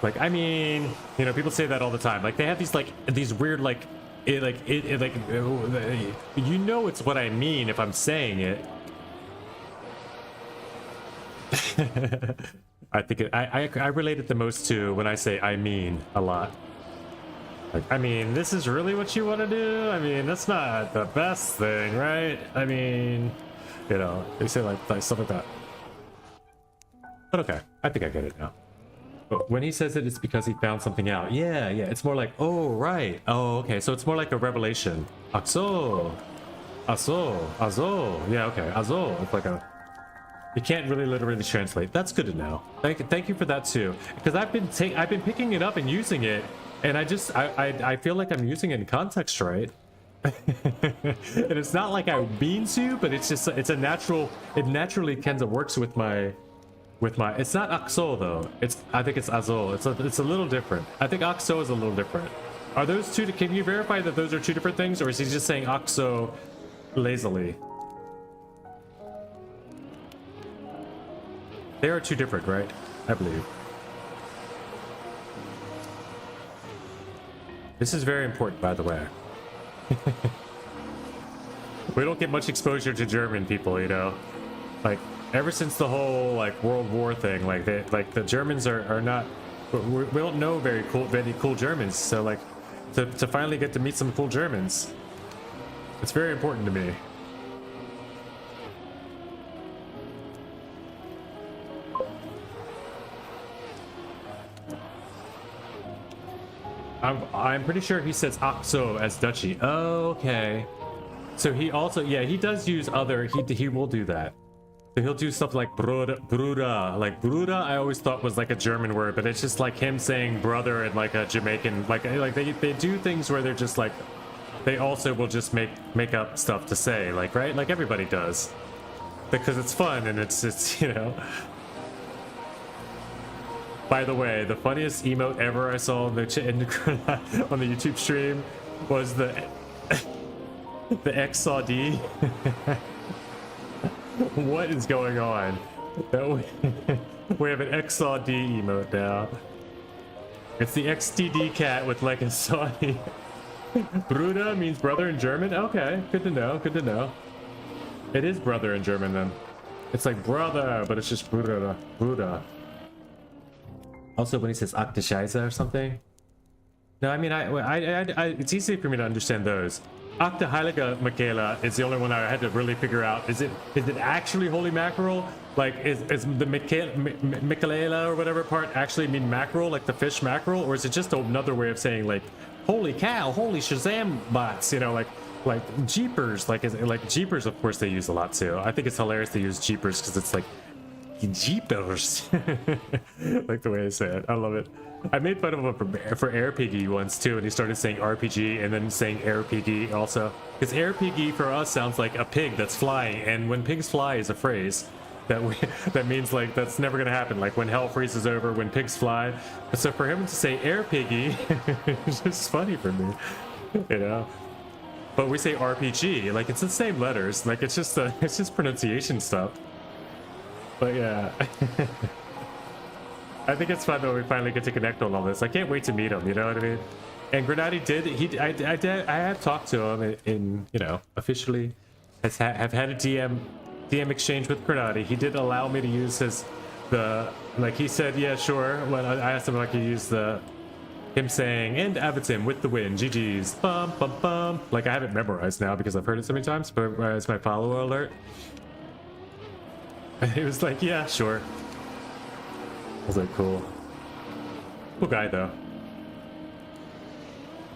Like, I mean, you know, people say that all the time. Like they have these weird, like, you know, it's what I mean if I'm saying it. I think I relate it the most to when I say I mean a lot. Like, I mean, this is really what you want to do? I mean, that's not the best thing, right? I mean, you know, they say like stuff like that. But okay, I think I get it now. But when he says it, it's because he found something out. Yeah, it's more like, oh, right. Oh, okay, so it's more like a revelation. Axo. Azo. Yeah, okay, Azo. It's like a... You can't really literally translate. That's good to know. Thank you for that too. Because I've been picking it up and using it, and I feel like I'm using it in context, right? And it's not like I mean to, but it's just it's a natural. It naturally kind of works with my. It's not Akso though. I think it's Azol. It's a little different. I think Akso is a little different. Are those two? Can you verify that those are two different things, or is he just saying Akso lazily? They are two different, right? I believe. This is very important, by the way. We don't get much exposure to German people, you know. Like ever since the whole like World War thing, like the Germans are not. We don't know very cool Germans. So like to finally get to meet some cool Germans, it's very important to me. I'm pretty sure he says Akso as Dutchy. Oh, okay. So he also, yeah, he does use other, he will do that. So he'll do stuff like Bruder. Like Bruder, I always thought was like a German word, but it's just like him saying brother in like a Jamaican, like they do things where they're just like, they also will just make up stuff to say, like, right? Like everybody does. Because it's fun and it's you know. By the way, the funniest emote ever I saw on the YouTube stream was the XAD. What is going on? We have an XAD emote now. It's the XTD cat with like a Saudi. Bruder means brother in German? Okay, good to know, good to know. It is brother in German then. It's like brother, but it's just Bruder. Bruder. Also, when he says Akte Scheiße or something. No, I mean, it's easy for me to understand those. Akte Heilige Michaela is the only one I had to really figure out. Is it actually holy mackerel? Like, is the Michaela or whatever part actually mean mackerel, like the fish mackerel? Or is it just another way of saying, like, holy cow, holy Shazam bots, you know, like Jeepers, like Jeepers, of course, they use a lot too. I think it's hilarious they use Jeepers because it's like, Jeepers. Like the way I say it. I love it. I made fun of him for Air Piggy once too, and he started saying RPG and then saying Air Piggy also. Because Air Piggy for us sounds like a pig that's flying, and when pigs fly is a phrase that means like that's never gonna happen. Like when hell freezes over, when pigs fly. So for him to say Air Piggy, it's just funny for me, you know. But we say RPG, like it's the same letters. Like it's just pronunciation stuff. But yeah, I think it's fun that we finally get to connect on all this. I can't wait to meet him, you know what I mean? And Grenati I have talked to him in you know, officially have had a DM exchange with Grenati. He did allow me to use like he said, yeah, sure. When I asked him if I could use him saying, and Avatim with the win, GG's, bum, bum, bum. Like I have it memorized now because I've heard it so many times, but it's my follower alert. He was like, yeah, sure. I was like, cool. Cool guy though.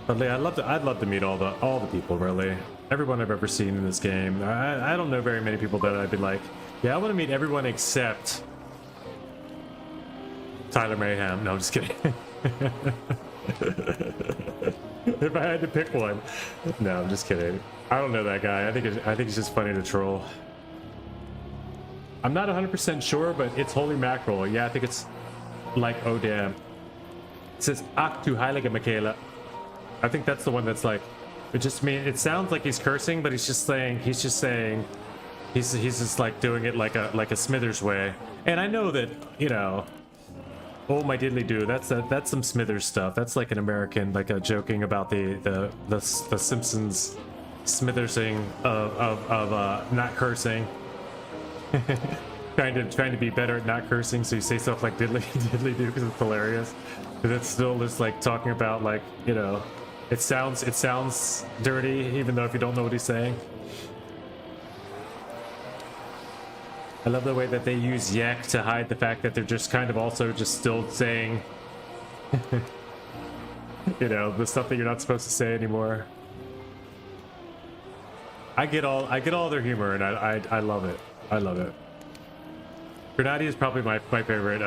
But yeah, I'd love to meet all the people, really. Everyone I've ever seen in this game. I don't know very many people that I'd be like, yeah, I want to meet everyone except Tyler Mayhem. No, I'm just kidding. If I had to pick one. No, I'm just kidding. I don't know that guy. I think it's just funny to troll. I'm not 100% sure, but it's holy mackerel. Yeah, I think it's like, oh damn. It says Aktu Heilige Michaela. I think that's the one that's like, it sounds like he's cursing, but he's just like doing it like a Smithers way. And I know that, you know, oh my diddly do, that's some Smithers stuff. That's like an American, like a joking about the Simpsons Smithersing of not cursing. trying to be better at not cursing, so you say stuff like diddly do because it's hilarious. But it's still just like talking about, like, you know, it sounds dirty even though if you don't know what he's saying. I love the way that they use yak to hide the fact that they're just kind of also just still saying you know, the stuff that you're not supposed to say anymore. I get all their humor, and I love it. I love it. Grenati is probably my favorite.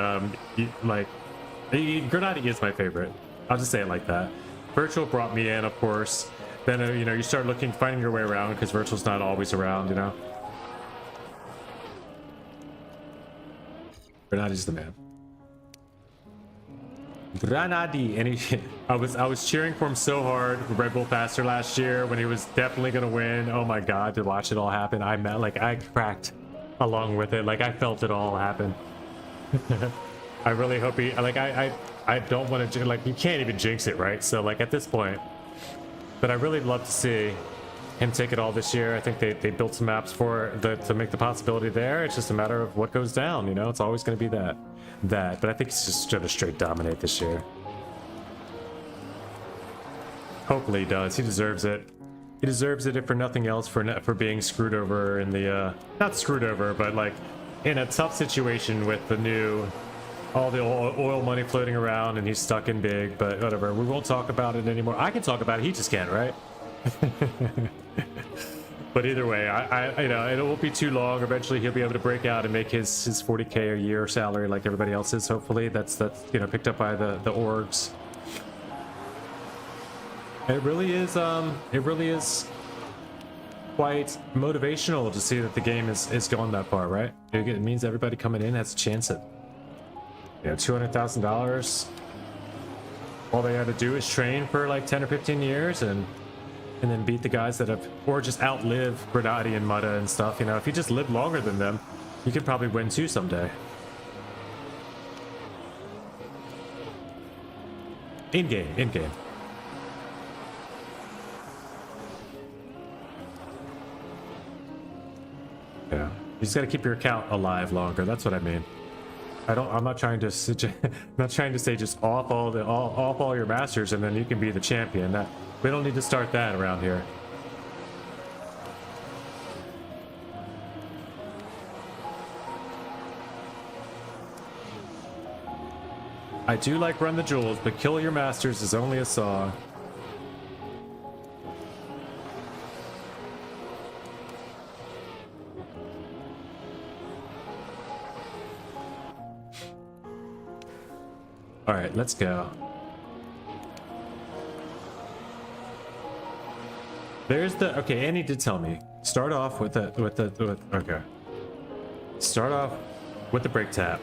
Grenati is my favorite. I'll just say it like that. Virtual brought me in, of course. Then you know, you start finding your way around because Virtual's not always around, you know. Grenati's the man. Grenati, and I was cheering for him so hard for Red Bull Faster last year when he was definitely gonna win. Oh my god, to watch it all happen, I cracked along with it. Like I felt it all happen. I really hope he, like, I don't want to, like, you can't even jinx it, right? So like at this point, but I really love to see him take it all this year. I think they built some maps to make the possibility there. It's just a matter of what goes down, you know. It's always going to be that, but I think he's just going to straight dominate this year. Hopefully he does. He deserves it. He deserves it, if for nothing else, for being screwed over in the not screwed over, but like in a tough situation with all the oil money floating around, and he's stuck in big. But whatever, we won't talk about it anymore. I can talk about it, he just can't, right? But either way, you know, it won't be too long. Eventually, he'll be able to break out and make his 40K a year salary like everybody else is. Hopefully, that's you know, picked up by the orgs. It really is quite motivational to see that the game is going that far, right? It means everybody coming in has a chance at, you know, $200,000. All they had to do is train for like 10 or 15 years and then beat the guys that have, or just outlive Grenadi and Mutta and stuff. You know, if you just live longer than them, you could probably win too someday. In game. Yeah, you just got to keep your account alive longer. That's what I mean. I'm not trying to say just off all your masters and then you can be the champion. That we don't need to start that around here. I do like Run the Jewels, but Kill Your Masters is only a song. All right, let's go. There's the, okay, Annie did tell me. Start off with okay. Start off with the break tap.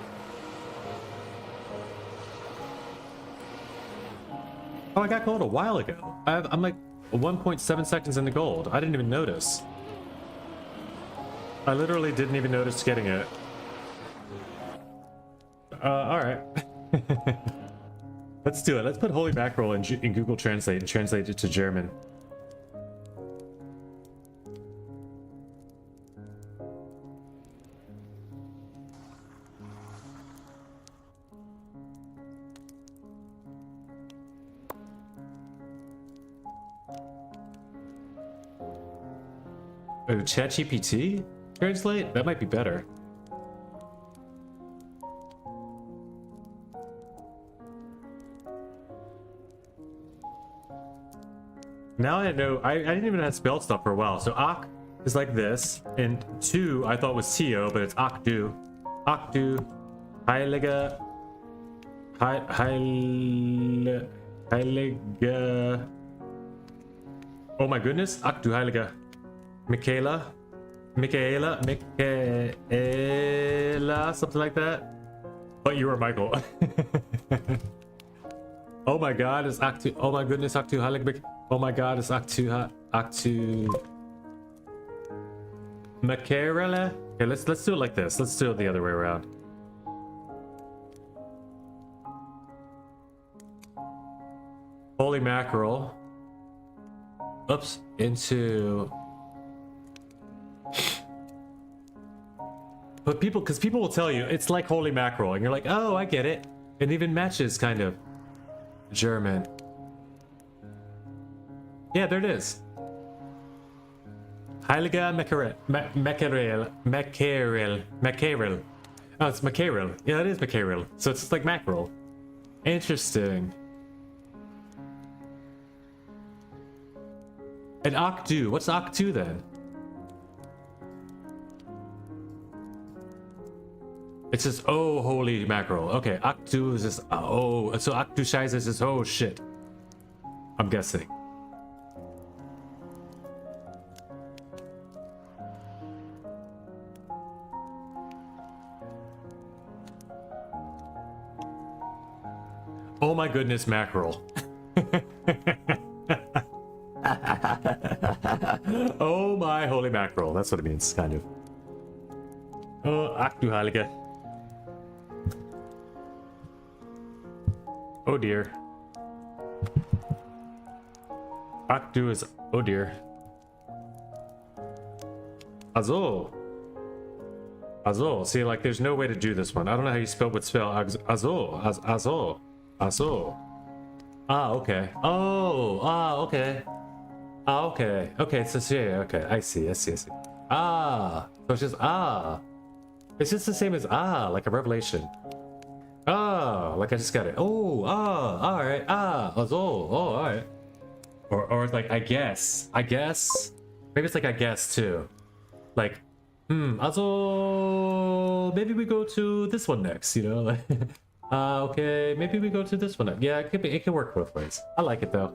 Oh, I got gold a while ago. I'm like 1.7 seconds in the gold. I didn't even notice. I literally didn't even notice getting it. All right. Let's do it. Let's put holy mackerel in Google Translate and translate it to German. Oh, ChatGPT translate? That might be better. Now I know, I didn't even have spell stuff for a while. So Ak is like this, and 2 I thought was Tio, but it's Akdu. Akdu, Heilige, Heilige. Oh my goodness, Akdu Heilige. Michaela, something like that. But you were Michael. Oh my god, it's Aktu. Oh my goodness, Aktu Heilige. Oh my god, it's Aktu Macarela. Okay, let's do it like this. Let's do it the other way around. Holy mackerel. Oops, into. But because people will tell you it's like holy mackerel, and you're like, oh, I get it. It even matches kind of German. Yeah, there it is. Heilige Mackerel. Oh, it's mackerel. Yeah, it is mackerel. So it's like mackerel. Interesting. And Akdu. What's Akdu then? It says, oh, holy mackerel. Okay, Akdu is just, oh, so Akdu Scheiße is just, oh, shit. I'm guessing. Oh my goodness, mackerel. Oh my holy mackerel. That's what it means, kind of. Oh, Akdu Heilige. Oh dear. Akdu is, oh dear. Azul. Azul. See, like, there's no way to do this one. I don't know how you would spell Azul. Azul. Azul. Ah, okay. Oh, okay. Ah, okay. Okay, so yeah, okay. I see. Ah. So it's just It's just the same as like a revelation. Like I just got it. Oh, alright. Azul. Oh, alright. Or like I guess. Maybe it's like I guess too. Like, also maybe we go to this one next, you know? Like, okay, maybe we go to this one next. Yeah, it can work both ways. I like it though.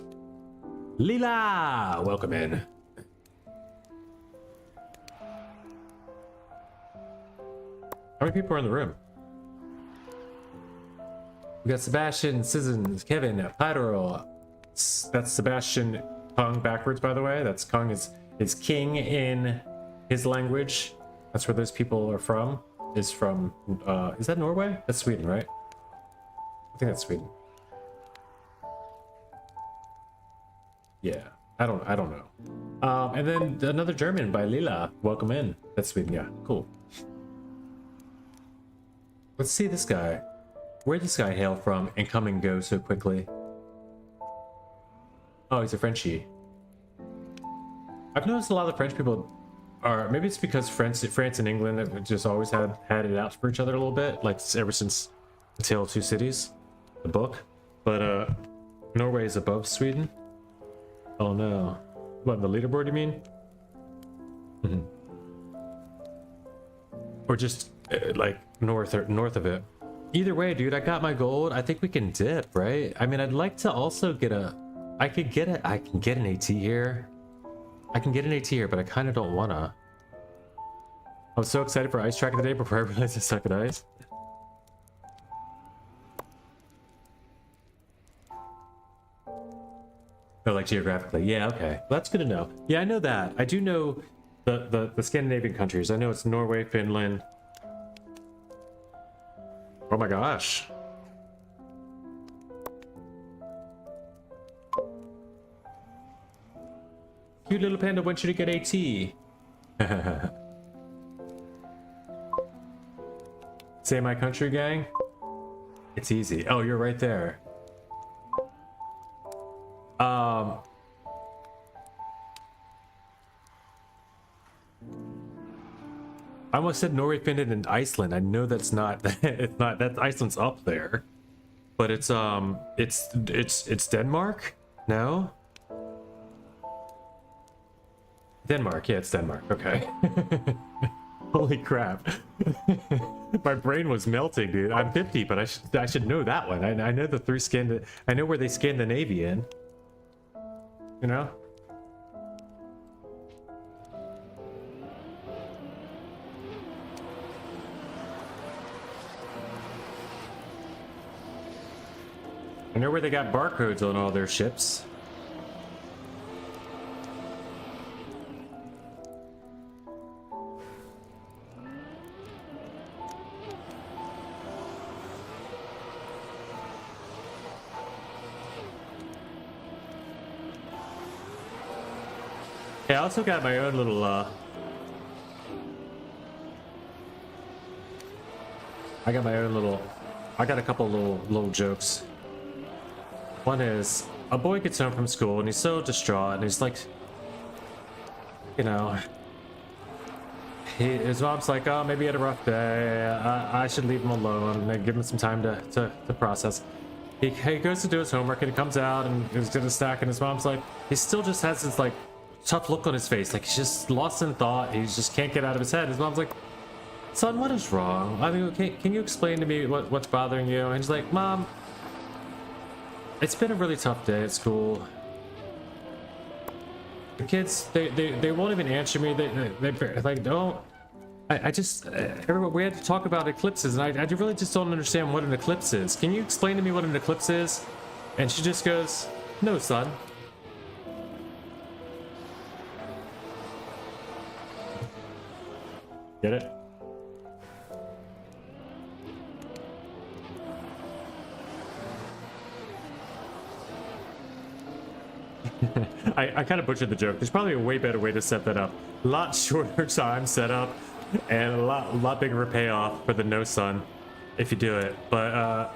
Lila, welcome in. How many people are in the room? We got Sebastian, Sizzin, Kevin, Pyro. That's Sebastian Kung backwards, by the way. That's Kung is king in his language. That's where those people are from. Is from is that Norway? That's Sweden, right? I think that's Sweden. Yeah, I don't know. And then another German by Lila. Welcome in. That's Sweden. Yeah, cool. Let's see this guy. Where'd this guy hail from and come and go so quickly? Oh, he's a Frenchie. I've noticed a lot of French people are, maybe it's because France and England have just always had it out for each other a little bit, like ever since The Tale of Two Cities, the book. But Norway is above Sweden. Oh no. What, the leaderboard you mean? Mm-hmm. Or just like north of it. Either way, dude, I got my gold. I think we can dip, right? I mean, I'd like to also get I can get an AT here. I can get an AT here, but I kind of don't wanna. I was so excited for ice track today before I realized I suck at ice. Oh, like geographically. Yeah, okay. Well, that's good to know. Yeah, I know that. I do know the Scandinavian countries. I know it's Norway, Finland. Oh my gosh. Cute little panda wants you to get AT. Say my country, gang? It's easy. Oh, you're right there. I almost said Norway, Finland, and Iceland. I know that's not. It's not. That Iceland's up there, but it's Denmark. No. Denmark. Yeah, it's Denmark. Okay. Holy crap. My brain was melting, dude. I'm 50, but I should know that one. I know the three I know where they Scandinavian. You know. I know where they got barcodes on all their ships. Yeah, I also got my own little I got a couple little jokes. One is, a boy gets home from school and he's so distraught and he's like, you know, his mom's like, oh, maybe he had a rough day. I should leave him alone and give him some time to process. He goes to do his homework and he comes out and he's gonna stack and his mom's like, he still just has this like tough look on his face. Like he's just lost in thought. He just can't get out of his head. His mom's like, son, what is wrong? I mean, can you explain to me what's bothering you? And he's like, Mom, it's been a really tough day at school. The kids, they won't even answer me. They like don't. I just we had to talk about eclipses, and I really just don't understand what an eclipse is. Can you explain to me what an eclipse is? And she just goes, no, son. Get it? I kind of butchered the joke. There's probably a way better way to set that up. A lot shorter time set up and a lot bigger payoff for the no son if you do it. But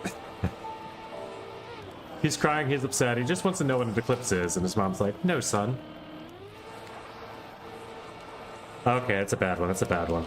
he's crying, he's upset. He just wants to know what an eclipse is, and his mom's like, no, son. Okay, that's a bad one. That's a bad one.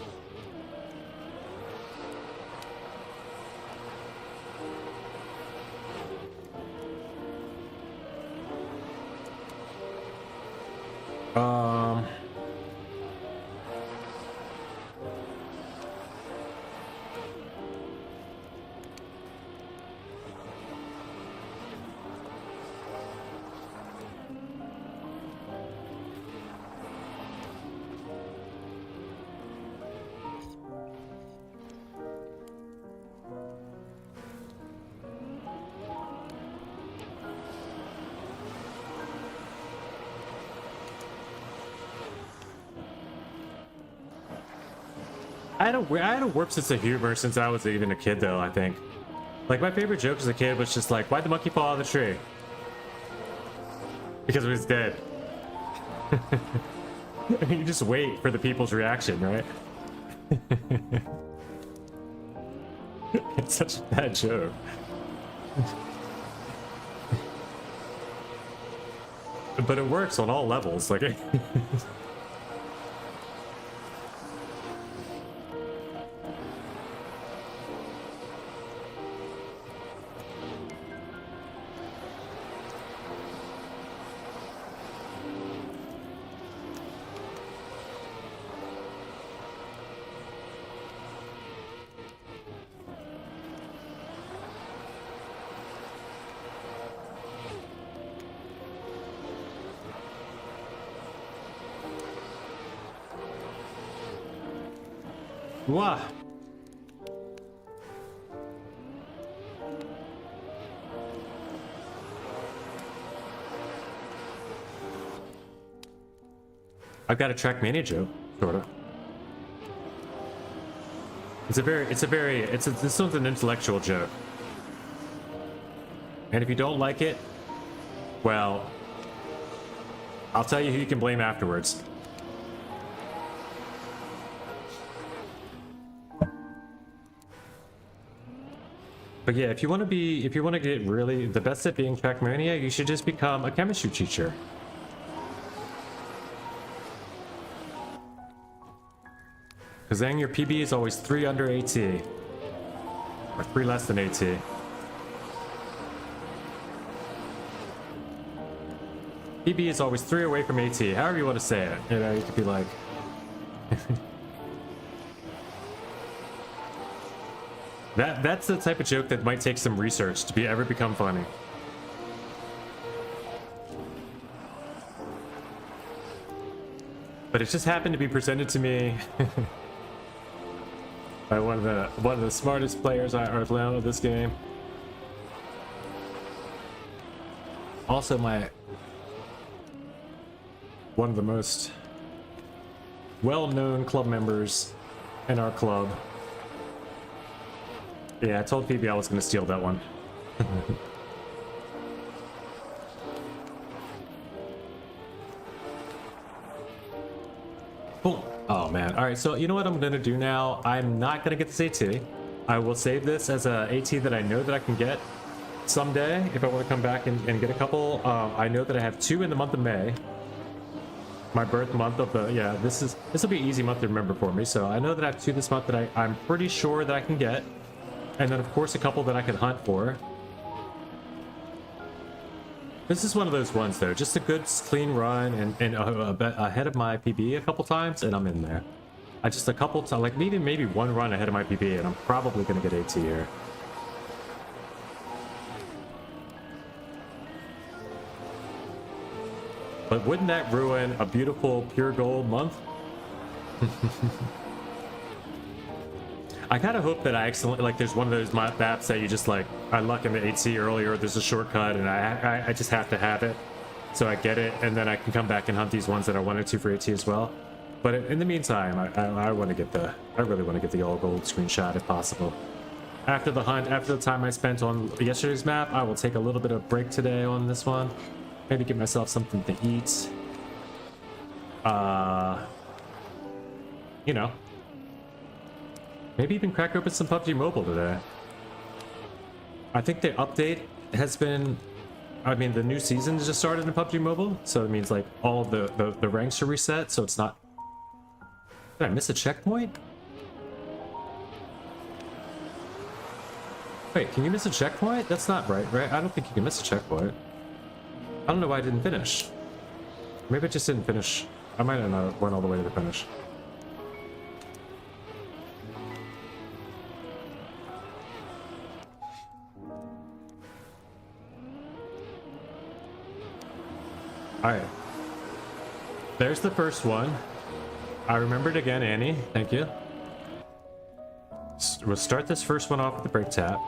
I had a warped sense of humor since I was even a kid, though. I think, like, my favorite joke as a kid was just like, "Why'd the monkey fall out of the tree?" Because it was dead. You just wait for the people's reaction, right? It's such a bad joke. But it works on all levels. Like, wah. I've got a Trackmania joke, sort of. This one's an intellectual joke. And if you don't like it, well, I'll tell you who you can blame afterwards. But yeah, if you want to get really the best at being Trackmania, you should just become a chemistry teacher. Because then your PB is always 3 under AT. Or 3 less than AT. PB is always 3 away from AT, however you want to say it. You know, you could be like... That's the type of joke that might take some research to ever become funny. But it just happened to be presented to me by one of the smartest players I've learned of this game. Also one of the most well-known club members in our club. Yeah, I told Phoebe I was going to steal that one. Cool. Oh man. All right, so you know what I'm going to do now? I'm not going to get this AT. I will save this as a AT that I know that I can get someday if I want to come back and get a couple. I know that I have 2 in the month of May. My birth month of the... Yeah, this will be an easy month to remember for me. So I know that I have 2 this month that I'm pretty sure that I can get. And then, of course, a couple that I can hunt for. This is one of those ones, though. Just a good, clean run and ahead of my PB a couple times, and I'm in there. Just a couple times, like maybe one run ahead of my PB, and I'm probably going to get AT here. But wouldn't that ruin a beautiful, pure gold month? I kind of hope that I accidentally, like, there's one of those maps that you just, like, I luck in the 8C earlier, there's a shortcut, and I just have to have it. So I get it, and then I can come back and hunt these ones that I wanted to for AT as well. But in the meantime, I want to get I really want to get the all gold screenshot if possible. After the hunt, after the time I spent on yesterday's map, I will take a little bit of break today on this one. Maybe get myself something to eat. You know. Maybe even crack open some PUBG Mobile today. I think the update has been... I mean, the new season just started in PUBG Mobile, so it means, like, all the ranks are reset, so it's not... Did I miss a checkpoint? Wait, can you miss a checkpoint? That's not right, right? I don't think you can miss a checkpoint. I don't know why I didn't finish. Maybe I just didn't finish. I might have not went all the way to the finish. Alright. There's the first one. I remembered again, Annie. Thank you. We'll start this first one off with the brake tap.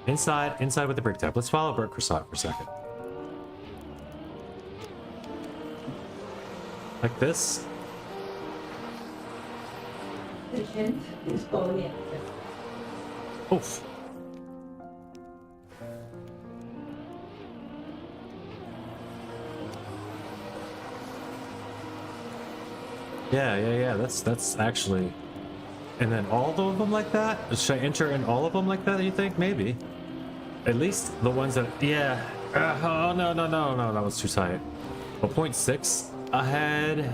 Inside with the brake tap. Let's follow Bert Croissant for a second. Like this. Oof. Yeah. That's actually. And then all of them like that? Should I enter in all of them like that, you think? Maybe. At least the ones that, yeah. Oh, no, that was too tight. Well, 0.6 ahead.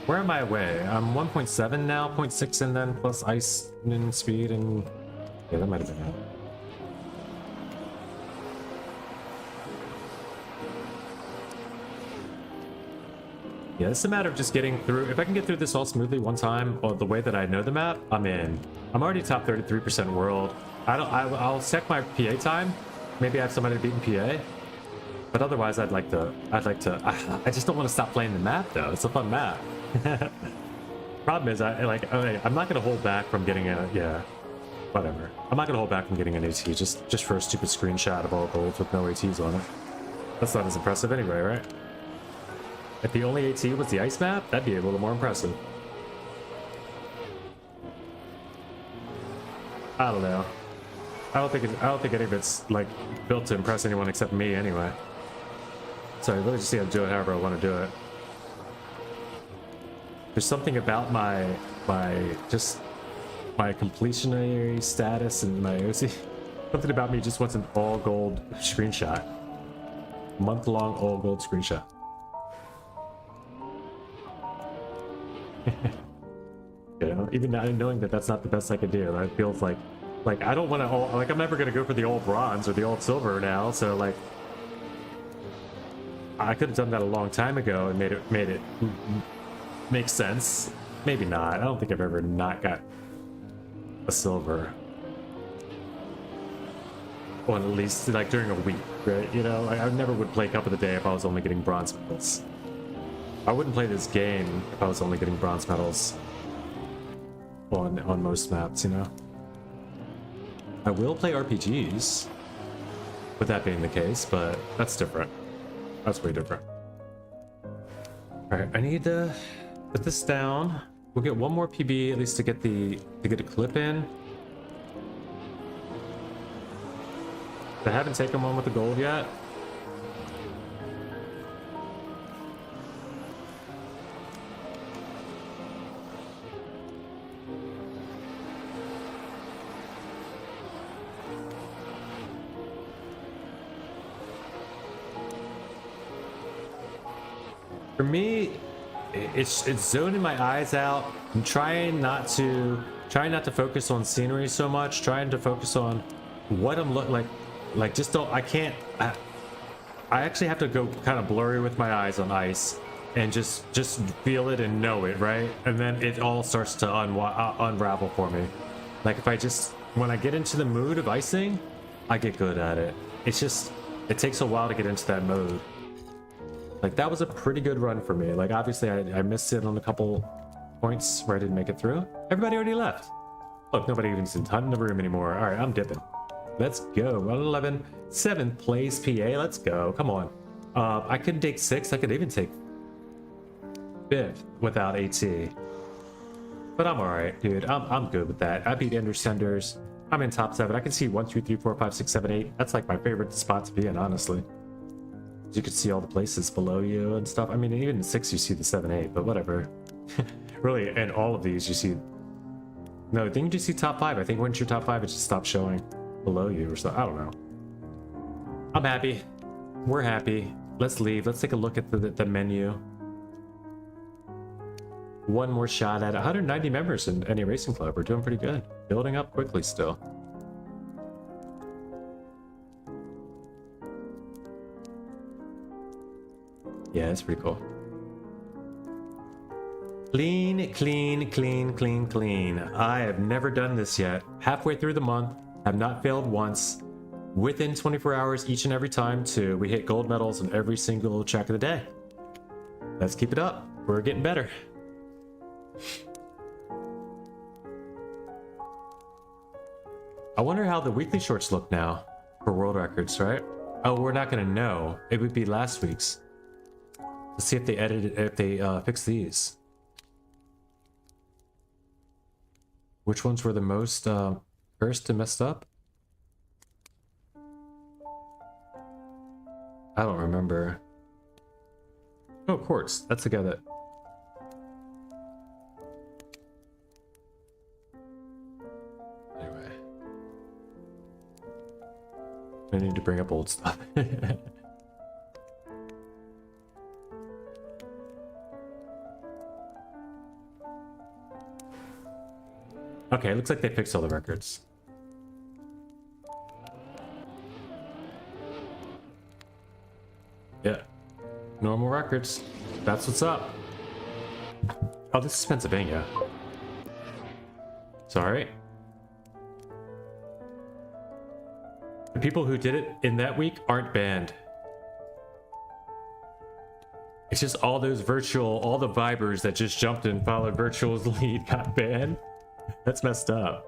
Where am I away? I'm 1.7 now, 0.6 and then plus ice and speed and... Yeah, that might have been it. Yeah, it's a matter of just getting through. If I can get through this all smoothly one time, or the way that I know the map, I'm in. I'm already top 33% world. I'll check my PA time. Maybe I have somebody beating PA. But otherwise, I'd like to. I just don't want to stop playing the map though. It's a fun map. Problem is, I'm not gonna hold back from getting a whatever. I'm not gonna hold back from getting an AT just for a stupid screenshot of all golds with no ATs on it. That's not as impressive anyway, right? If the only AT was the ice map, that'd be a little more impressive. I don't know. I don't think any of it's like built to impress anyone except me anyway. So I really just see how to do it however I want to do it. There's something about my completionary status and my OC. Something about me just wants an all gold screenshot. Month-long all gold screenshot. You know, even knowing that that's not the best I could do, it feels like I don't want to I'm never gonna go for the old bronze or the old silver now. So like, I could have done that a long time ago and made it make sense. Maybe not. I don't think I've ever not got a silver. Or at least like during a week, right? You know, I never would play Cup of the Day if I was only getting bronze medals. I wouldn't play this game if I was only getting bronze medals on most maps, you know. I will play RPGs with that being the case, but that's different. That's way different. All right, I need to put this down. We'll get one more PB at least to get a clip in. I haven't taken one with the gold yet. For me, it's zoning my eyes out. I'm trying not to focus on scenery so much. Trying to focus on what I'm like. Just don't. I can't. I actually have to go kind of blurry with my eyes on ice and just feel it and know it, right? And then it all starts to unravel for me. Like when I get into the mood of icing, I get good at it. It takes a while to get into that mode. Like, that was a pretty good run for me. Like, obviously, I missed it on a couple points where I didn't make it through. Everybody already left. Look, nobody even's in the room anymore. All right, I'm dipping. Let's go. 111, 7th place PA. Let's go. Come on. I could take 6th. I could even take 5th without AT. But I'm all right, dude. I'm good with that. I beat Ender Senders. I'm in top 7. I can see 1, 2, 3, 4, 5, 6, 7, 8. That's like my favorite spot to be in, honestly. You could see all the places below you and stuff. I mean, even in 6 you see the 7, 8, but whatever. Really, in all of these you see... No, I think you see top 5. I think once you're top 5 it just stops showing below you or something. I don't know. I'm happy. We're happy. Let's leave. Let's take a look at the menu. One more shot at 190 members in NA Racing Club. We're doing pretty good. Building up quickly still. Yeah, it's pretty cool. Clean, clean, clean, clean, clean. I have never done this yet. Halfway through the month, have not failed once. Within 24 hours each and every time, too. We hit gold medals on every single track of the day. Let's keep it up. We're getting better. I wonder how the weekly shorts look now for world records, right? Oh, we're not gonna know. It would be last week's. Let's see if they edited, if they fixed these. Which ones were the most cursed and messed up? I don't remember. Oh, quartz. That's the guy that... Anyway. I need to bring up old stuff. Okay, looks like they fixed all the records. Yeah. Normal records. That's what's up. Oh, this is Pennsylvania. Sorry. The people who did it in that week aren't banned. It's just all those virtual, all the vibers that just jumped and followed virtual's lead got banned. That's messed up.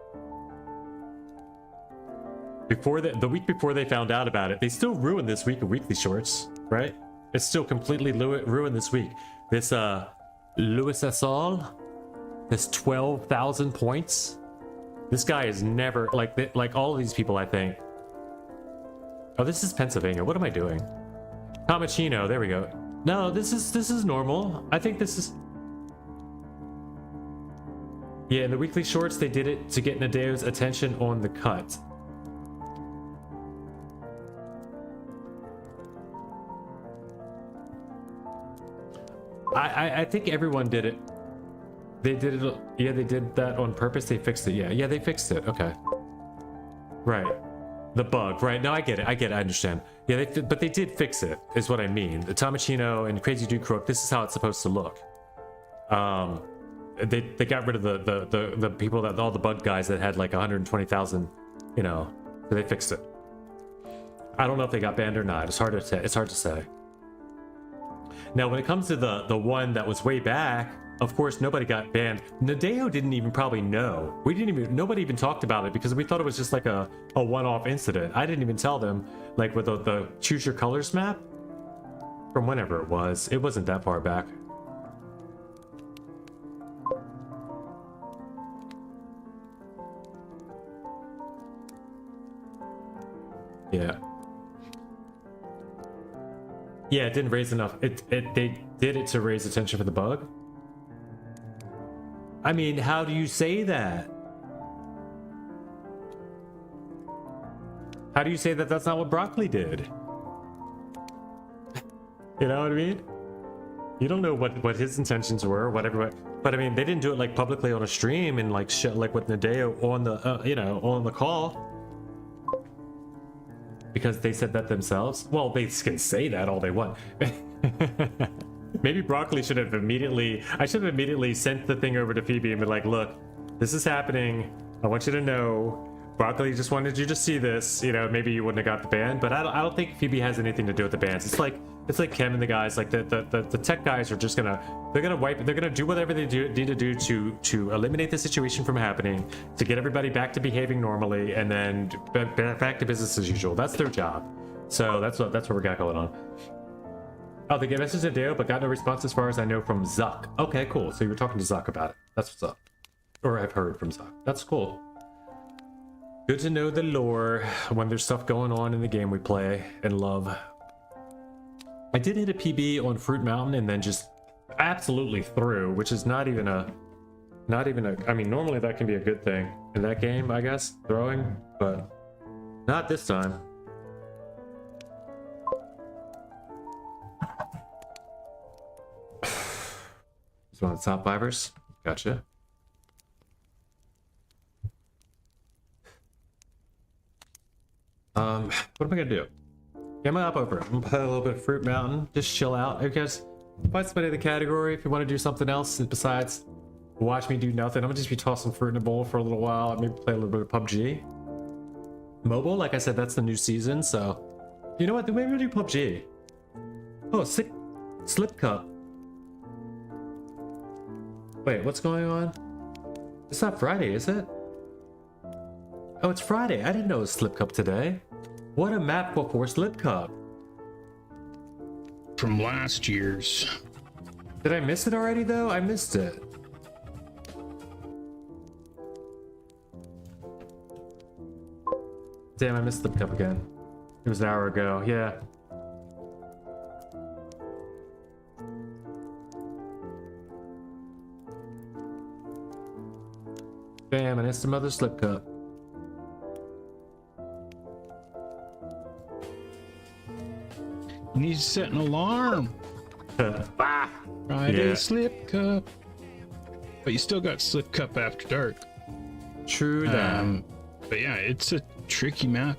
Before the week before they found out about it, they still ruined this week of weekly shorts, right? It's still completely ruined this week. This Louis Assal, this 12,000 points. This guy is never like all of these people, I think. Oh, this is Pennsylvania. What am I doing? Tomachino, there we go. No, this is normal. I think this is... Yeah, in the weekly shorts, they did it to get Nadeo's attention on the cut. I think everyone did it. They did it. Yeah, they did that on purpose. They fixed it. Yeah, they fixed it. Okay. Right. The bug. Right. No, I get it. I understand. Yeah, but they did fix it, is what I mean. The Tomachino and Crazy Dude Crook, this is how it's supposed to look. They got rid of the people that all the bug guys that had like 120,000, you know, so they fixed it. I don't know if they got banned or not. It's hard to say. Now, when it comes to the one that was way back, of course, nobody got banned. Nadeo didn't even probably know. Nobody even talked about it because we thought it was just like a one-off incident. I didn't even tell them, like with the choose your colors map from whenever it was. It wasn't that far back. Yeah. Yeah, it didn't raise enough. They did it to raise attention for the bug. I mean, how do you say that? How do you say that that's not what Broccoli did? You know what I mean? You don't know what his intentions were, or whatever. But I mean, they didn't do it like publicly on a stream and like shit like with Nadeo on the you know, on the call. Because they said that themselves. Well, they can say that all they want. Maybe Broccoli should have immediately... I should have immediately sent the thing over to Phoebe and been like, look, this is happening. I want you to know. Broccoli just wanted you to see this. You know, maybe you wouldn't have got the ban. But I don't think Phoebe has anything to do with the bans. It's like Kem and the guys. Like the tech guys are just gonna... They're gonna do whatever they need to do to eliminate the situation from happening, to get everybody back to behaving normally, and then back to business as usual. That's their job. So that's what we got going on. Oh, they get message to Deo, but got no response as far as I know from Zuck. Okay, cool. So you were talking to Zuck about it. That's what's up. Or I've heard from Zuck. That's cool. Good to know the lore when there's stuff going on in the game we play and love. I did hit a PB on Fruit Mountain and then just absolutely threw, which is not even a, I mean, normally that can be a good thing in that game, I guess, throwing, but not this time. It's one of the top fivers. Gotcha. What am I gonna do? Yeah, I'm gonna hop over. I'm gonna play a little bit of Fruit Mountain. Just chill out. I guess find somebody in the category if you want to do something else besides watch me do nothing. I'm gonna just be tossing fruit in a bowl for a little while. Maybe play a little bit of PUBG. Mobile, like I said, that's the new season. So, you know what? Maybe we'll do PUBG. Oh, sick. Slip Cup. Wait, what's going on? It's not Friday, is it? Oh, it's Friday. I didn't know it was Slip Cup today. What a map before Slip Cup. From last year's. Did I miss it already, though? I missed it. Damn, I missed the cup again. It was an hour ago. Yeah. Damn, I missed another slip cup. You need to set an alarm. Ah! Friday Yeah. slip cup. But you still got slip cup after dark. True that. But yeah, it's a tricky map.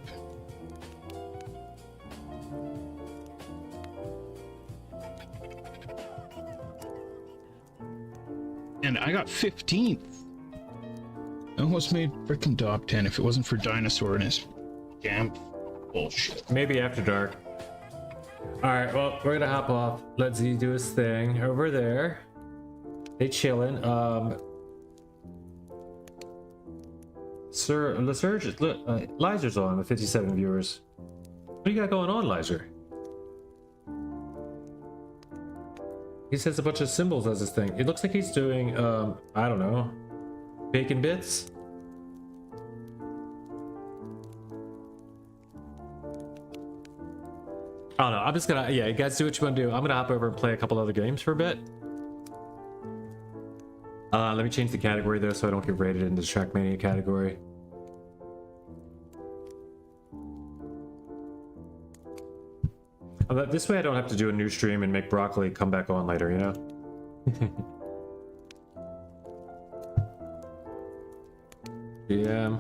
And I got 15th. I almost made freaking top 10 if it wasn't for Dinosaur and his damn bullshit. Maybe after dark. Alright, well, we're gonna hop off. Let Z do his thing over there. They chillin'. Sir Lyserge, Liser's on with 57 viewers. What do you got going on, Liser? He says a bunch of symbols as his thing. It looks like he's doing, I don't know, bacon bits? I don't know. I'm just gonna, yeah, you guys do what you want to do. I'm gonna hop over and play a couple other games for a bit. Let me change the category though so I don't get rated into the Trackmania category. This way I don't have to do a new stream and make Broccoli come back on later, you know? Yeah.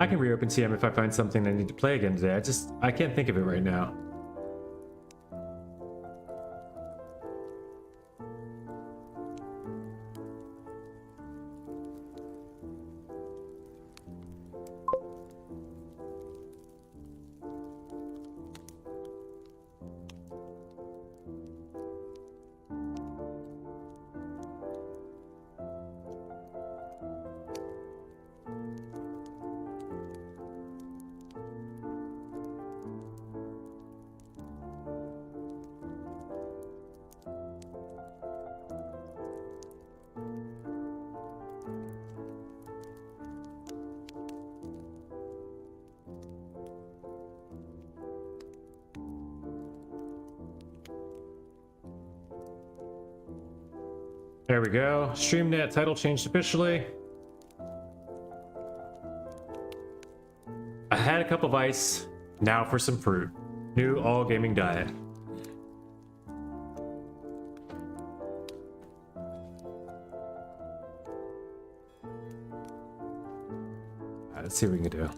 I can reopen CM if I find something I need to play again today. I can't think of it right now. There we go. StreamNet title changed officially. I had a cup of ice. Now for some fruit. New all gaming diet. Alright, let's see what we can do.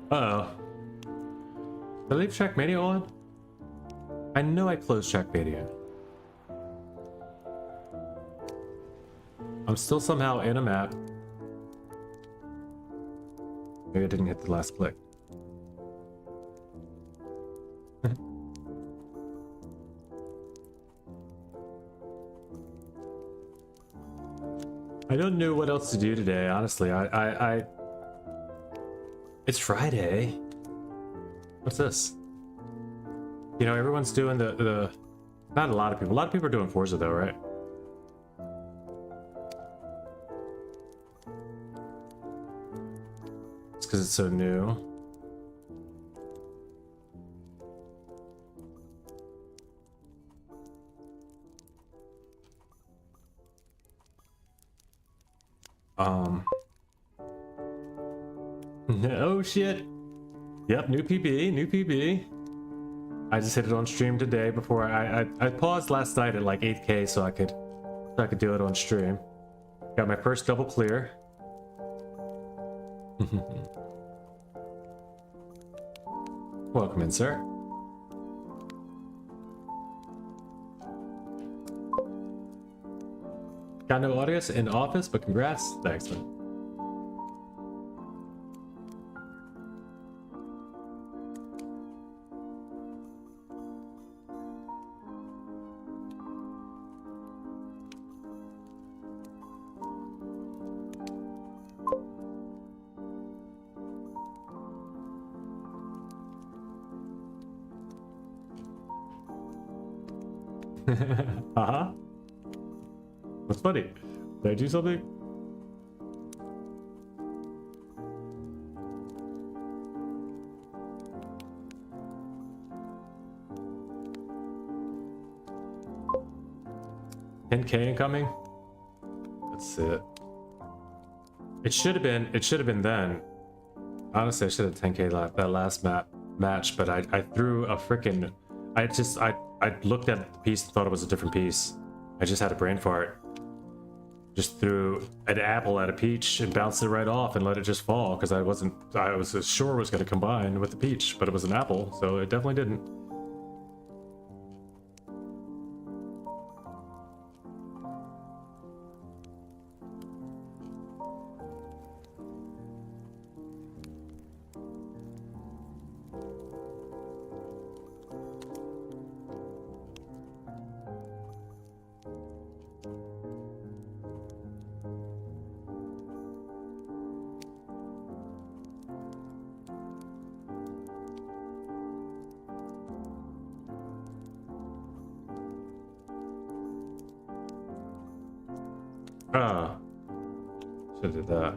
Uh-oh. Did I leave Trackmania on? I know I closed Trackmania. I'm still somehow in a map. Maybe I didn't hit the last click. I don't know what else to do today, honestly. It's Friday. What's this? You know, everyone's doing the not a lot of people. A lot of people are doing Forza though, right? It's because it's so new. Oh shit. Yep, new PB, new PB. I just hit it on stream today before I paused last night at like 8K so I could do it on stream. Got my first double clear. Welcome in, sir. Got no audience in office, but congrats. Thanks, man. Uh-huh. What's funny? Did I do something? $10K incoming? That's it. It should have been then. Honestly, I should have 10K that last match, but I threw a freaking. I looked at the piece and thought it was a different piece. I just had a brain fart. Just threw an apple at a peach and bounced it right off and let it just fall because I was sure it was going to combine with the peach, but it was an apple, so it definitely didn't. Ah, should have did that.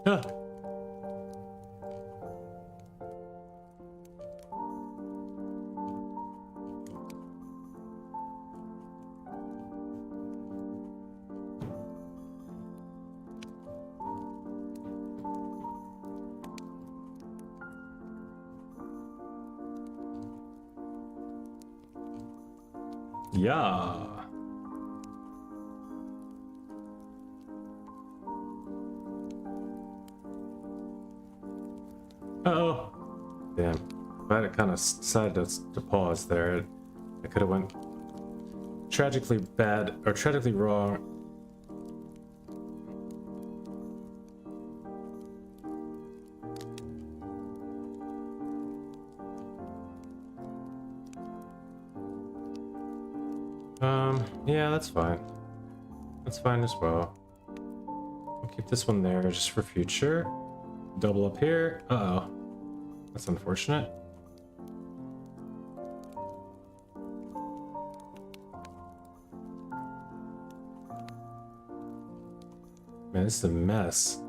Huh. Yeah. Uh-oh. Damn. Glad it kind of decided to pause there. I could have went tragically bad or tragically wrong. Yeah, that's fine. That's fine as well. We'll keep this one there just for future. Double up here. Uh-oh. That's unfortunate. Man, this is a mess.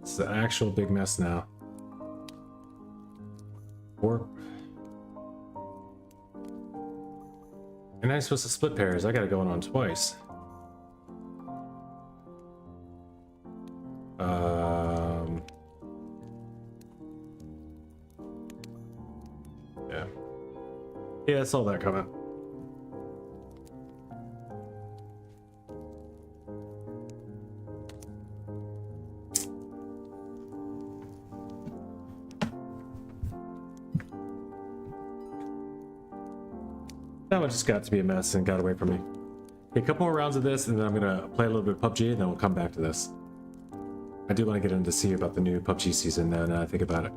This is an actual big mess now. Warp. And I'm supposed to split pairs. I gotta go on twice. Yeah. Yeah, I saw that coming. That one just got to be a mess and got away from me. Okay, a couple more rounds of this, and then I'm gonna play a little bit of PUBG, and then we'll come back to this. I do want to get in to see about the new PUBG season now that I think about it.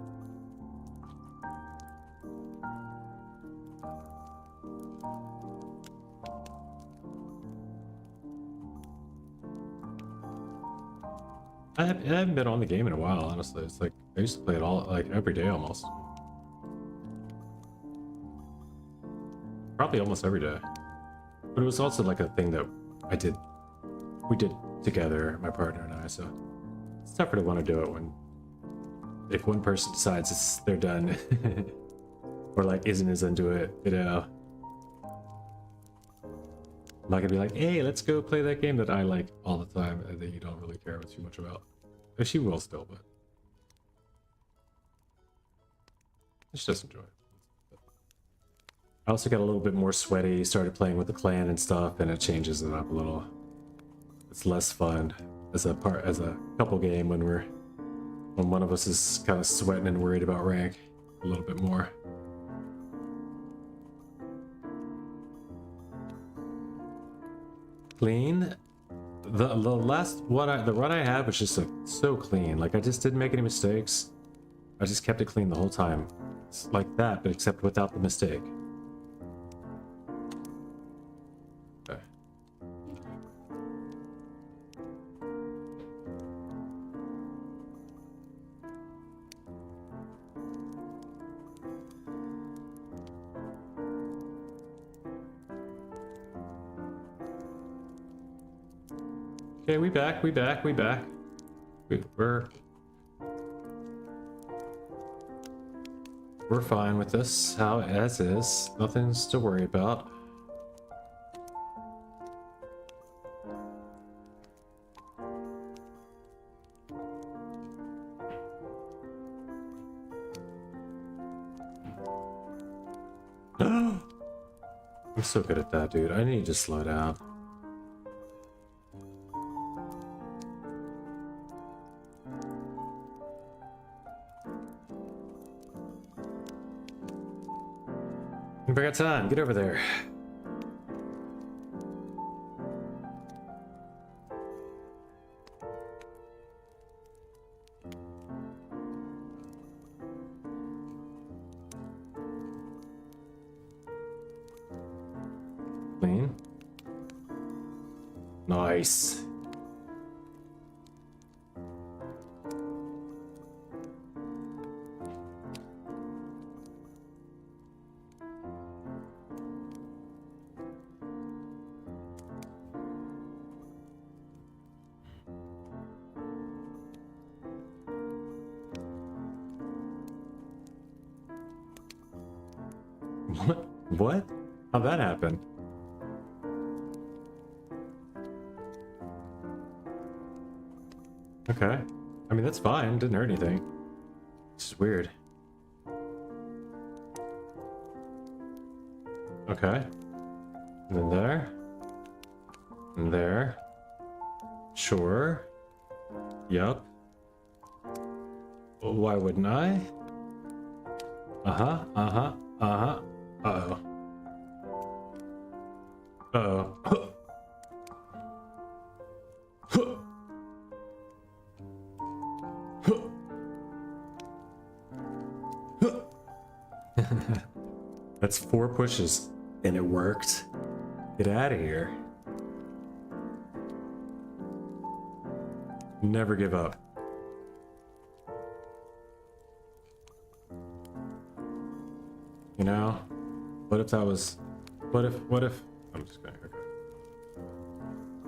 I haven't been on the game in a while, honestly. It's like I used to play it all, like every day almost. Probably almost every day. But it was also like a thing that we did together, my partner and I, so it's tougher to want to do it when, if one person decides they're done, or like isn't as into it, you know. I'm not gonna be like, hey, let's go play that game that I like all the time and that you don't really care too much about. But she will still, but She does enjoy it. I also got a little bit more sweaty, started playing with the clan and stuff, and it changes it up a little. It's less fun as a couple game when one of us is kind of sweating and worried about rank a little bit more. Clean. The last one, the run I had was just so clean. Like I just didn't make any mistakes. I just kept it clean the whole time. It's like that, but except without the mistake. Okay. Okay, we back. We're fine with this, as is. Nothing's to worry about. I'm so good at that, dude. I need to slow down. I got time. Get over there. Clean. Nice. What? How'd that happen? Okay. I mean, that's fine. Didn't hurt anything. It's just weird. Okay. And then there. And there. Sure. Yup. Why wouldn't I? Uh-huh. Uh-huh. Uh-huh. Uh-oh. Uh-oh. That's 4 pushes, and it worked. Get out of here. Never give up. You know? What if that was... What if... I'm just going, okay.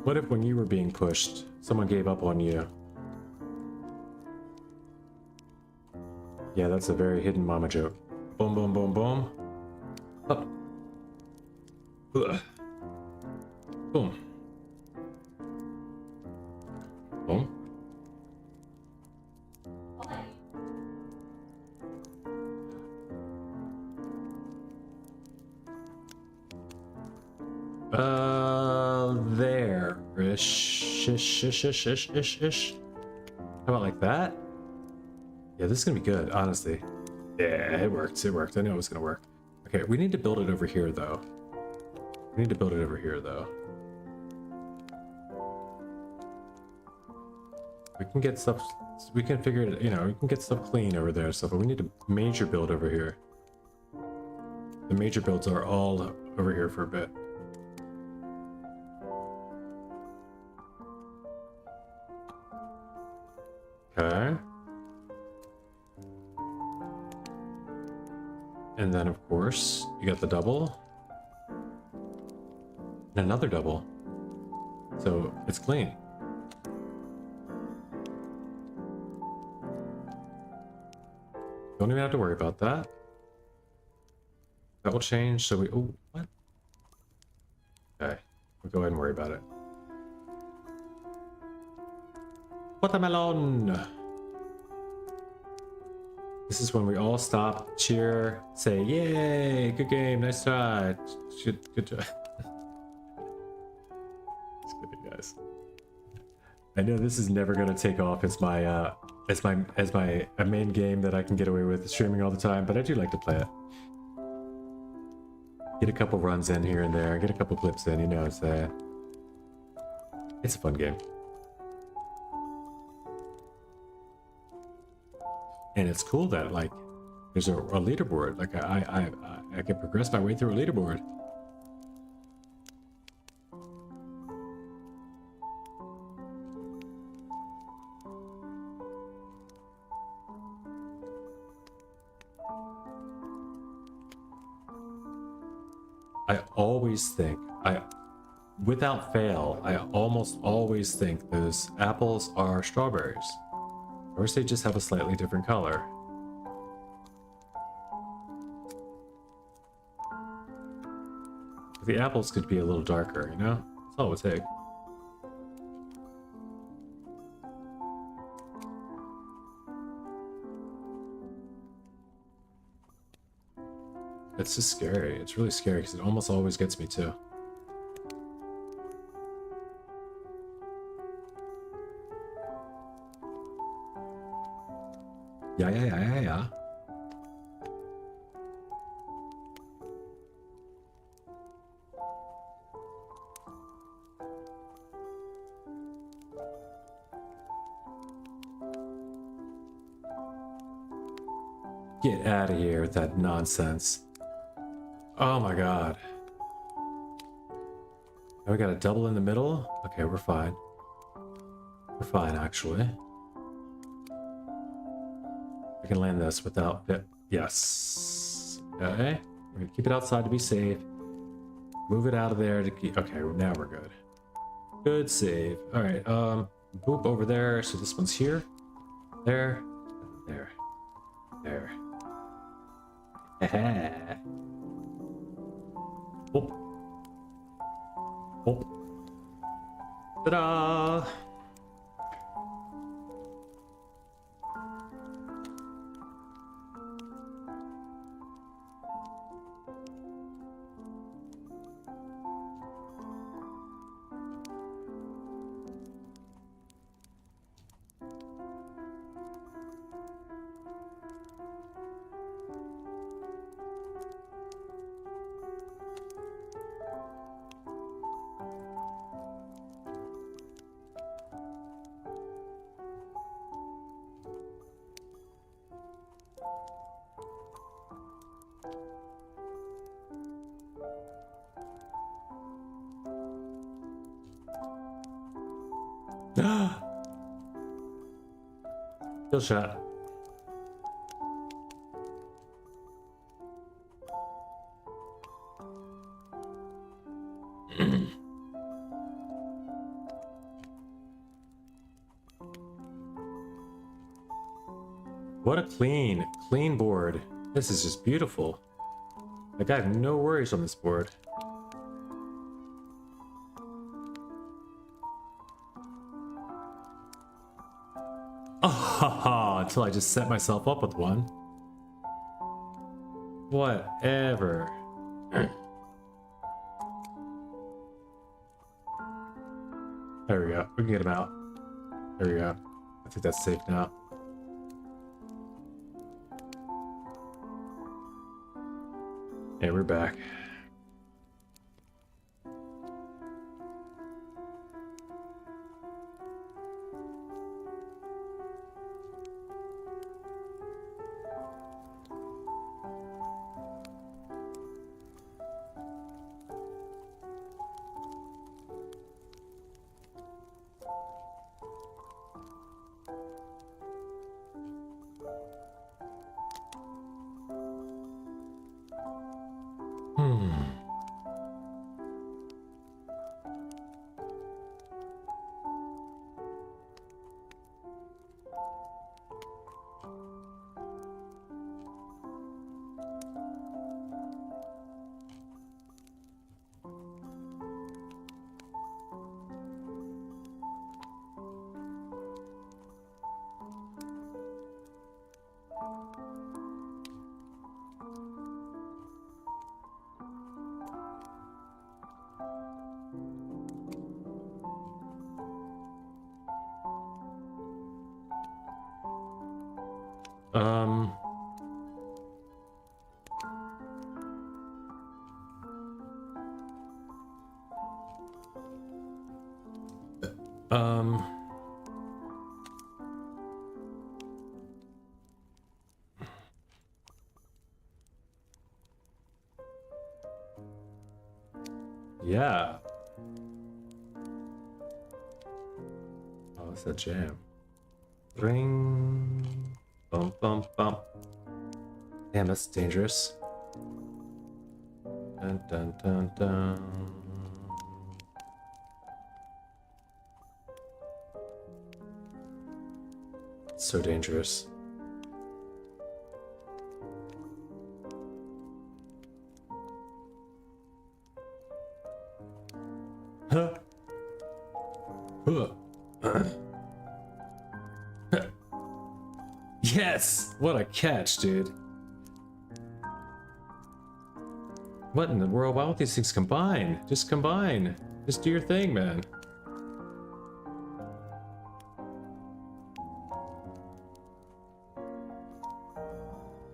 What if when you were being pushed, someone gave up on you? Yeah, that's a very hidden mama joke. Boom, boom, boom, boom. Up. Ugh. Boom. Boom. There-ish. How about like that? Yeah, this is gonna be good, honestly. Yeah, it worked. It worked. I knew it was gonna work. Okay, we need to build it over here, though. We can get stuff. We can figure it. You know, we can get stuff clean over there and stuff. But we need a major build over here. The major builds are all over here for a bit. Okay. And then, of course, you got the double. And another double. So, it's clean. Don't even have to worry about that. That will change, so we... Oh, what? Okay. We'll go ahead and worry about it. Watermelon! This is when we all stop, cheer, say, "Yay! Good game, nice try, good job." Just kidding, guys. I know this is never gonna take off as my main game that I can get away with streaming all the time, but I do like to play it. Get a couple runs in here and there, get a couple clips in. You know, it's a fun game. And it's cool that like there's a leaderboard. Like I can progress my way through a leaderboard. I always think, without fail, I almost always think those apples are strawberries. Or they just have a slightly different color. The apples could be a little darker, you know? That's all it would take. It's just scary. It's really scary because it almost always gets me too. Yeah. Get out of here with that nonsense. Oh my god. Now we got a double in the middle? Okay, we're fine. We're fine, actually. I can land this without it. Yes. Okay. We're gonna keep it outside to be safe. Move it out of there to keep. Okay, now we're good. Good save. All right. Boop over there. So this one's here. There. There. There. Haha. Oh. Oh. Ta-da! Kill shot. What a clean board. This is just beautiful. Like I have no worries on this board. Oh, until I just set myself up with one. Whatever. There we go. We can get him out. There we go. I think that's safe now. Yeah, we're back. Hmm. Um. Um. Yeah. Oh, it's a jam. Ring. Bump, bump, bump. Damn, that's dangerous. Dun, dun, dun, dun. So dangerous. Huh. Huh. Yes! What a catch, dude. What in the world? Why won't these things combine? Just combine. Just do your thing, man.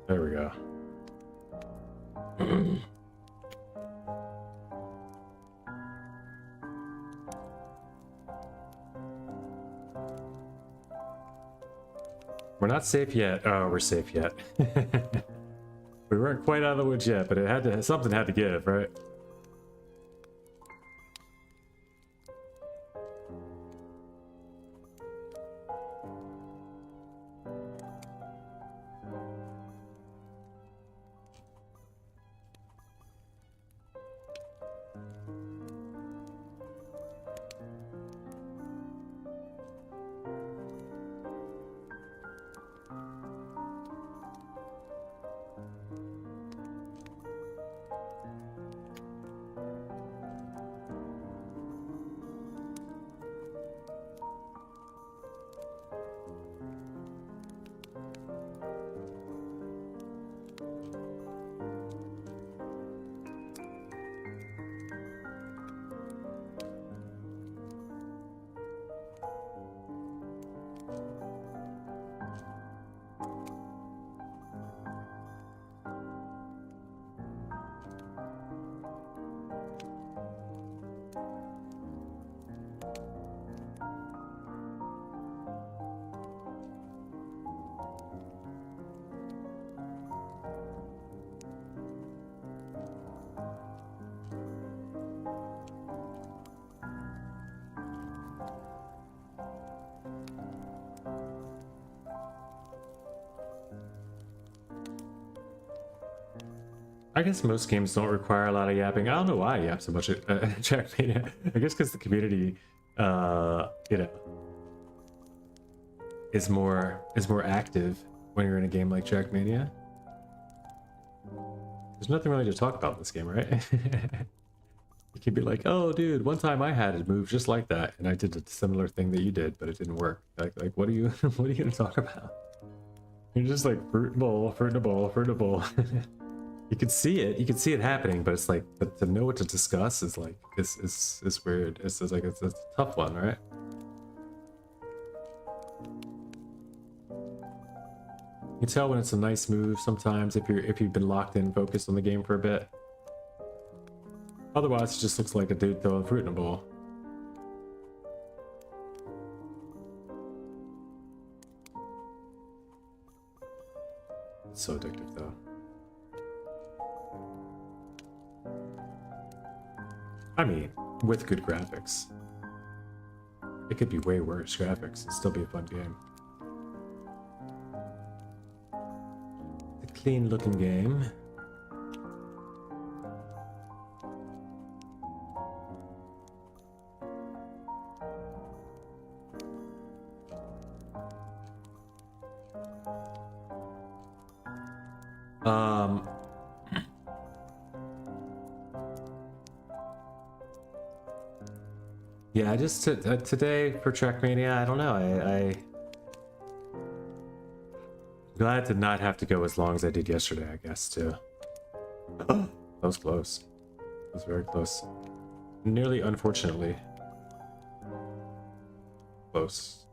There we go. We're not safe yet. Oh, we're safe yet. We weren't quite out of the woods yet, but it had to, something had to give, right? I guess most games don't require a lot of yapping. I don't know why I yap so much at Trackmania. I guess because the community, you know, is more active when you're in a game like Trackmania. There's nothing really to talk about in this game, right? You could be like, "Oh, dude, one time I had it move just like that, and I did a similar thing that you did, but it didn't work." Like what are you, what are you gonna talk about? You're just like fruit and a bowl, fruit and a bowl, fruit and a bowl. You can see it happening, but it's like, but to know what to discuss is like, is weird. It's like, it's a tough one, right? You can tell when it's a nice move sometimes if you've been locked in, focused on the game for a bit. Otherwise, it just looks like a dude throwing fruit in a bowl. It's so addictive, though. I mean, with good graphics. It could be way worse graphics and still be a fun game. A clean looking game. Yeah, just today for Trackmania, I don't know. I glad to not have to go as long as I did yesterday, I guess, too. That was close. That was very close. Nearly, unfortunately. Close.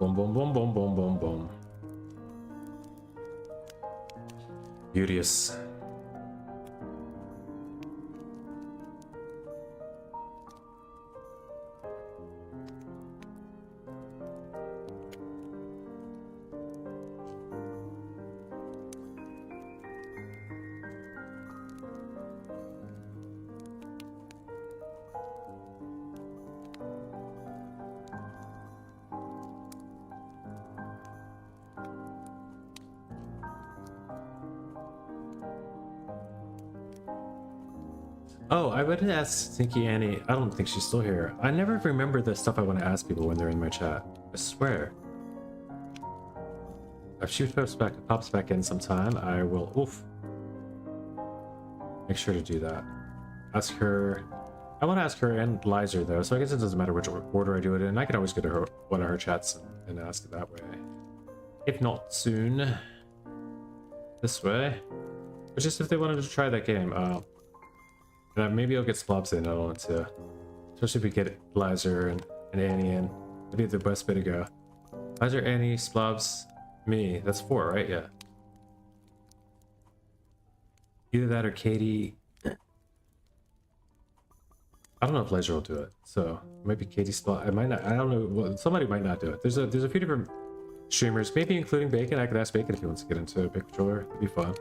Boom, boom, boom, boom, boom, boom, boom. Beauteous. Oh, I would ask Stinky Annie. I don't think she's still here. I never remember the stuff I want to ask people when they're in my chat. I swear. If she pops back in sometime, I will make sure to do that. Ask her. I want to ask her and Lizer though, so I guess it doesn't matter which order I do it in. I can always go to her one of her chats and ask it that way. If not soon, this way. But just if they wanted to try that game. Maybe I'll get Splops in. I don't want to, especially if we get Lizer and Annie in. That'd be the best way to go. Lizer, Annie, Splops, me. That's 4, right? Yeah. Either that or Katie. I don't know if Lizer will do it. So maybe Katie Splop. I might not. I don't know. Well, somebody might not do it. There's a few different streamers, maybe including Bacon. I could ask Bacon if he wants to get into a big controller. It'd be fun.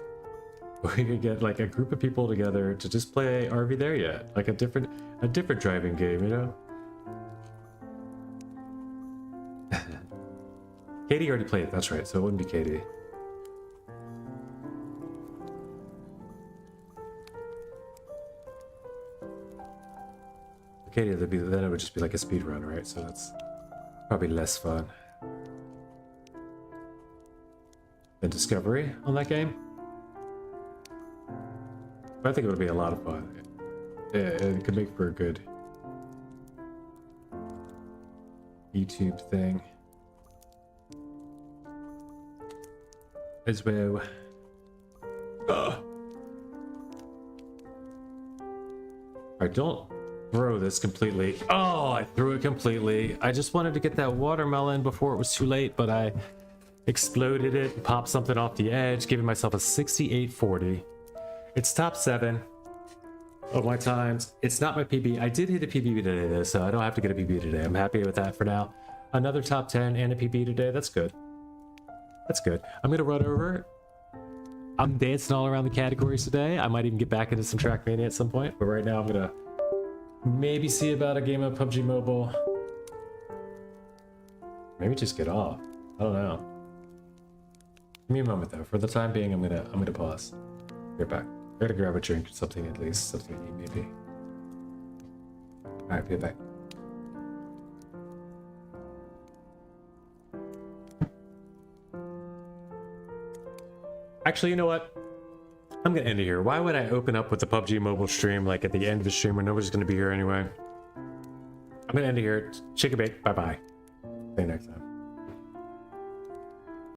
We could get like a group of people together to just play Are We There Yet? Like a different driving game, you know? Katie already played it, that's right, so it wouldn't be Katie. Katie, then it would just be like a speed run, right? So that's probably less fun than Discovery on that game. I think it would be a lot of fun. It could make for a good YouTube thing as well. Alright, don't throw this completely. Oh, I threw it completely. I just wanted to get that watermelon before it was too late, but I exploded it, popped something off the edge, giving myself a 68.40. It's top 7 of my times. It's not my PB. I did hit a PB today though, so I don't have to get a PB today. I'm happy with that for now. Another top 10 and a PB today. That's good. That's good. I'm gonna run over. I'm dancing all around the categories today. I might even get back into some Trackmania at some point, but right now I'm gonna maybe see about a game of PUBG Mobile. Maybe just get off. I don't know. Give me a moment though. For the time being, I'm gonna pause. Be right back. I gotta grab a drink or something at least. Something to eat maybe. Alright, be right back. Actually, you know what? I'm gonna end it here. Why would I open up with the PUBG Mobile stream like at the end of the stream when nobody's gonna be here anyway? I'm gonna end it here. Shake a bake. Bye bye. See you next time.